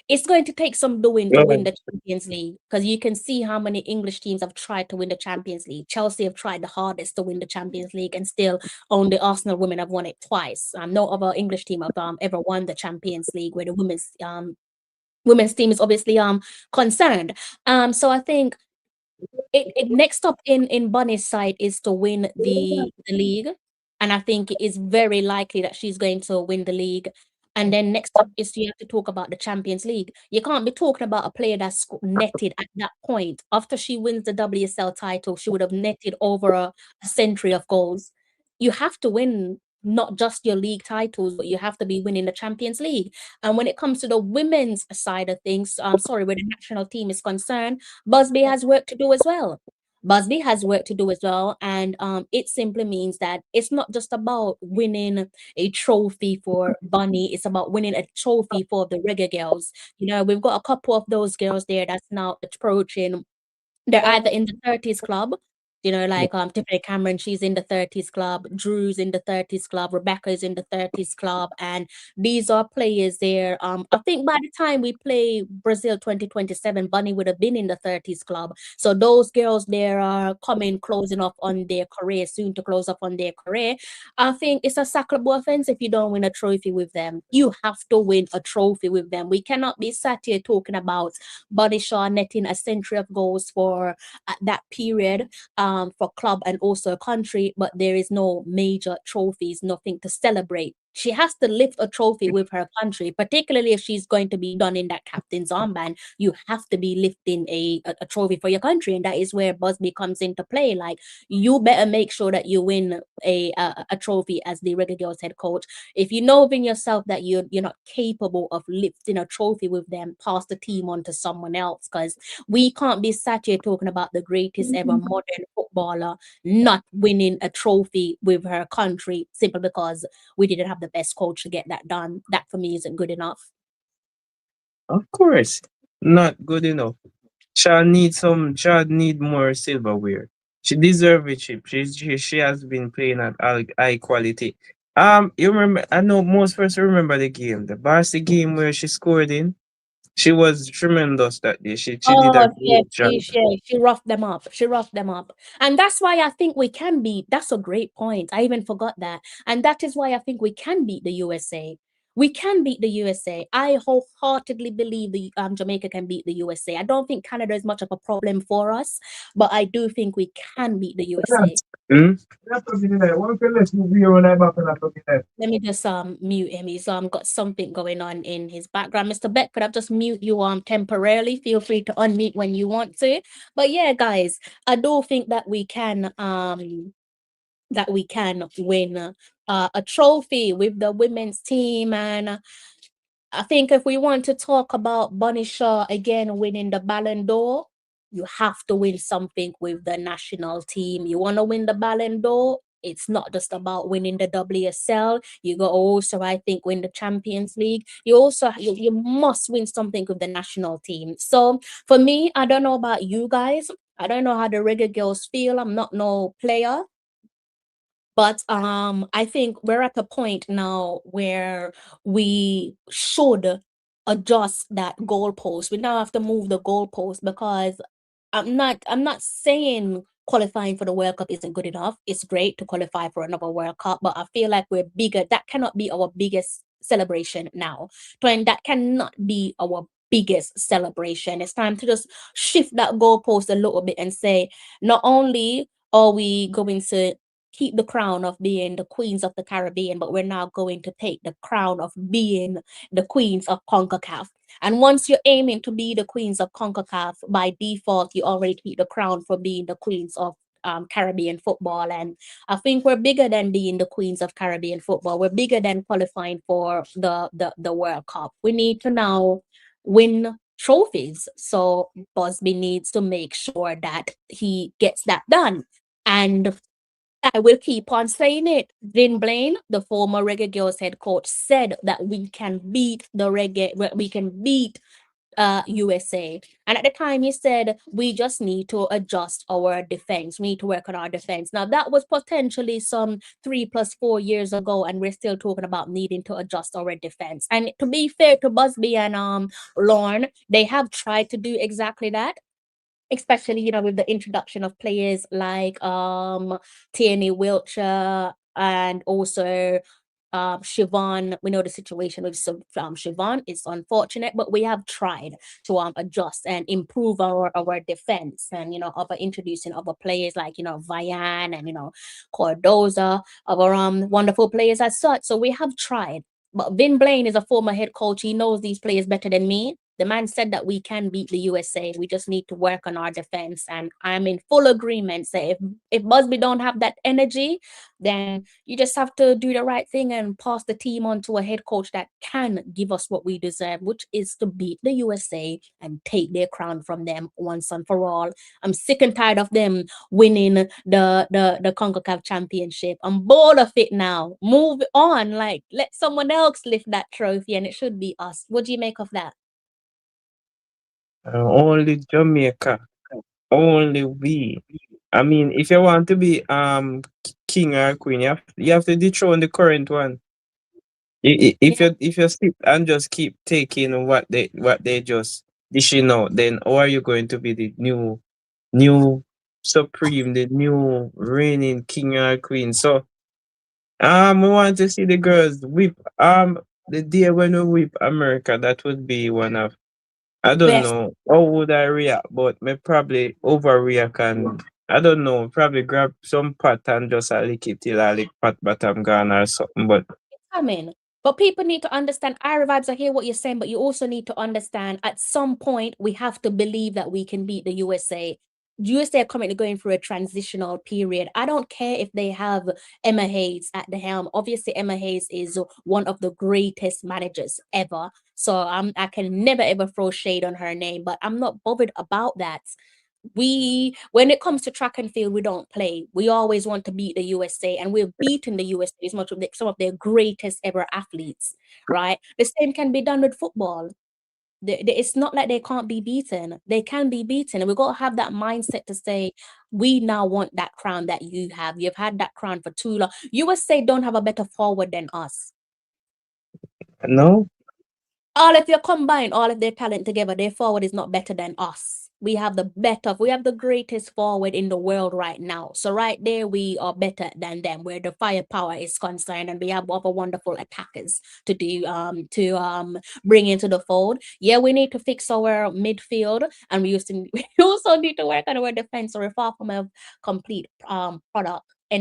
it's going to take some doing to yeah, win the Champions League because you can see how many English teams have tried to win the Champions League. Chelsea have tried the hardest to win the Champions League, and still only Arsenal women have won it twice. No other English team have ever won the Champions League, where the women's team is obviously concerned. So I think it next up in Bunny's side is to win the league, and I think it is very likely that she's going to win the league. And then next up is you have to talk about the Champions League. You can't be talking about a player that's netted at that point. After she wins the WSL title, she would have netted over a century of goals. You have to win not just your league titles, but you have to be winning the Champions League. And when it comes to the women's side of things, I'm sorry, where the national team is concerned, Busby has work to do as well. Busby has work to do as well, and it simply means that it's not just about winning a trophy for Bunny; it's about winning a trophy for the Reggae Girls. You know, we've got a couple of those girls there that's now approaching. They're either in the 30s club, You know, like Tiffany Cameron, she's in the 30s club. Drew's in the 30s club. Rebecca's in the 30s club, and these are players there. I think by the time we play Brazil 2027, Bunny would have been in the 30s club. So those girls there are closing up on their career, soon to close up on their career. I think it's a sackable offense if you don't win a trophy with them. You have to win a trophy with them. We cannot be sat here talking about Bunny Shaw netting a century of goals for at that period for club and also country, but there is no major trophies, nothing to celebrate. She has to lift a trophy with her country, particularly if she's going to be done in that captain's armband. You have to be lifting a trophy for your country, and that is where Busby comes into play. Like, you better make sure that you win a trophy as the Reggae Girls head coach. If you know within yourself that you're not capable of lifting a trophy with them, pass the team on to someone else, because we can't be sat here talking about the greatest ever modern footballer not winning a trophy with her country simply because we didn't have the best coach to get that done. That for me isn't good enough. Of course, not good enough. Chad need more silverware. She deserves a chip. She has been playing at high quality. You remember? I know most of us remember the game, the Barca game where she scored in. She was tremendous that day. She did a Oh, yeah, great job. she roughed them up. She roughed them up. And that's why I think we can beat. That's a great point. I even forgot that. And that is why I think we can beat the USA. We can beat the USA. I wholeheartedly believe the Jamaica can beat the USA. I don't think Canada is much of a problem for us, but I do think we can beat the USA. Hmm? Let me just mute him. He's got something going on in his background. Mr. Beck, could I just mute you temporarily? Feel free to unmute when you want to. But yeah, guys, I do think that we can win a trophy with the women's team. And I think if we want to talk about Bunny Shaw again winning the Ballon d'Or, you have to win something with the national team. You want to win the Ballon d'Or? It's not just about winning the WSL. You go also, I think, win the Champions League. You must win something with the national team. So for me, I don't know about you guys. I don't know how the Reggae Girls feel. I'm not no player. But I think we're at a point now where we should adjust that goalpost. We now have to move the goalpost, because I'm not saying qualifying for the World Cup isn't good enough. It's great to qualify for another World Cup, but I feel like we're bigger. That cannot be our biggest celebration now. That cannot be our biggest celebration. It's time to just shift that goalpost a little bit and say, not only are we going to keep the crown of being the queens of the Caribbean, but we're now going to take the crown of being the queens of CONCACAF. And once you're aiming to be the queens of CONCACAF, by default, you already keep the crown for being the queens of Caribbean football. And I think we're bigger than being the queens of Caribbean football. We're bigger than qualifying for the World Cup. We need to now win trophies. So Busby needs to make sure that he gets that done. And I will keep on saying it. Vin Blaine, the former Reggae Girls head coach, said that we can beat USA. And at the time, he said we just need to adjust our defense. We need to work on our defense. Now, that was potentially some 3+4 years ago, and we're still talking about needing to adjust our defense. And to be fair to Busby and Lorne, they have tried to do exactly that, especially with the introduction of players like Tierney Wiltshire and also Siobhan. We know the situation with Siobhan is unfortunate, but we have tried to adjust and improve our defense, and introducing other players like Vian and Cordoza, our wonderful players as such. So we have tried. But Vin Blaine is a former head coach. He knows these players better than me. The man said that we can beat the USA. We just need to work on our defense. And I'm in full agreement. Say if Busby don't have that energy, then you just have to do the right thing and pass the team on to a head coach that can give us what we deserve, which is to beat the USA and take their crown from them once and for all. I'm sick and tired of them winning the CONCACAF championship. I'm bored of it now. Move on. Like, let someone else lift that trophy, and it should be us. What do you make of that? Only Jamaica, only we I mean, if you want to be king or queen, you have to dethrone the current one. If you sit and just keep taking what they just dishing out, then how are you going to be the new supreme, the new reigning king or queen? So we want to see the girls whip the day when we whip America. That would be one of, I don't Best. know how would I react, but may probably overreact and I don't know, probably grab some pot and just a lick it till I lick pot bottom gone or something. But Coming. But people need to understand, Ira Vibes, I hear what you're saying, but you also need to understand at some point we have to believe that we can beat the USA. USA are currently going through a transitional period. I don't care if they have Emma Hayes at the helm. Obviously, Emma Hayes is one of the greatest managers ever. So I can never ever throw shade on her name, but I'm not bothered about that. When it comes to track and field, we don't play. We always want to beat the USA, and we've beaten the USA as much of some of their greatest ever athletes, right? The same can be done with football. It's not like they can't be beaten. They can be beaten, and we've got to have that mindset to say, we now want that crown that you have. You've had that crown for too long. USA don't have a better forward than us. no, If you combine all of their talent together, their forward is not better than us. We have the greatest forward in the world right now. So right there, we are better than them where the firepower is concerned, and we have other wonderful attackers to bring into the fold. Yeah, we need to fix our midfield, and we also need to work on our defense. So we're far from a complete end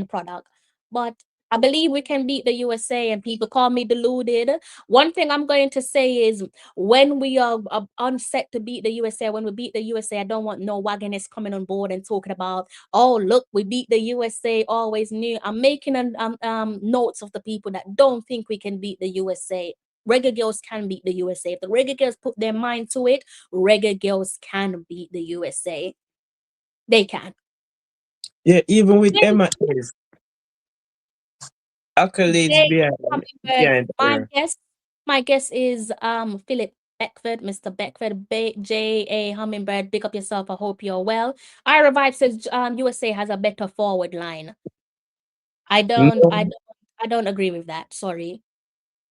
product. But I believe we can beat the USA, and people call me deluded. One thing I'm going to say is when we are on set to beat the USA, when we beat the USA, I don't want no wagoners coming on board and talking about, oh, look, we beat the USA, always knew. I'm making notes of the people that don't think we can beat the USA. Reggae girls can beat the USA. If the reggae girls put their mind to it, reggae girls can beat the USA. They can. yeah, even with Then Emma Hayes, accolades Jay behind Hummingbird, her. my guess is Philip Beckford, Mr. Beckford, J.A. Hummingbird, pick up yourself. I hope you're well. Ira Vibe says USA has a better forward line. I don't No, I don't I don't agree with that. Sorry.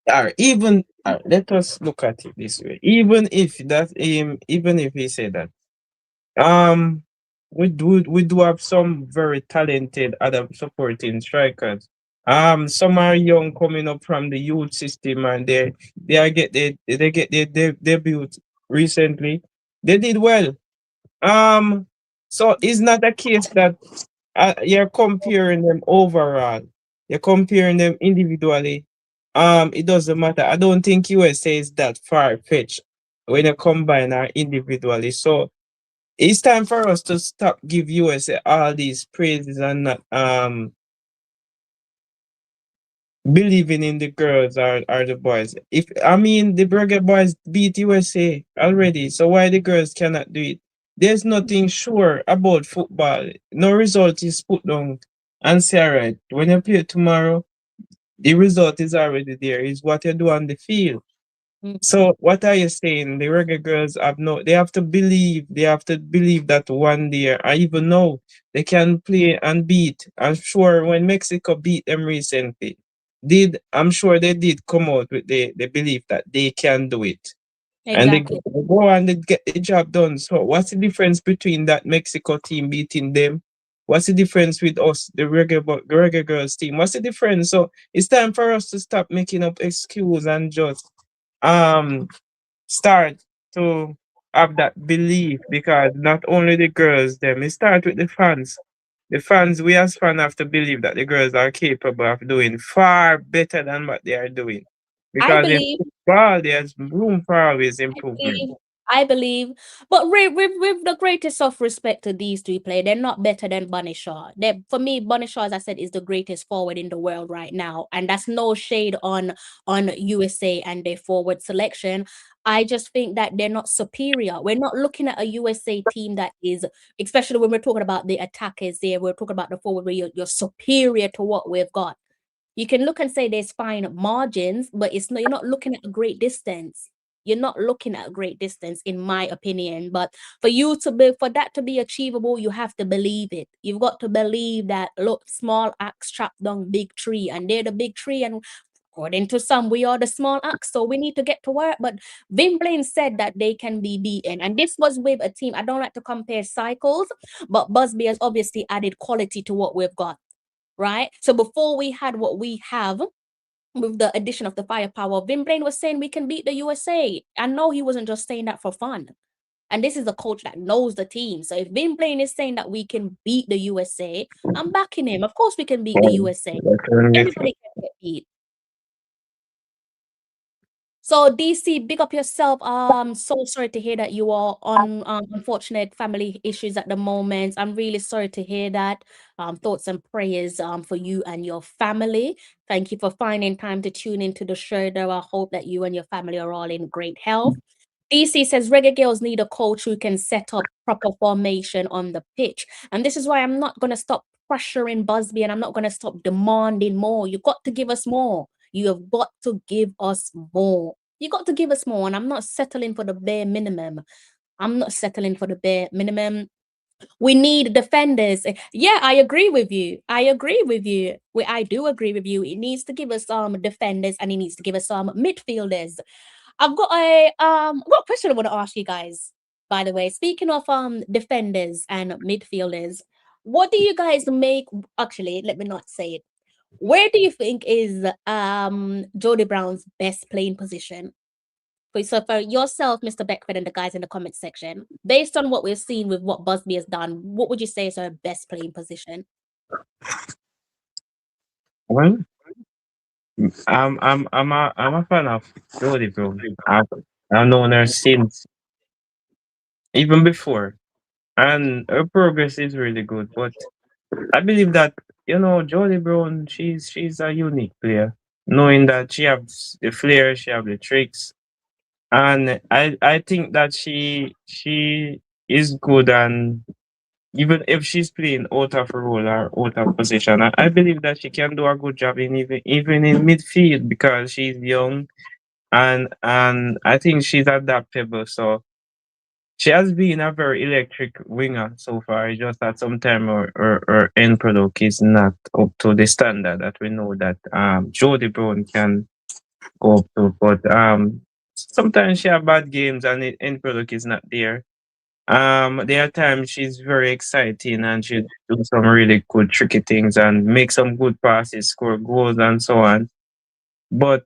let us look at it this way. Even if he said that, um, we do have some very talented other supporting strikers. Some are young coming up from the youth system, and they get their debut recently. They did well. Um, so it's not a case that you're comparing them overall. You're comparing them individually. It doesn't matter. I don't think USA is that far fetched when you combine our individually. So it's time for us to stop give USA all these praises and not believing in the girls or the boys. If I mean the Burger boys beat USA already, so why the girls cannot do it? There's nothing sure about football. No result is put down and say, all right, when you play tomorrow, the result is already there. Is what you do on the field. Mm. So what are you saying? The reggae girls they have to believe. They have to believe that one day, I even know they can play and beat. I'm sure when Mexico beat them recently, I'm sure they did come out with the belief that they can do it. And they Exactly. go and they get the job done. So what's the difference between that Mexico team beating them? What's the difference with us, the reggae girls team? What's the difference? So it's time for us to stop making up excuses and just start to have that belief, because not only the girls them, it start with the fans. The fans, we as fans have to believe that the girls are capable of doing far better than what they are doing. I Because in believe football, there's room for always improvement. I believe, but with the greatest of respect to these three players, they're not better than Bunny Shaw. For me, Bunny Shaw, as I said, is the greatest forward in the world right now, and that's no shade on USA and their forward selection. I just think that they're not superior. We're not looking at a USA team that is, especially when we're talking about the attackers there, we're talking about the forward where you're superior to what we've got. You can look and say there's fine margins, but you're not looking at a great distance. you're not looking at a great distance, in my opinion. But for that to be achievable, you have to believe it. You've got to believe that, look, small axe chop down big tree, and they're the big tree, and according to some, we are the small axe, so we need to get to work. But Vin Blaine said that they can be beaten, and this was with a team. I don't like to compare cycles, but Busby has obviously added quality to what we've got, right? So before we had what we have, with the addition of the firepower, Vin Blaine was saying we can beat the USA. I know he wasn't just saying that for fun. And this is a coach that knows the team. So if Vin Blaine is saying that we can beat the USA, I'm backing him. Of course we can beat the USA. Everybody can get beat. So DC, big up yourself. So sorry to hear that you are on unfortunate family issues at the moment. I'm really sorry to hear that. Thoughts and prayers for you and your family. Thank you for finding time to tune into the show, though. I hope that you and your family are all in great health. DC says Reggae Girls need a coach who can set up proper formation on the pitch. And this is why I'm not going to stop pressuring Busby, and I'm not going to stop demanding more. You've got to give us more. You have got to give us more. You got to give us more. And I'm not settling for the bare minimum. I'm not settling for the bare minimum. We need defenders. Yeah, I agree with you. I do agree with you. It needs to give us some defenders, and it needs to give us some midfielders. I've got a question I want to ask you guys, by the way. Speaking of defenders and midfielders, what do you guys make? Actually, let me not say it. Where do you think is Jody Brown's best playing position? So for yourself, Mr. Beckford, and the guys in the comment section, based on what we've seen with what Busby has done, what would you say is her best playing position? Well, I'm a fan of Jody Brown. I've known her since even before, and her progress is really good. But I believe that Jody Brown, she's a unique player, knowing that she has the flair, she has the tricks, and I think that she is good. And even if she's playing out of role or out of position, I believe that she can do a good job in even in midfield, because she's young, and I think she's adaptable. So she has been a very electric winger so far. It's just that sometimes her end product is not up to the standard that we know that Jody Brown can go up to. But sometimes she have bad games and the end product is not there. There are times she's very exciting and she do some really good tricky things and make some good passes, score goals and so on. But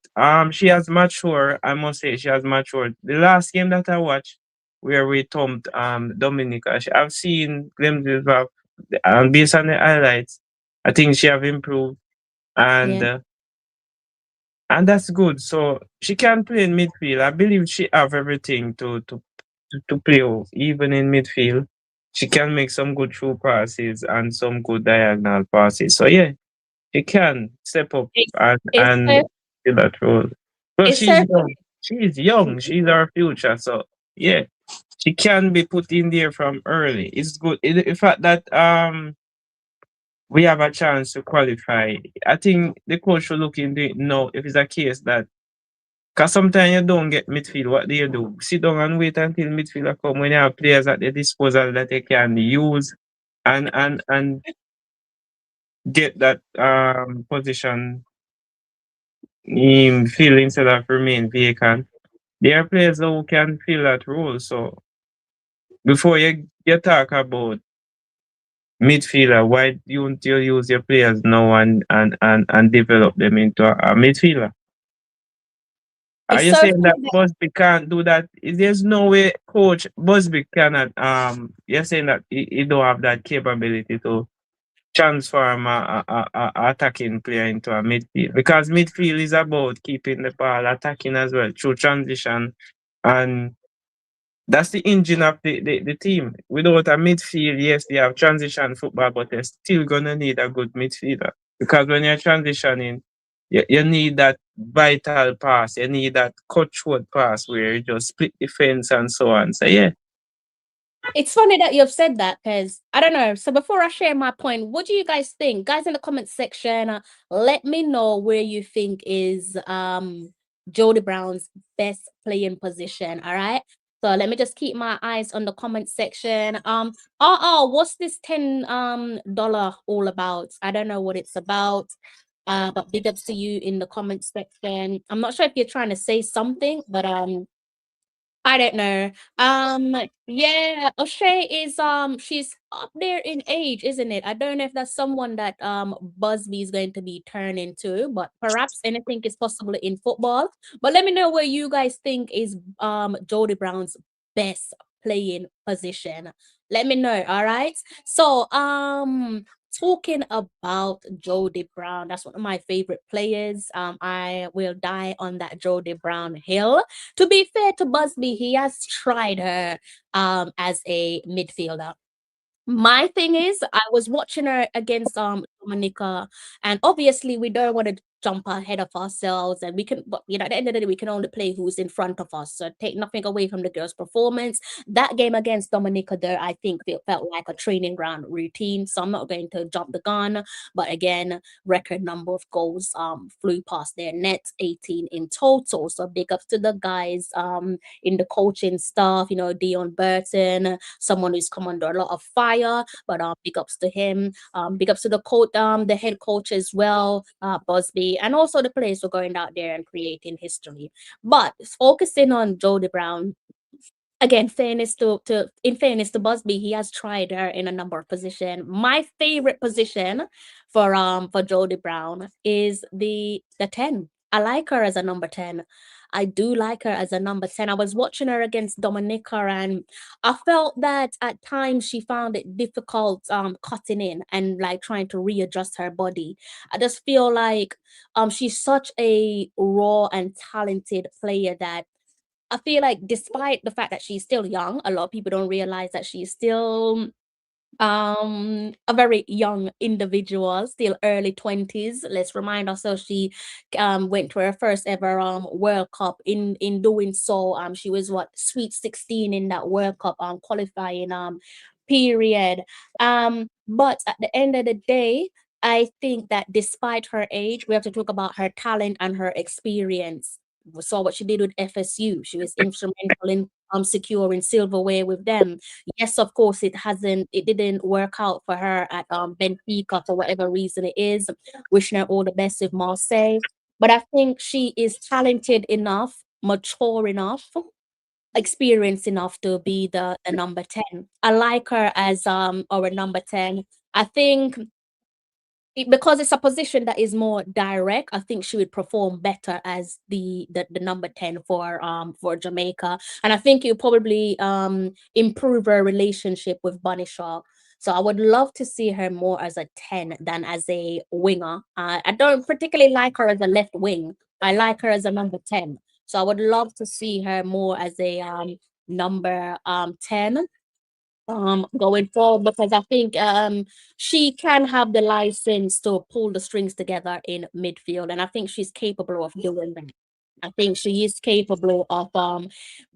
she has matured. I must say she has matured. The last game that I watched, where we thumped Dominica, I've seen glimpses of, and based on the highlights, I think she have improved, and and that's good. So she can play in midfield. I believe she have everything to play even in midfield. She can make some good through passes and some good diagonal passes. So yeah, she can step up and do that role. But she's young. She's young. She's our future. So yeah, she can be put in there from early. It's good. In fact that we have a chance to qualify. I think the coach should look into it now if it's a case that, because sometimes you don't get midfield. What do you do? Sit down and wait until midfielder come when you have players at their disposal that they can use and get that position fill instead of remain vacant. There are players who can fill that role. So before you talk about midfielder, why don't you use your players now and develop them into a midfielder? Are you saying that Busby can't do that? There's no way Coach Busby cannot. You're saying that he don't have that capability to transform a attacking player into a midfield, because midfield is about keeping the ball, attacking as well through transition, and that's the engine of the team. Without a midfield, yes, they have transition football, but they're still gonna need a good midfielder, because when you're transitioning, you need that vital pass, you need that cut-short pass where you just split the fence and so on. So yeah. It's funny that you've said that, because I don't know. So before I share my point, what do you guys think? Guys in the comment section, let me know where you think is Jody Brown's best playing position. All right. So let me just keep my eyes on the comment section. What's this $10 all about? I don't know what it's about. But big ups to you in the comment section. I'm not sure if you're trying to say something, but I don't know. Yeah, O'Shea is she's up there in age, isn't it? I don't know if that's someone that Busby is going to be turning to, but perhaps anything is possible in football. But let me know where you guys think is Jody Brown's best playing position. Let me know, all right? So talking about Jody Brown, that's one of my favorite players. I will die on that Jody Brown hill. To be fair to Busby, he has tried her as a midfielder. My thing is, I was watching her against Dominica, and obviously we don't want to jump ahead of ourselves, and we can, but at the end of the day, we can only play who's in front of us. So take nothing away from the girls' performance. That game against Dominica, there, I think it felt like a training ground routine. So I'm not going to jump the gun, but again, record number of goals flew past their net, 18 in total. So big ups to the guys in the coaching staff. Dion Burton, someone who's come under a lot of fire, but big ups to him. Big ups to the coach, the head coach as well, Busby, and also the players for going out there and creating history. But focusing on Jody Brown, again, in fairness to Busby, he has tried her in a number of positions. My favorite position for Jody Brown is the 10. I like her as a number 10. I do like her as a number 10. I was watching her against Dominica, and I felt that at times she found it difficult cutting in and like trying to readjust her body. I just feel like she's such a raw and talented player that I feel like despite the fact that she's still young, a lot of people don't realize that she's still a very young individual, still early 20s. Let's remind ourselves she went to her first ever World Cup. In doing so, she was sweet 16 in that World Cup qualifying period. But at the end of the day, I think that despite her age, we have to talk about her talent and her experience. We saw what she did with FSU. She was instrumental in securing silverware with them. Yes, of course, it didn't work out for her at Benfica for whatever reason it is. Wishing her all the best with Marseille. But I think she is talented enough, mature enough, experienced enough to be the number 10. I like her as our number 10. I think because it's a position that is more direct, I think she would perform better as the number 10 for Jamaica. And I think it would probably improve her relationship with Bunny Shaw. So I would love to see her more as a 10 than as a winger. I don't particularly like her as a left wing. I like her as a number 10. So I would love to see her more as a number 10 going forward, because I think she can have the license to pull the strings together in midfield, and I think she's capable of doing that. I think she is capable of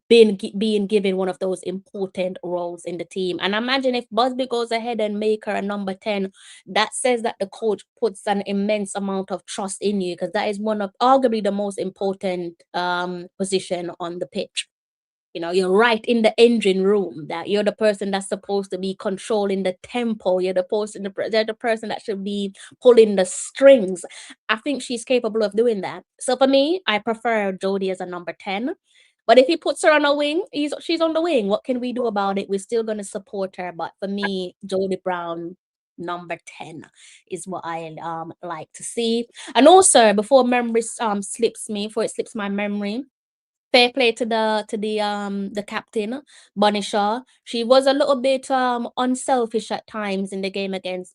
being given one of those important roles in the team. And imagine if Busby goes ahead and make her a number 10, that says that the coach puts an immense amount of trust in you, because that is one of arguably the most important position on the pitch. You're right in the engine room, that you're the person that's supposed to be controlling the tempo. You're the person that should be pulling the strings. I think she's capable of doing that. So for me, I prefer Jody as a number 10. But if he puts her on a wing, she's on the wing. What can we do about it? We're still going to support her. But for me, Jody Brown, number 10 is what I like to see. And also, before memory slips my memory, fair play to the captain, Bunny Shaw. She was a little bit unselfish at times in the game against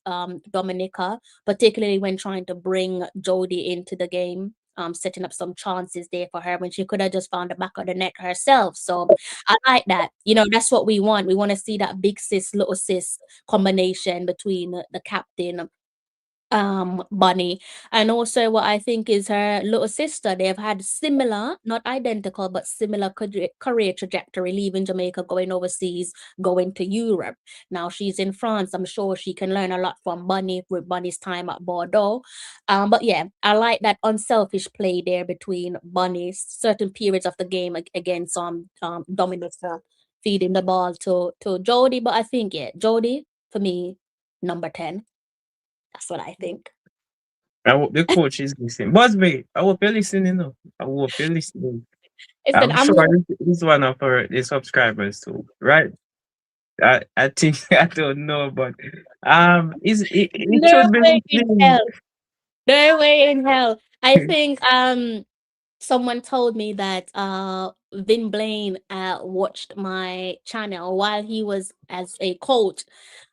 Dominica, particularly when trying to bring Jody into the game. Setting up some chances there for her when she could have just found the back of the net herself. So I like that. That's what we want. We want to see that big sis, little sis combination between the captain Bunny, and also what I think is her little sister. They've had similar, not identical, but similar career trajectory, leaving Jamaica, going overseas, going to Europe. Now she's in France. I'm sure she can learn a lot from Bunny with Bunny's time at Bordeaux. But yeah, I like that unselfish play there between Bunny, certain periods of the game against Dominic, feeding the ball to Jody. But I think, yeah, Jody for me, number 10. That's what I think. I hope the coach is listening. Busby, I hope you're listening. No? I hope you're listening. Listen, I'm I'm sure gonna this is one of the subscribers too, right? I think I don't know, but it no should be way in listening. hell. No way in hell. I think someone told me that Vin Blaine watched my channel while he was as a coach,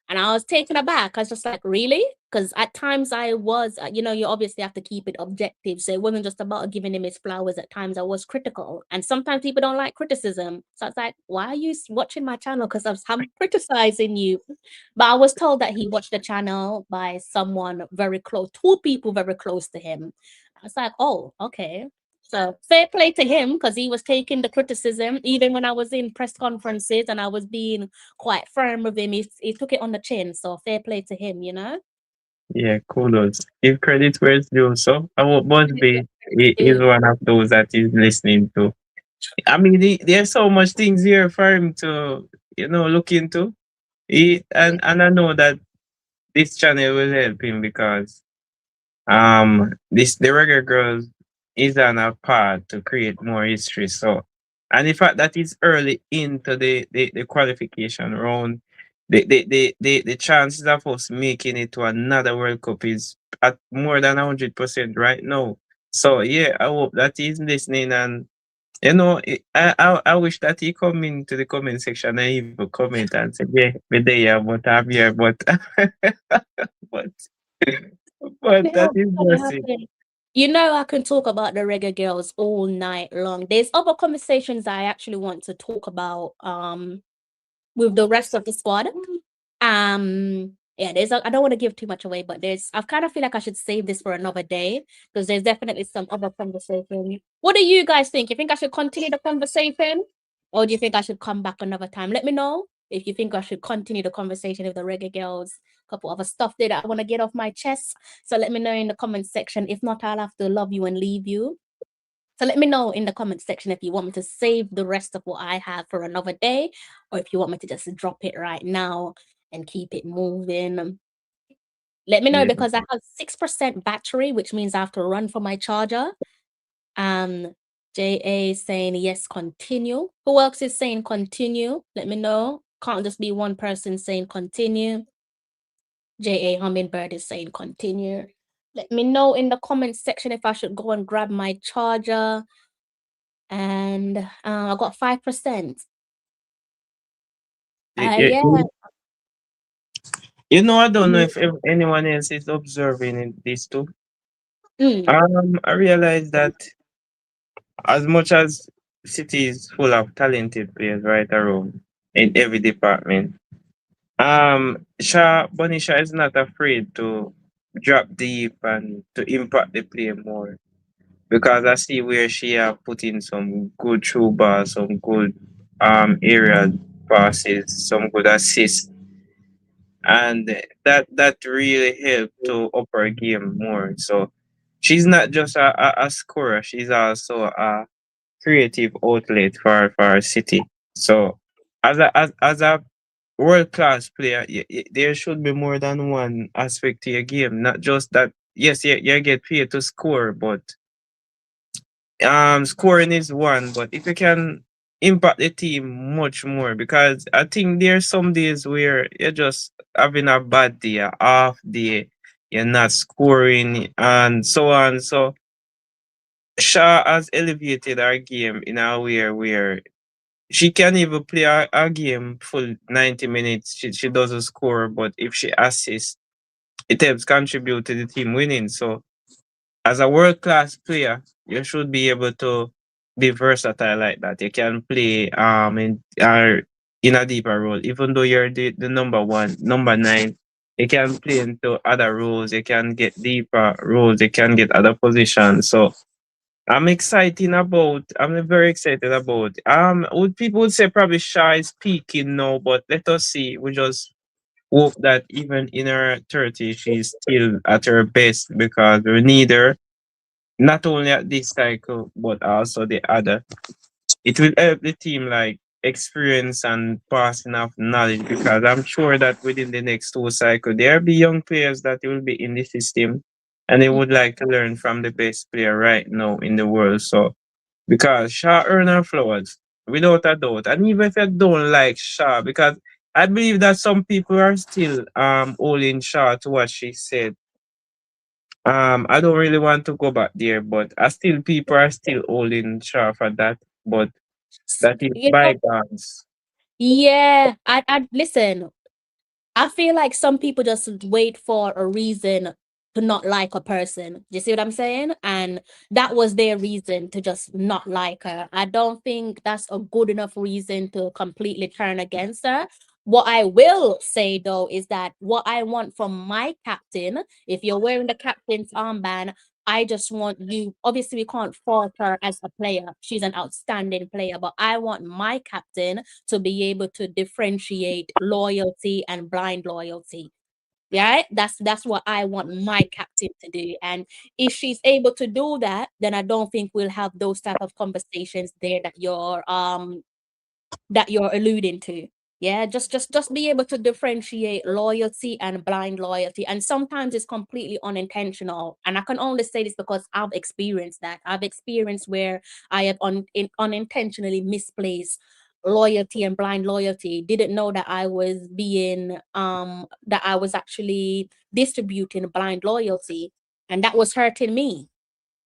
and I was taken aback. I was just like, really? Because at times I was, you obviously have to keep it objective. So it wasn't just about giving him his flowers. At times I was critical, and sometimes people don't like criticism. So I was like, why are you watching my channel? Because I'm criticizing you. But I was told that he watched the channel by someone very close, 2 people very close to him. I was like, oh, okay. So fair play to him, because he was taking the criticism, even when I was in press conferences and I was being quite firm with him. He took it on the chin. So fair play to him, Yeah, kudos. Give credit where it's due. So I hope Busby is one of those that is listening to. I mean, there's so much things here for him to, look into. And I know that this channel will help him because the Reggae Girls is on a path to create more history. So, and the fact that it's early into the qualification round, the chances of us making it to another World Cup is at more than 100% right now. So yeah, I hope that he's listening, and I wish that he come into the comment section and even comment and say, yeah, me there, but I'm here, but but but that is just it. I can talk about the Reggae Girls all night long. There's other conversations I actually want to talk about with the rest of the squad. Yeah, I don't want to give too much away, but I kind of feel like I should save this for another day, because there's definitely some other conversation. What do you guys think? You think I should continue the conversation, or do you think I should come back another time? Let me know if you think I should continue the conversation with the Reggae Girls. A couple other stuff there that I want to get off my chest. So let me know in the comment section. If not, I'll have to love you and leave you. So let me know in the comment section if you want me to save the rest of what I have for another day, or if you want me to just drop it right now and keep it moving. Let me know, Yeah. because I have 6% battery, which means I have to run for my charger. JA saying yes, continue. Who else is saying continue? Let me know. Can't just be one person saying continue. JA Hummingbird is saying continue. Let me know in the comment section if I should go and grab my charger. And I got 5%. Yeah. I don't know if anyone else is observing this too. I realize that as much as City is full of talented players right around in every department, Bunny Shaw is not afraid to drop deep and to impact the play more, because I see where she have put in some good through bars, some good area passes, some good assists, and that really helped to up her game more. So she's not just a scorer; she's also a creative outlet for our city. So as a world class player, there should be more than one aspect to your game, not just that. Yes, you get paid to score, but scoring is one. But if you can impact the team much more, because I think there's some days where you're just having a bad day, a off day, you're not scoring, and so on. So Shaw has elevated our game in a way where she can even play a game full 90 minutes. She doesn't score, but if she assists, it helps contribute to the team winning. So as a world class player, you should be able to be versatile like that. You can play in a deeper role, even though you're the number 1, number 9. He can play into other roles. He can get deeper roles. He can get other positions. So I'm very excited about. Would people would say probably Shy is peaking now, but let us see. We just hope that even in her 30s, she's still at her best because we need her not only at this cycle but also the other. It will help the team like experience and passing of knowledge because I'm sure that within the next two cycles there will be young players that will be in the system and they would like to learn from the best player right now in the world. So because Shaw earn her flowers without a doubt. And even if you don't like Shaw, because I believe that some people are still holding Shaw to what she said. I don't really want to go back there, but I still people are still holding Shaw for that. But that is You know, bygones. yeah, I listen. I feel like some people just wait for a reason to not like a person. Do you see what I'm saying? And that was their reason to just not like her. I don't think that's a good enough reason to completely turn against her. What I will say though is that what I want from my captain, if you're wearing the captain's armband, I just want you. Obviously, we can't fault her as a player. She's an outstanding player, but I want my captain to be able to differentiate loyalty and blind loyalty. Yeah, that's what I want my captain to do. And if she's able to do that, then I don't think we'll have those type of conversations there that you're alluding to. Yeah, just be able to differentiate loyalty and blind loyalty. And sometimes it's completely unintentional. And I can only say this because I've experienced that. I've experienced where I have unintentionally misplaced loyalty and blind loyalty. Didn't know that I was actually distributing blind loyalty, and that was hurting me.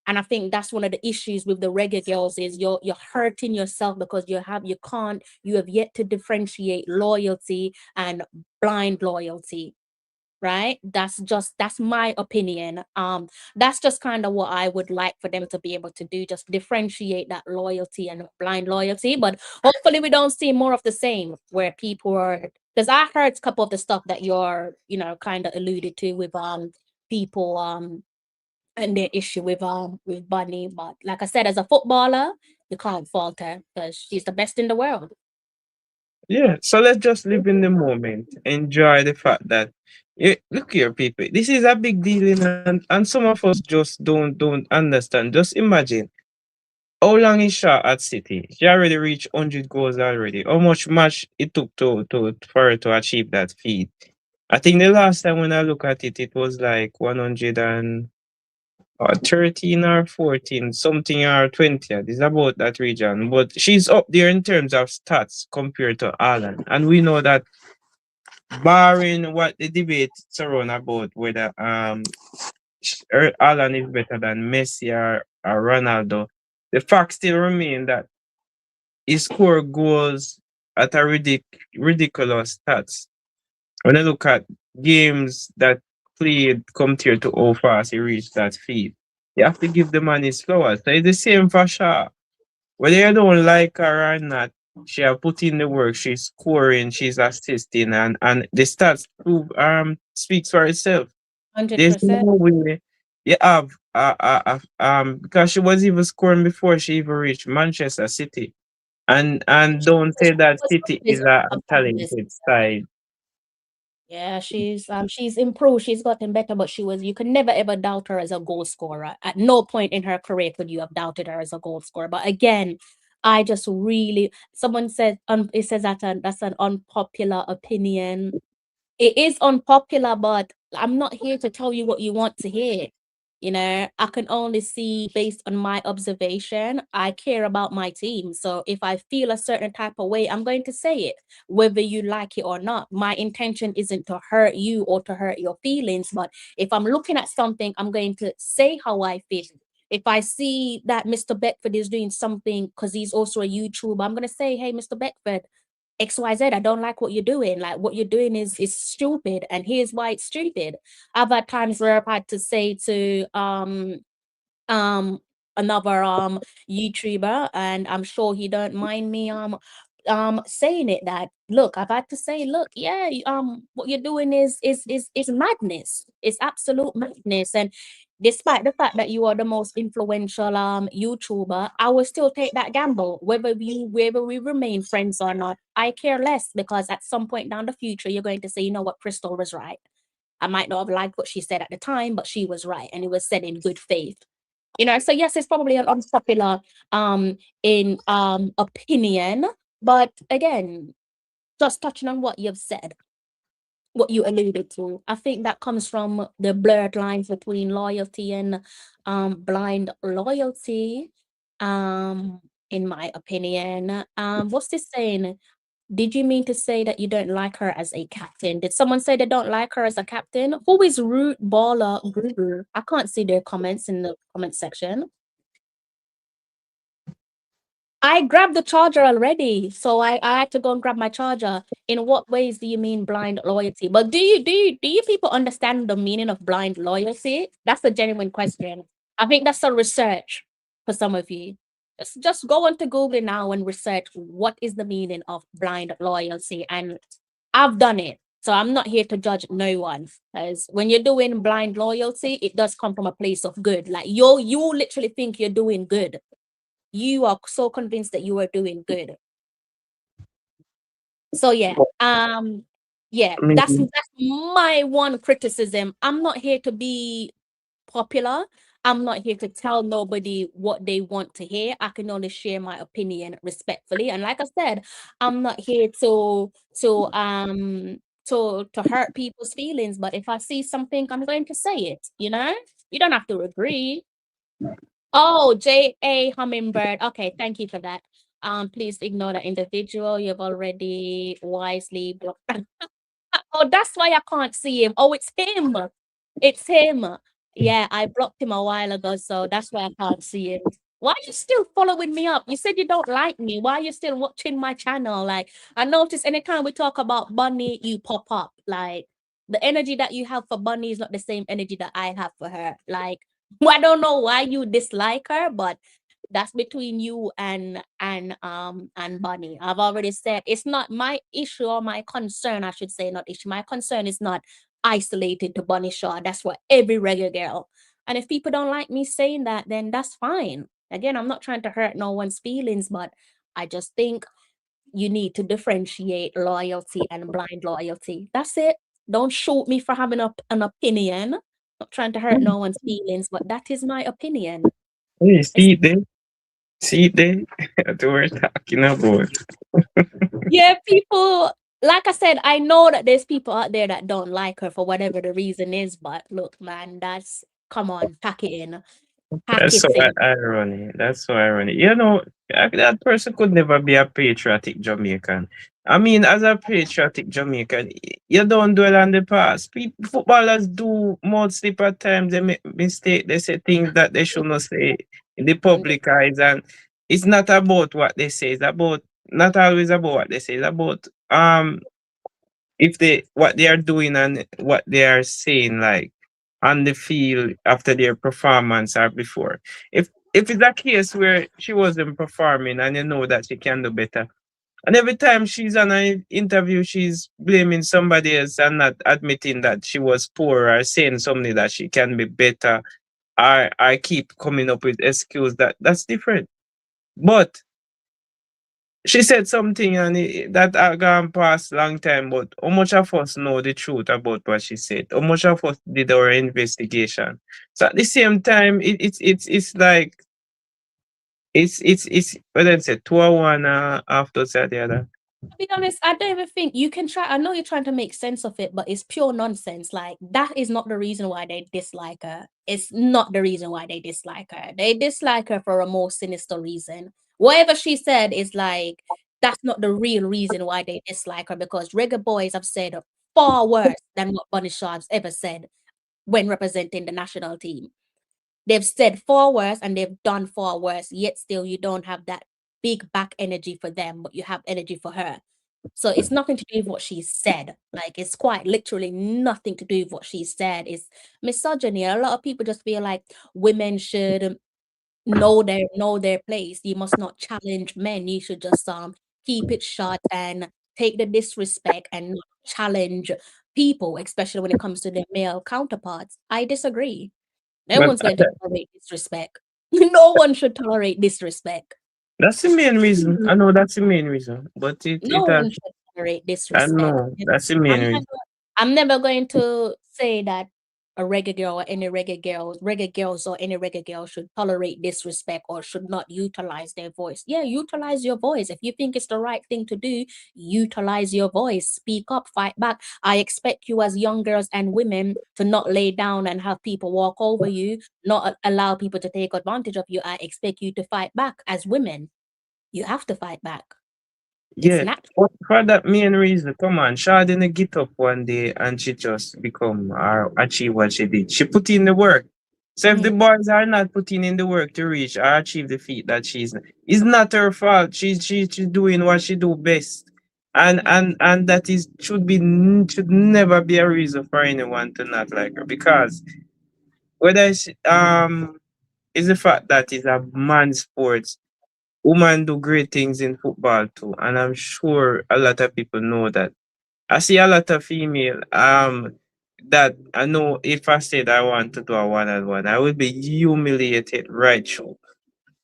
And I think that's one of the issues with the reggae girls is you're hurting yourself because you have yet to differentiate loyalty and blind loyalty, right? That's my opinion. That's just kind of what I would like for them to be able to do, just differentiate that loyalty and blind loyalty. But hopefully we don't see more of the same where people are, because I heard a couple of the stuff that you're kind of alluded to with people and their issue with Bunny. But like I said, as a footballer, you can't fault her because she's the best in the world. Yeah, so let's just live in the moment. Enjoy the fact that look here, people. This is a big deal, and some of us just don't understand. Just imagine how long is Shaw at City? She already reached 100 goals already. How much match it took to for her to achieve that feat? I think the last time when I look at it, it was like 113 or 14, something or 20. It's about that region. But she's up there in terms of stats compared to Alan. And we know that barring what the debate surround about whether Alan is better than Messi or Ronaldo, the fact still remains that he scored goals at a ridiculous stats. When I look at games that played compared to how fast he reached that feat, you have to give the man his flowers. So it's the same for Shaw. Whether you don't like her or not, she have put in the work, she's scoring, she's assisting, and the stats prove speaks for itself. There's no 100%. way you have because she was even scoring before she even reached Manchester City. And don't say She that was City always is a a fabulous. talented side. Yeah, she's improved, she's gotten better, but you could never ever doubt her as a goal scorer. At no point in her career could you have doubted her as a goal scorer. But again, I just really someone said it says that that's an unpopular opinion. It is unpopular, but I'm not here to tell you what you want to hear. I can only see based on my observation. I care about my team. So if I feel a certain type of way, I'm going to say it, whether you like it or not. My intention isn't to hurt you or to hurt your feelings, but if I'm looking at something, I'm going to say how I feel. If I see that Mr. Beckford is doing something because he's also a YouTuber, I'm going to say, hey, Mr. Beckford, XYZ, I don't like what you're doing. Like what you're doing is stupid, and here's why it's stupid. I've had times where I've had to say to um another YouTuber, and I'm sure he don't mind me saying it that look, I've had to say, look, yeah, what you're doing is madness. It's absolute madness. And despite the fact that you are the most influential YouTuber, I will still take that gamble. Whether we remain friends or not, I care less, because at some point down the future, you're going to say, you know what, Crystal was right. I might not have liked what she said at the time, but she was right, and it was said in good faith. You know, so yes, it's probably an unpopular in opinion, but again, just touching on what you've said, what you alluded to, I think that comes from the blurred lines between loyalty and blind loyalty. In my opinion, what's this saying? Did you mean to say that you don't like her as a captain? Did someone say they don't like her as a captain? Who is Root Baller Guru? I can't see their comments in the comment section. I grabbed the charger already, so I had to go and grab my charger. In what ways do you mean blind loyalty? But do you people understand the meaning of blind loyalty? That's a genuine question. I think that's a research for some of you. Just go onto Google now and research what is the meaning of blind loyalty. And I've done it, so I'm not here to judge no one. Because when you're doing blind loyalty, it does come from a place of good. Like you literally think you're doing good. You are so convinced that you are doing good. So yeah, yeah, I mean, that's my one criticism. I'm not here to be popular. I'm not here to tell nobody what they want to hear. I can only share my opinion respectfully. And like I said, I'm not here to hurt people's feelings. But if I see something, I'm going to say it, you know? You don't have to agree. Oh, J.A. Hummingbird. Okay, thank you for that. Please ignore the individual. You've already wisely blocked. Oh, that's why I can't see him. Oh, it's him. It's him. Yeah, I blocked him a while ago, so that's why I can't see him. Why are you still following me up? You said you don't like me. Why are you still watching my channel? Like, I notice anytime we talk about Bunny, you pop up. Like, the energy that you have for Bunny is not the same energy that I have for her. Like, I don't know why you dislike her, but that's between you and Bunny. I've already said it's not my issue or my concern, I should say, not issue. My concern is not isolated to Bunny Shaw. That's for every regular girl. And if people don't like me saying that, then that's fine. Again, I'm not trying to hurt no one's feelings, but I just think you need to differentiate loyalty and blind loyalty. That's it. Don't shoot me for having an opinion. Not trying to hurt no one's feelings, but that is my opinion. hey, see it there? See it there? That's what we're talking about. Yeah, people, like I said, I know that there's people out there that don't like her for whatever the reason is, but look, man, come on, pack it in. Pack That's it so in. ironic. That's so ironic. You know, that person could never be a patriotic Jamaican. I mean, as a patriotic Jamaican, you don't dwell on the past. Footballers do mostly at times they make mistake. They say things that they should not say in the public eyes, and it's not about what they say. It's about not always about what they say. It's about if they what they are doing and what they are saying, like on the field after their performance or before. If it's a case where she wasn't performing and you know that she can do better, and every time she's on an interview, she's blaming somebody else and not admitting that she was poor or saying something that she can be better. I keep coming up with excuse that's different. But she said something and that I gone past long time, but how much of us know the truth about what she said? How much of us did our investigation? So at the same time, it's like it's what I say, 2 1 after the other. To be honest, I don't even think you can try. I know you're trying to make sense of it, but it's pure nonsense. Like, that is not the reason why they dislike her. It's not the reason why they dislike her. They dislike her for a more sinister reason. Whatever she said is like, that's not the real reason why they dislike her, because Reggae Boys have said far worse than what Bunny Shaw has ever said when representing the national team. They've said far worse and they've done far worse, yet still you don't have that big back energy for them, but you have energy for her. So it's nothing to do with what she said. Like, it's quite literally nothing to do with what she said. It's misogyny. A lot of people just feel like women should know their place. You must not challenge men. You should just keep it short and take the disrespect and not challenge people, especially when it comes to their male counterparts. I disagree. No But one's going to tolerate disrespect. No one should tolerate disrespect. that's the main reason. I know that's the main reason. But No it has, one should tolerate I disrespect. know that's the main I'm reason. never, I'm never going to say that a reggae girl or any reggae girls or any reggae girl should tolerate disrespect or should not utilize their voice. Yeah, utilize your voice. If you think it's the right thing to do, utilize your voice. Speak up, fight back. I expect you as young girls and women to not lay down and have people walk over you, not allow people to take advantage of you. I expect you to fight back as women. You have to fight back. It's Yeah, natural. for that main reason, come on, Shaw didn't get up one day and she just become or achieve what she did. She put in the work. So if the Mm. boys are not putting in the work to reach or achieve the feat that it's not her fault. She's doing what she do best. And that is should never be a reason for anyone to not like her because whether it's the fact that it's a man's sport. Women do great things in football too, and I'm sure a lot of people know that. I see a lot of female that I know if I said I want to do a one-on-one, I would be humiliated right through.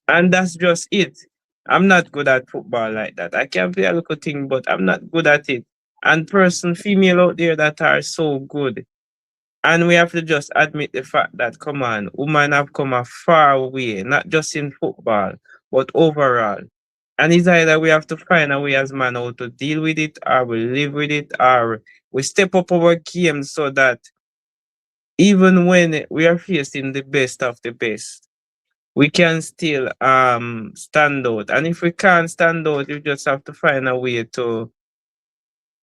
And that's just it. I'm not good at football like that. I can play a little thing, but I'm not good at it. And female out there that are so good. And we have to just admit the fact that, come on, women have come a far way, not just in football, but overall. And it's either we have to find a way as man how to deal with it, or we live with it, or we step up our game so that even when we are facing the best of the best, we can still stand out. And if we can't stand out, you just have to find a way to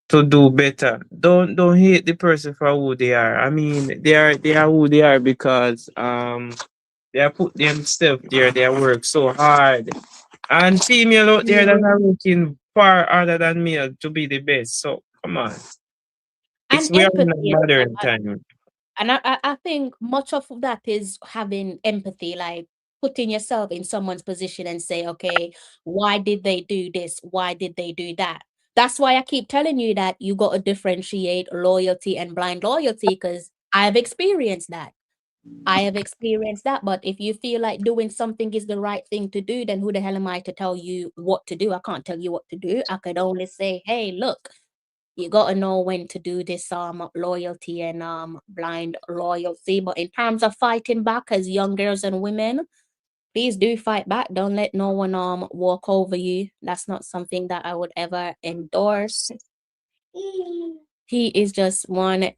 do better. Don't hate the person for who they are. I mean, they are who they are because they are put themselves there. They work so hard. And female out there that are working far harder than male to be the best. So come on. And We are in a empathy as well. modern time. And I think much of that is having empathy, like putting yourself in someone's position and say, okay, why did they do this? Why did they do that? That's why I keep telling you that you got to differentiate loyalty and blind loyalty because I've experienced that. I have experienced that. But if you feel like doing something is the right thing to do, then who the hell am I to tell you what to do? I can't tell you what to do. I could only say, hey, look, you gotta know when to do this loyalty and blind loyalty. But in terms of fighting back as young girls and women, please do fight back. Don't let no one walk over you. That's not something that I would ever endorse. He is just one.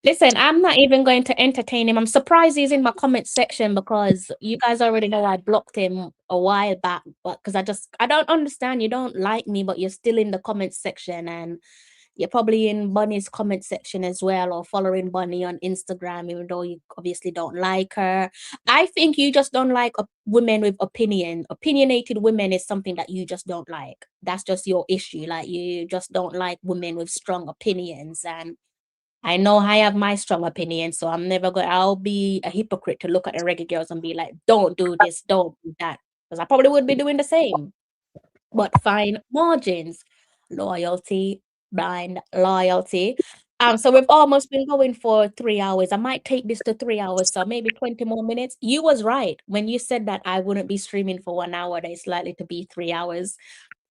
Listen, I'm not even going to entertain him. I'm surprised he's in my comment section because you guys already know I blocked him a while back. But because I don't understand. You don't like me, but you're still in the comment section and you're probably in Bunny's comment section as well, or following Bunny on Instagram, even though you obviously don't like her. I think you just don't like women with opinion. Opinionated women is something that you just don't like. That's just your issue. Like you just don't like women with strong opinions. And I know I have my strong opinion, so I'll be a hypocrite to look at the reggae girls and be like, don't do this, don't do that. Because I probably would be doing the same. But fine margins, loyalty, blind loyalty. So we've almost been going for 3 hours. I might take this to 3 hours, so maybe 20 more minutes. You was right when you said that I wouldn't be streaming for 1 hour. That it's likely to be 3 hours.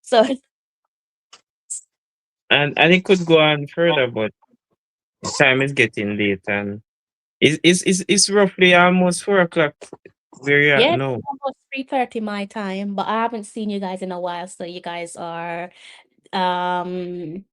So And it could go on further, but time is getting late and it's roughly almost 4 o'clock where you're at yeah, now. it's almost 3:30 my time, but I haven't seen you guys in a while. So you guys are um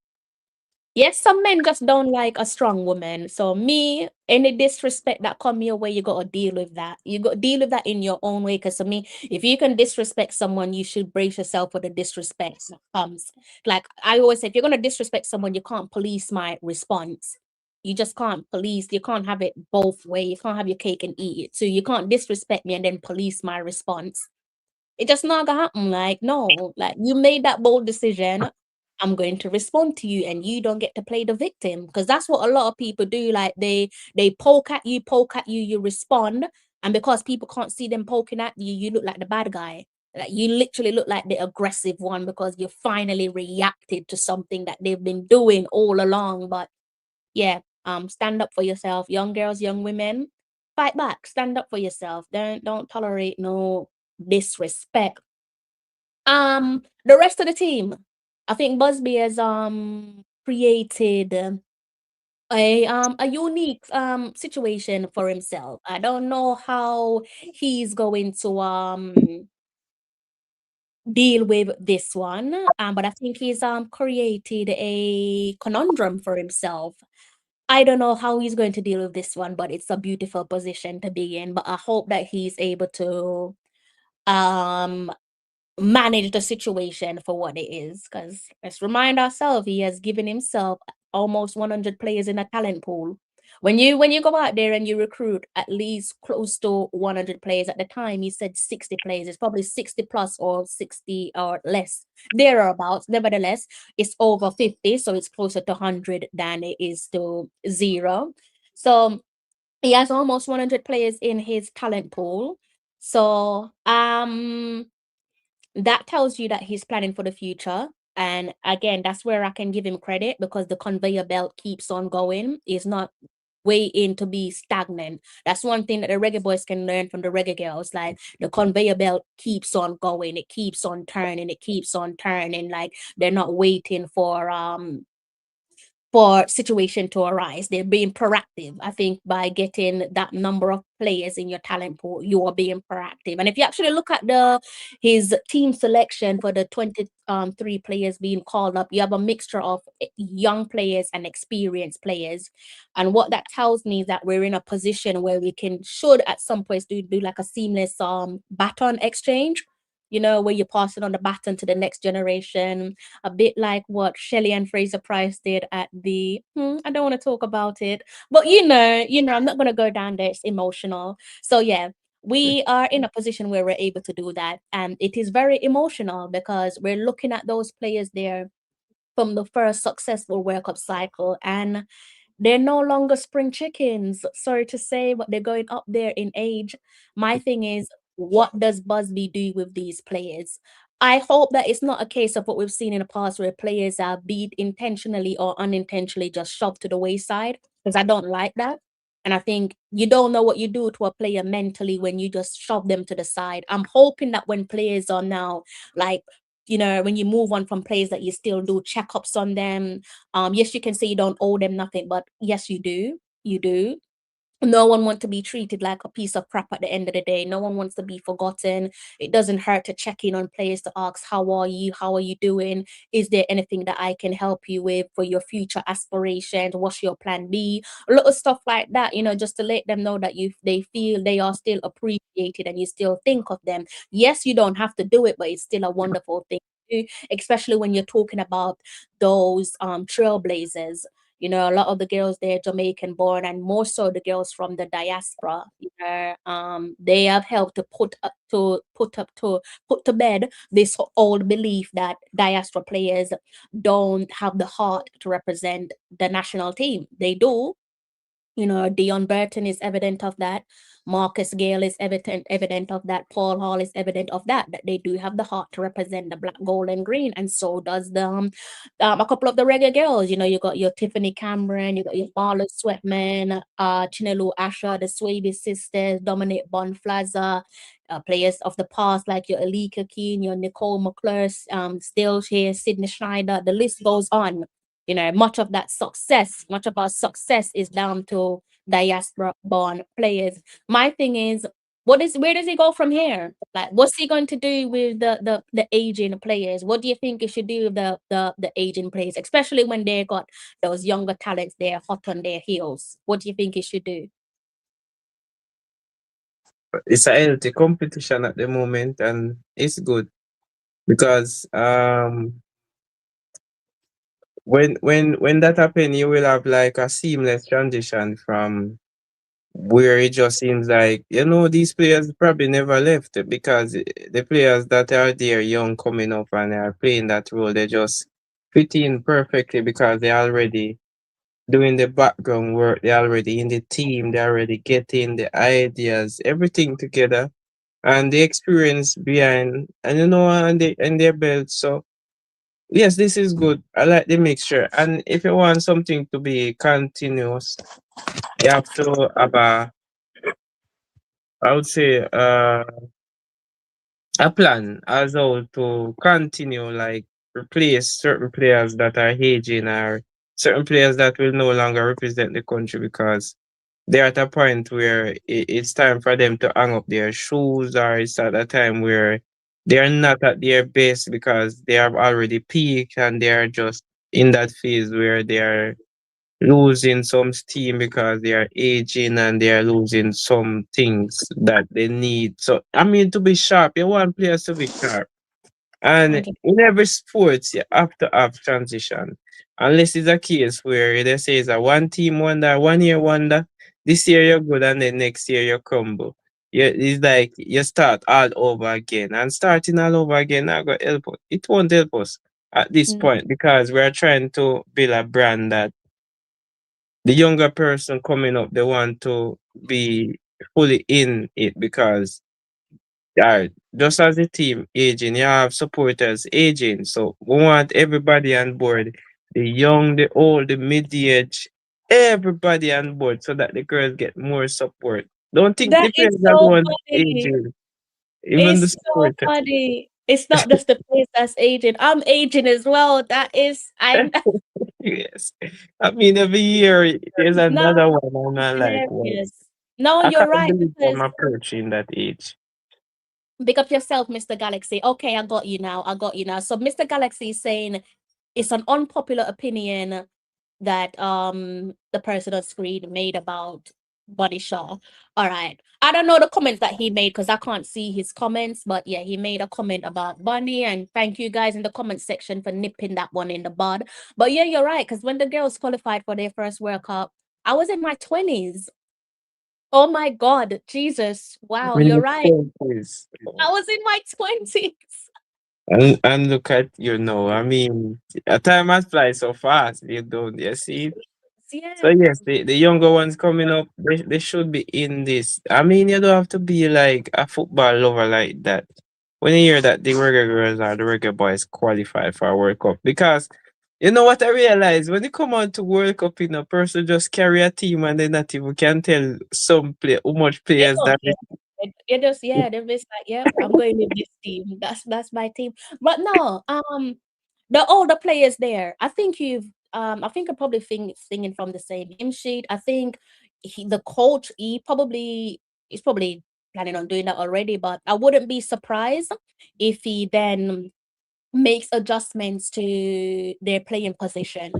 yes, some men just don't like a strong woman. So me, any disrespect that come your way, you gotta deal with that. You gotta deal with that in your own way. Because to me, if you can disrespect someone, you should brace yourself for the disrespect that comes. Like I always say, if you're gonna disrespect someone, you can't police my response. You just can't police. You can't have it both way. You can't have your cake and eat it. So you can't disrespect me and then police my response. It just not gonna happen. Like, no, like you made that bold decision. I'm going to respond to you, and you don't get to play the victim because that's what a lot of people do. Like they poke at you, you respond, and because people can't see them poking at you, you look like the bad guy. Like you literally look like the aggressive one because you finally reacted to something that they've been doing all along. But yeah, stand up for yourself, young girls, young women, fight back, stand up for yourself. Don't tolerate no disrespect. The rest of the team, I think Busby has created a unique situation for himself. I don't know how he's going to deal with this one, but I think he's created a conundrum for himself. I don't know how he's going to deal with this one, but it's a beautiful position to be in. But I hope that he's able to um manage the situation for what it is. Because let's remind ourselves, he has given himself almost 100 players in a talent pool. When you go out there and you recruit at least close to 100 players, at the time he said 60 players, it's probably 60 plus or 60 or less, thereabouts. Nevertheless, it's over 50, so it's closer to 100 than it is to 0. So he has almost 100 players in his talent pool. So that tells you that he's planning for the future. And again, that's where I can give him credit, because the conveyor belt keeps on going. It's not waiting to be stagnant. That's one thing that the reggae boys can learn from the reggae girls. Like, the conveyor belt keeps on going, it keeps on turning, it keeps on turning. Like, they're not waiting for situation to arise. They're being proactive. I think by getting that number of players in your talent pool, you are being proactive. And if you actually look at his team selection for the 23 players being called up, you have a mixture of young players and experienced players. And what that tells me is that we're in a position where we should at some point do like a seamless baton exchange, where you're passing on the baton to the next generation, a bit like what Shelley and Fraser Price did at the I don't want to talk about it, but I'm not gonna go down there. It's emotional. So yeah, we are in a position where we're able to do that. And it is very emotional because we're looking at those players there from the first successful World Cup cycle, and they're no longer spring chickens. Sorry to say, but they're going up there in age. My thing is, what does Busby do with these players? I hope that it's not a case of what we've seen in the past where players are beat intentionally or unintentionally just shoved to the wayside, because I don't like that. And I think you don't know what you do to a player mentally when you just shove them to the side. I'm hoping that when players are now, like, when you move on from players, that you still do checkups on them. Yes, you can say you don't owe them nothing, but yes, you do. You do. No one wants to be treated like a piece of crap at the end of the day. No one wants to be forgotten. It doesn't hurt to check in on players to ask, how are you? How are you doing? Is there anything that I can help you with for your future aspirations? What's your plan B? A lot of stuff like that, just to let them know that they feel they are still appreciated and you still think of them. Yes, you don't have to do it, but it's still a wonderful thing to do, especially when you're talking about those trailblazers. A lot of the girls, they're Jamaican born, and more so the girls from the diaspora. They have helped to put to bed this old belief that diaspora players don't have the heart to represent the national team. They do. Dion Burton is evident of that. Marcus Gale is evident of that. Paul Hall is evident of that they do have the heart to represent the black, gold, and green. And so does a couple of the reggae girls. You got your Tiffany Cameron, you got your Marla Sweatman, Chinelu Asher, the Swaby sisters, Dominic Bonflaza, players of the past like your Alika Keane, your Nicole McClure, still here, Sydney Schneider. The list goes on. Much of our success is down to diaspora born players. My thing is, where does he go from here? Like, what's he going to do with the aging players? What do you think he should do with the aging players, especially when they got those younger talents there hot on their heels? What do you think he should do? It's a healthy competition at the moment, and it's good because when that happen, you will have like a seamless transition from where it just seems like these players probably never left, because the players that are there young coming up and are playing that role, they just fit in perfectly because they're already doing the background work, they're already in the team, they're already getting the ideas, everything together. and the experience behind, and and their belt. So yes, this is good. I like the mixture. And if you want something to be continuous, you have to have I would say, a plan as how to continue, like replace certain players that are aging or certain players that will no longer represent the country because they're at a point where it's time for them to hang up their shoes, or it's at a time where they are not at their best because they have already peaked and they are just in that phase where they are losing some steam because they are aging and they are losing some things that they need. So I mean, to be sharp, you want players to be sharp. And Okay. in every sports, you have to have transition. Unless it's a case where they say it's a one team wonder, 1 year wonder. This year you're good and then next year you crumble. Yeah, it's like you start all over again. And starting all over again not gonna help us. It won't help us at this Mm. point because we're trying to build a brand that the younger person coming up, they want to be fully in it because just as the team aging, you have supporters aging. So we want everybody on board, the young, the old, the mid-age, everybody on board so that the girls get more support. Don't think That the is players are the so ones funny. aging, even the It's so supporters. funny. It's not just the place that's aging. I'm aging as well. That is, I'm Yes. I mean, every year there's no, another one. I'm it's not like, well, hilarious. No, I you're can't right believe I'm because approaching that age. pick up yourself, Mr. Galaxy. Okay, I got you now. I got you now. So Mr. Galaxy is saying it's an unpopular opinion that the person on screen made about Buddy Shaw. All right. I don't know the comments that he made because I can't see his comments, but yeah, he made a comment about Bunny, and thank you guys in the comment section for nipping that one in the bud. But yeah, you're right, because when the girls qualified for their first World Cup, I was in my 20s. Oh my God, Jesus. Wow, When you're you right. think is, I was in my 20s. and look at you know, I mean, a time has fly so fast. You don't you see? So Yeah. yes, the younger ones coming up, they should be in this. I mean, you don't have to be like a football lover like that. When you hear that the reggae girls or the reggae boys qualify for a World Cup, because you know what I realize when they come on to World Cup, a person just carry a team and they not even can tell some play how much They players don't that care. It just, yeah, they're just like, yep, I'm going with this team. That's my team. But no, the older players there, I think I'm probably singing from the same hymn sheet. I think the coach, he's probably planning on doing that already, but I wouldn't be surprised if he then makes adjustments to their playing position,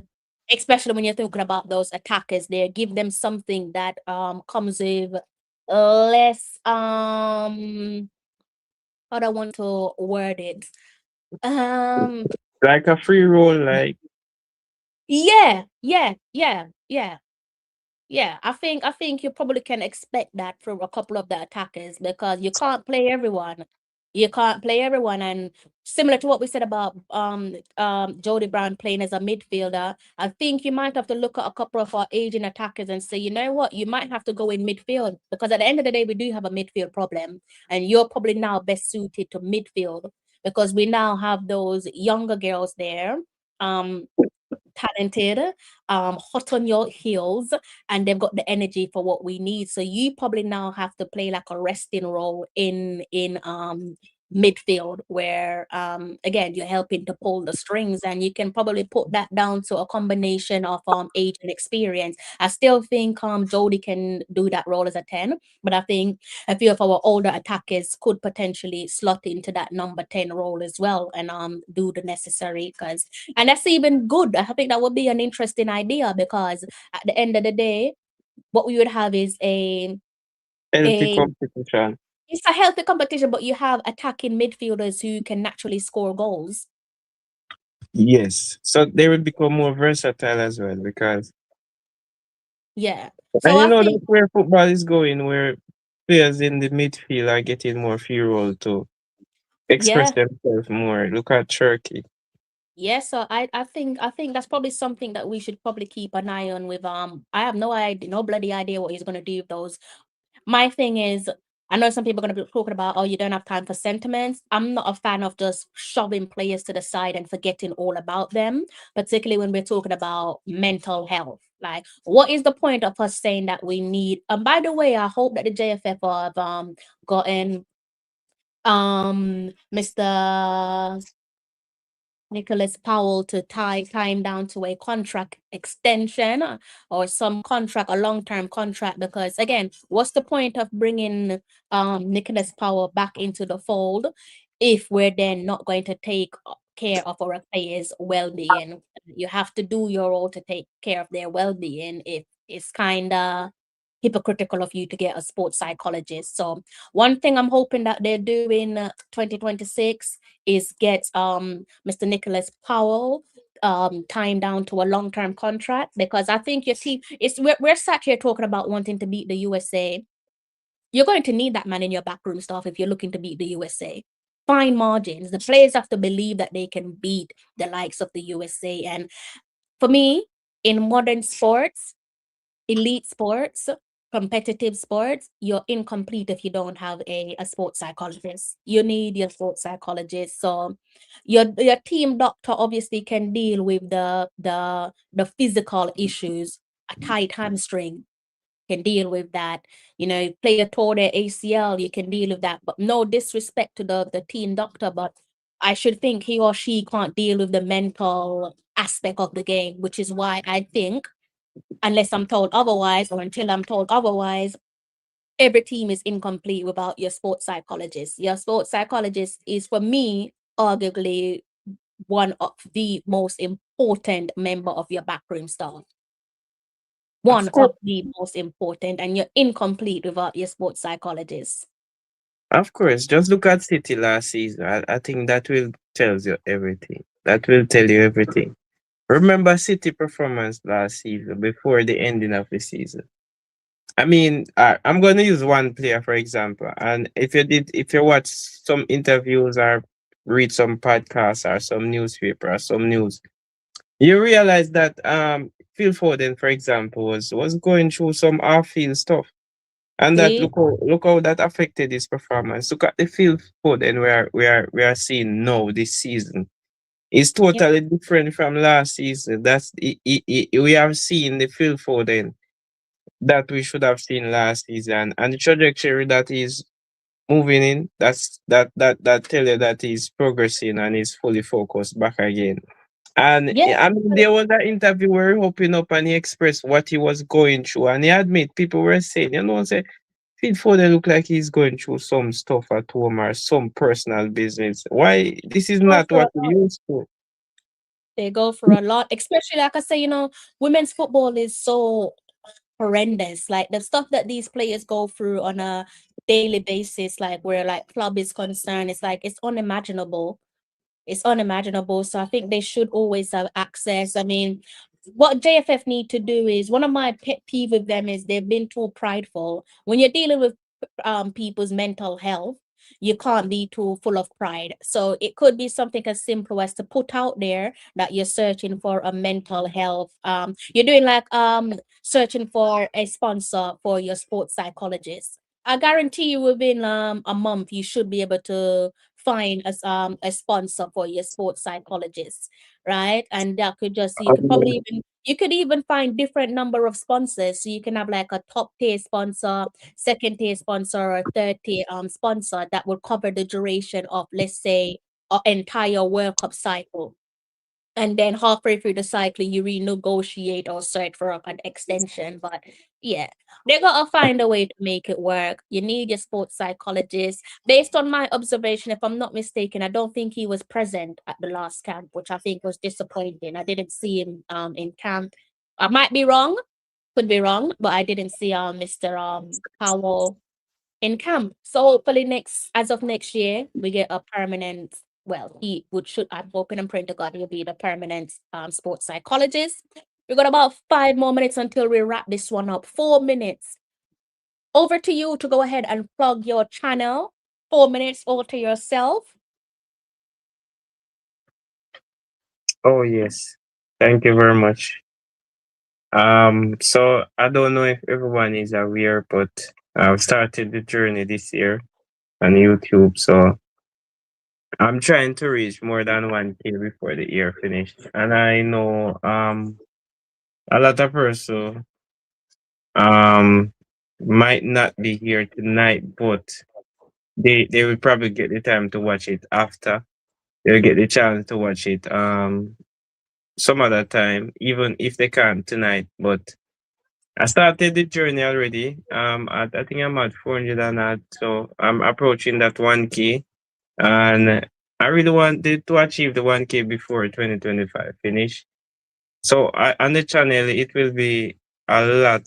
especially when you're talking about those attackers there. Give them something that comes with less how do I want to word it? Um like a free roll, like yeah. Yeah, I think you probably can expect that from a couple of the attackers because you can't play everyone. You can't play everyone, and similar to what we said about Jody Brown playing as a midfielder, I think you might have to look at a couple of our aging attackers and say, you know what, you might have to go in midfield because at the end of the day we do have a midfield problem, and you're probably now best suited to midfield because we now have those younger girls there. Um, Talented, hot on your heels, and they've got the energy for what we need. So you probably now have to play like a resting role in midfield where again you're helping to pull the strings, and you can probably put that down to a combination of age and experience. I still think Jody can do that role as a 10, but I think a few of our older attackers could potentially slot into that number 10 role as well and do the necessary, because and that's even good. I think that would be an interesting idea because at the end of the day, what we would have is healthy a competition. it's a healthy competition, but you have attacking midfielders who can naturally score goals. Yes. So they will become more versatile as well because Yeah. and So you I know think that's where football is going, where players in the midfield are getting more free role to express yeah, themselves more. Look at Turkey. yeah. So I think that's probably something that we should probably keep an eye on with I have no bloody idea what he's gonna do with those. My thing is I know some people are going to be talking about, oh, you don't have time for sentiments. I'm not a fan of just shoving players to the side and forgetting all about them, particularly when we're talking about mental health. Like, what is the point of us saying that we need? And by the way, I hope that the JFF have gotten Mr. Nicholas Powell to tie him down to a contract extension or some contract, a long-term contract, because again, what's the point of bringing Nicholas Powell back into the fold if we're then not going to take care of our players' well-being? You have to do your role to take care of their well-being. If it's kind of hypocritical of you to get a sports psychologist. So one thing I'm hoping that they do in 2026 is get Mr. Nicholas Powell time down to a long-term contract, because I think your team is we're sat here talking about wanting to beat the USA. You're going to need that man in your backroom staff if you're looking to beat the USA. Fine margins. The players have to believe that they can beat the likes of the USA. And for me, in modern sports, elite sports, competitive sports, you're incomplete if you don't have a sports psychologist. You need your sports psychologist. So your team doctor obviously can deal with the physical issues. A tight hamstring can deal with that. You know, player tore their ACL, you can deal with that. But no disrespect to the team doctor, but I should think he or she can't deal with the mental aspect of the game, which is why I think, unless I'm told otherwise or until I'm told otherwise, every team is incomplete without your sports psychologist. Your sports psychologist is, for me, arguably one of the most important member of your backroom staff. One Of course, of the most important, and you're incomplete without your sports psychologist. of course. Just look at City last season. I think that will tells you everything. That will tell you everything. Remember City performance last season before the ending of the season. I mean, I'm going to use one player for example, and if you watch some interviews or read some podcasts or some newspaper or some news, you realize that Phil Foden, for example, was going through some off-field stuff, and that See? look how that affected his performance. Look at the Phil Foden we are seeing now this season. It's Yep. totally different from last season. We have seen the Phil Foden that we should have seen last season, and the trajectory that he's moving in. That tell you that he's progressing and he's fully focused back again. And Yeah. I mean, there was an interview where he opened up and he expressed what he was going through, and he admit people were saying, say Phil Foden look like he's going through some stuff at home or some personal business. Why this is Go not for a what he lot. used to? They go for a lot, especially like I say, women's football is so horrendous. Like the stuff that these players go through on a daily basis, like where like club is concerned, it's like it's unimaginable. It's unimaginable. So I think they should always have access. I mean, what JFF need to do is, one of my pet peeve with them is they've been too prideful. When you're dealing with people's mental health, you can't be too full of pride. So it could be something as simple as to put out there that you're searching for a mental health. You're doing like searching for a sponsor for your sports psychologist. I guarantee you within a month you should be able to find a sponsor for your sports psychologist, right? And that could just, you could even find different number of sponsors. So you can have like a top tier sponsor, second tier sponsor, or third tier sponsor that will cover the duration of, let's say, an entire World Cup cycle. And then halfway through the cycle, you renegotiate or search for an extension. But yeah, they gotta find a way to make it work. You need your sports psychologist. Based on my observation, if I'm not mistaken, I don't think he was present at the last camp, which I think was disappointing. I didn't see him in camp. I might be wrong, could be wrong, but I didn't see Mr. Powell in camp. So hopefully as of next year, we get a permanent, well, I'm hoping and praying to God he'll be the permanent sports psychologist. We've got about 5 more minutes until we wrap this one up. 4 minutes. Over to you to go ahead and plug your channel. 4 minutes all to yourself. Oh yes, thank you very much. So I don't know if everyone is aware, but I've started the journey this year on YouTube, so I'm trying to reach more than 1K before the year finished. And I know a lot of person um might not be here tonight, but they will probably get the time to watch it after. They'll get the chance to watch it some other time, even if they can't tonight. But I started the journey already. I think I'm at 400 and that, so I'm approaching that 1K. And I really wanted to achieve the 1K before 2025 finish. So on the channel, it will be a lot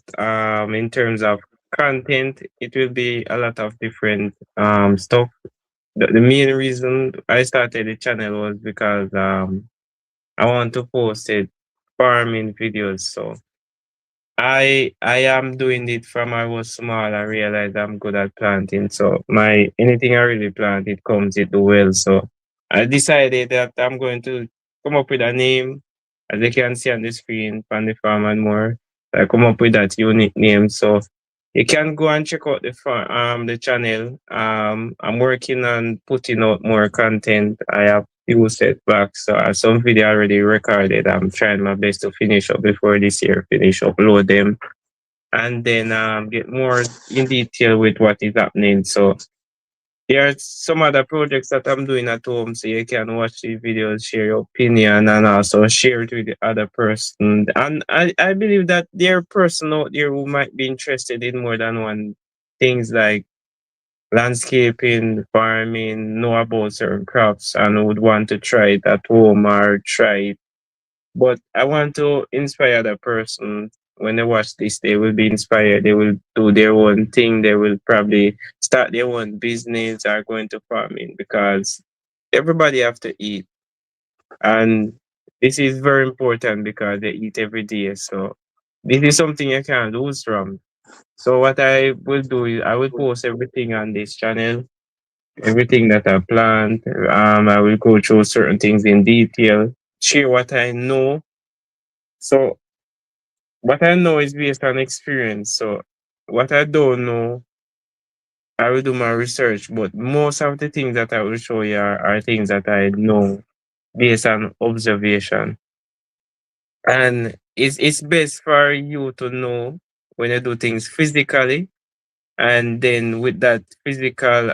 in terms of content. It will be a lot of different stuff. The main reason I started the channel was because I want to post it farming videos. So I am doing it from I was small. I realized I'm good at planting. So my anything I really plant, it comes it well. So I decided that I'm going to come up with a name, as you can see on the screen, Pan the Farm and More. I come up with that unique name. So you can go and check out the channel. I'm working on putting out more content. I have few setbacks. So I have some video already recorded. I'm trying my best to finish up before this year finish, upload them, and then get more in detail with what is happening. So there are some other projects that I'm doing at home, so you can watch the videos, share your opinion, and also share it with the other person. And I believe that there are person out there who might be interested in more than one things like landscaping, farming, know about certain crops, and would want to try it at home or try it. But I want to inspire the person. When they watch this, they will be inspired. They will do their own thing. They will probably start their own business or go into farming because everybody have to eat. And this is very important because they eat every day. So this is something you can't lose from. So what I will do is I will post everything on this channel, everything that I plant. I will go through certain things in detail, share what I know. So what I know is based on experience. So what I don't know, I will do my research. But most of the things that I will show you are things that I know based on observation. And it's best for you to know when you do things physically, and then with that physical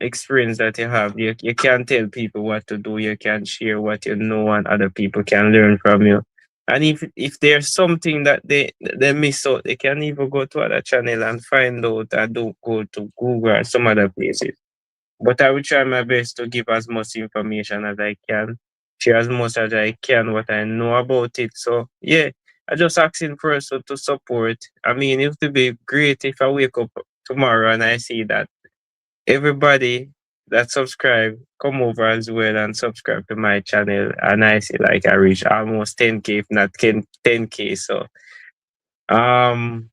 experience that you have, you can tell people what to do, you can share what you know, and other people can learn from you. And if there's something that they miss out, they can even go to other channel and find out, and don't go to Google or some other places. But I will try my best to give as much information as I can, share as much as I can what I know about it. So yeah, I just asking for us to support. I mean, it would be great if I wake up tomorrow and I see that everybody that subscribe come over as well and subscribe to my channel, and I see like I reach almost 10K, if not 10K. So um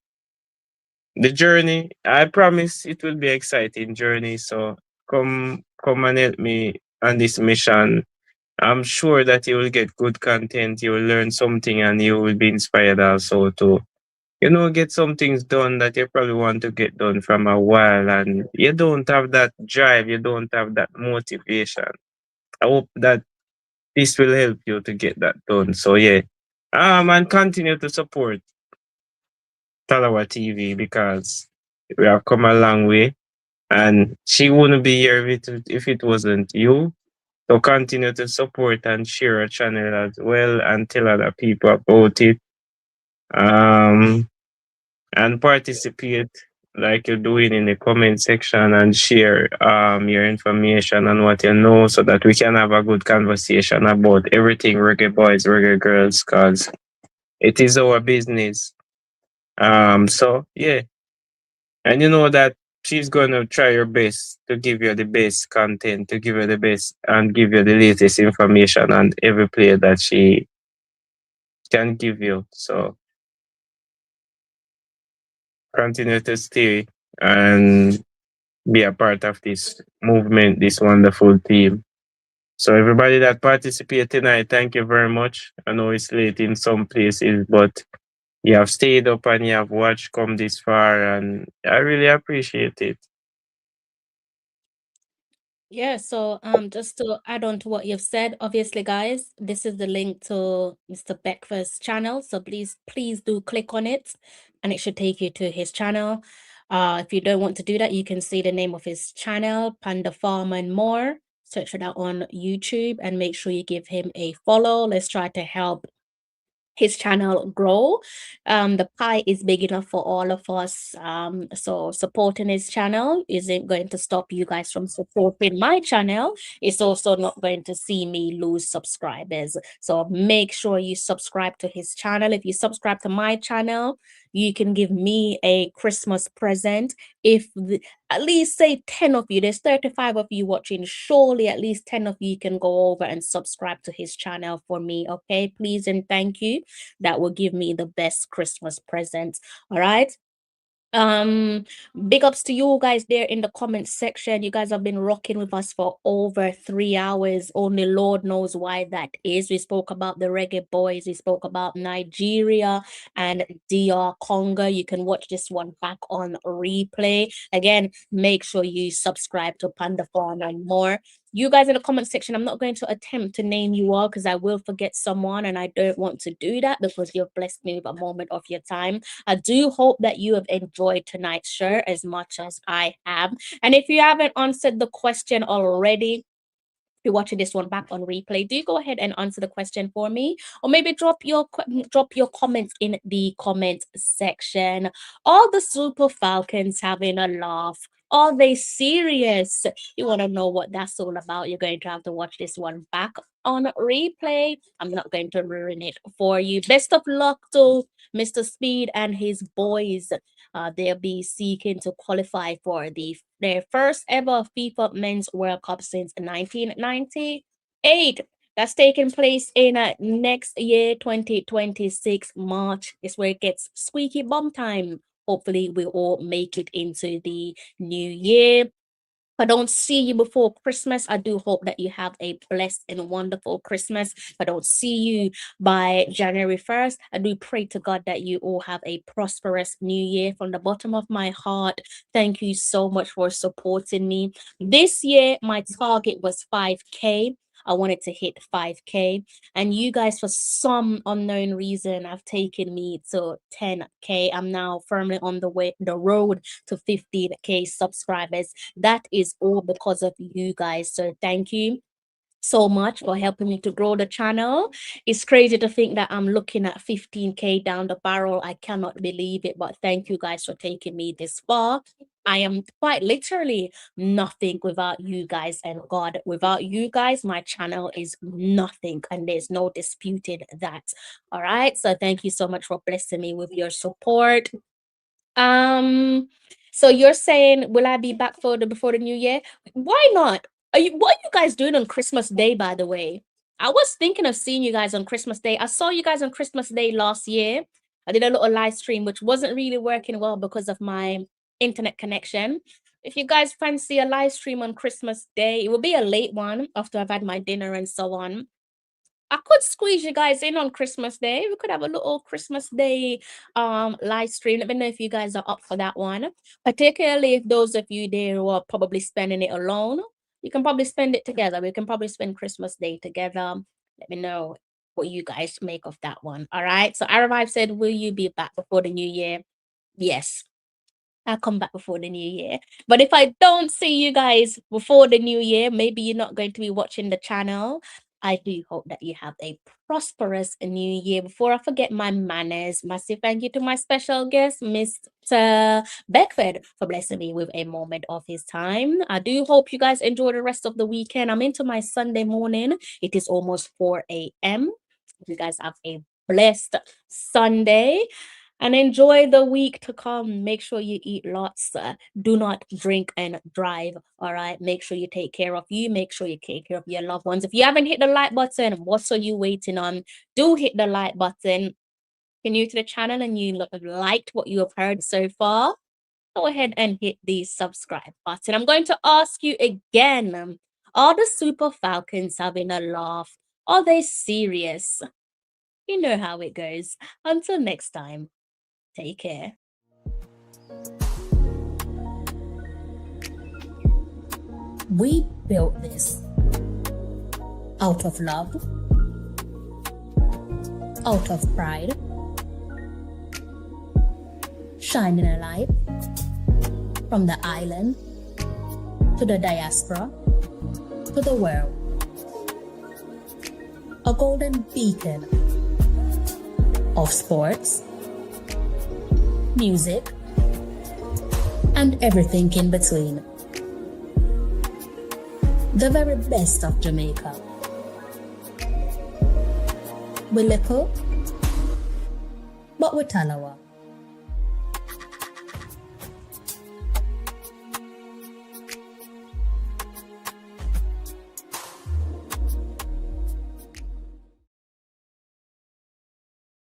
the journey, I promise it will be exciting journey. So come and help me on this mission. I'm sure that you will get good content, you will learn something, and you will be inspired also to, get some things done that you probably want to get done from a while, and you don't have that drive, you don't have that motivation. I hope that this will help you to get that done. So yeah. And continue to support Talawa TV because we have come a long way, and she wouldn't be here if it wasn't you. So continue to support and share our channel as well, and tell other people about it. And participate like you're doing in the comment section, and share your information and what you know, so that we can have a good conversation about everything reggae boys, reggae girls, because it is our business. So yeah. And you know that she's gonna try her best to give you the best content, to give you the best and give you the latest information on every player that she can give you. So continue to stay and be a part of this movement, this wonderful team. So everybody that participated tonight, thank you very much. I know it's late in some places, but you have stayed up and you have watched come this far, and I really appreciate it. Yeah, so just to add on to what you've said, obviously guys, this is the link to Mr. Beckford's channel. So please do click on it and it should take you to his channel. If you don't want to do that, you can see the name of his channel, Panda Farm and More. Search for that on YouTube and make sure you give him a follow. Let's try to help his channel grow. The pie is big enough for all of us. So supporting his channel isn't going to stop you guys from supporting my channel. It's also not going to see me lose subscribers. So make sure you subscribe to his channel. If you subscribe to my channel, you can give me a Christmas present. If at least say 10 of you, there's 35 of you watching, surely at least 10 of you can go over and subscribe to his channel for me. Okay, please and thank you. That will give me the best Christmas present. All right. Big ups to you guys there in the comment section. You guys have been rocking with us for over 3 hours. Only Lord knows why that is. We spoke about the Reggae Boys, we spoke about Nigeria and DR Congo. You can watch this one back on replay. Again, make sure you subscribe to Panda Farm and More. You guys in the comment section, I'm not going to attempt to name you all because I will forget someone, and I don't want to do that because you've blessed me with a moment of your time. I do hope that you have enjoyed tonight's show as much as I have. And if you haven't answered the question already, if you're watching this one back on replay, do go ahead and answer the question for me, or maybe drop your comments in the comment section. Are the Super Falcons having a laugh? Are they serious? You want to know what that's all about? You're going to have to watch this one back on replay. I'm not going to ruin it for you. Best of luck to Mr. Speed and his boys. They'll be seeking to qualify for their first ever FIFA Men's World Cup since 1998. That's taking place in next year, 2026 March. Is where it gets squeaky bum time. Hopefully, we all make it into the new year. If I don't see you before Christmas, I do hope that you have a blessed and wonderful Christmas. If I don't see you by January 1st, I do pray to God that you all have a prosperous new year. From the bottom of my heart, thank you so much for supporting me. This year, my target was 5K. I wanted to hit 5K, and you guys, for some unknown reason, have taken me to 10K. I'm now firmly on the road to 15K subscribers. That is all because of you guys. So thank you so much for helping me to grow the channel. It's crazy to think that I'm looking at 15K down the barrel. I cannot believe it, but thank you guys for taking me this far. I am quite literally nothing without you guys, and God, without you guys, my channel is nothing, and there's no disputing that. All right, so thank you so much for blessing me with your support. So you're saying, will I be back before the new year? Why not? What are you guys doing on Christmas Day, by the way? I was thinking of seeing you guys on Christmas Day. I saw you guys on Christmas Day last year. I did a little live stream, which wasn't really working well because of my internet connection. If you guys fancy a live stream on Christmas Day, it will be a late one after I've had my dinner and so on. I could squeeze you guys in on Christmas Day. We could have a little Christmas Day live stream. Let me know if you guys are up for that one. Particularly if those of you there who are probably spending it alone, you can probably spend it together. We can probably spend Christmas Day together. Let me know what you guys make of that one. All right. So Aravive said, will you be back before the new year? Yes. I'll come back before the new year. But if I don't see you guys before the new year, maybe you're not going to be watching the channel. I do hope that you have a prosperous new year. Before I forget my manners, massive thank you to my special guest, Mr. Beckford, for blessing me with a moment of his time. I do hope you guys enjoy the rest of the weekend. I'm into my Sunday morning. It is almost 4 a.m. You guys have a blessed Sunday and enjoy the week to come. Make sure you eat lots. Do not drink and drive. All right. Make sure you take care of you. Make sure you take care of your loved ones. If you haven't hit the like button, what are you waiting on? Do hit the like button. If you're new to the channel and you have liked what you have heard so far, go ahead and hit the subscribe button. I'm going to ask you again, are the Super Falcons having a laugh? Are they serious? You know how it goes. Until next time, take care. We built this out of love, out of pride, shining a light from the island to the diaspora to the world. A golden beacon of sports, music, and everything in between. The very best of Jamaica. We're little, but we're Talawa.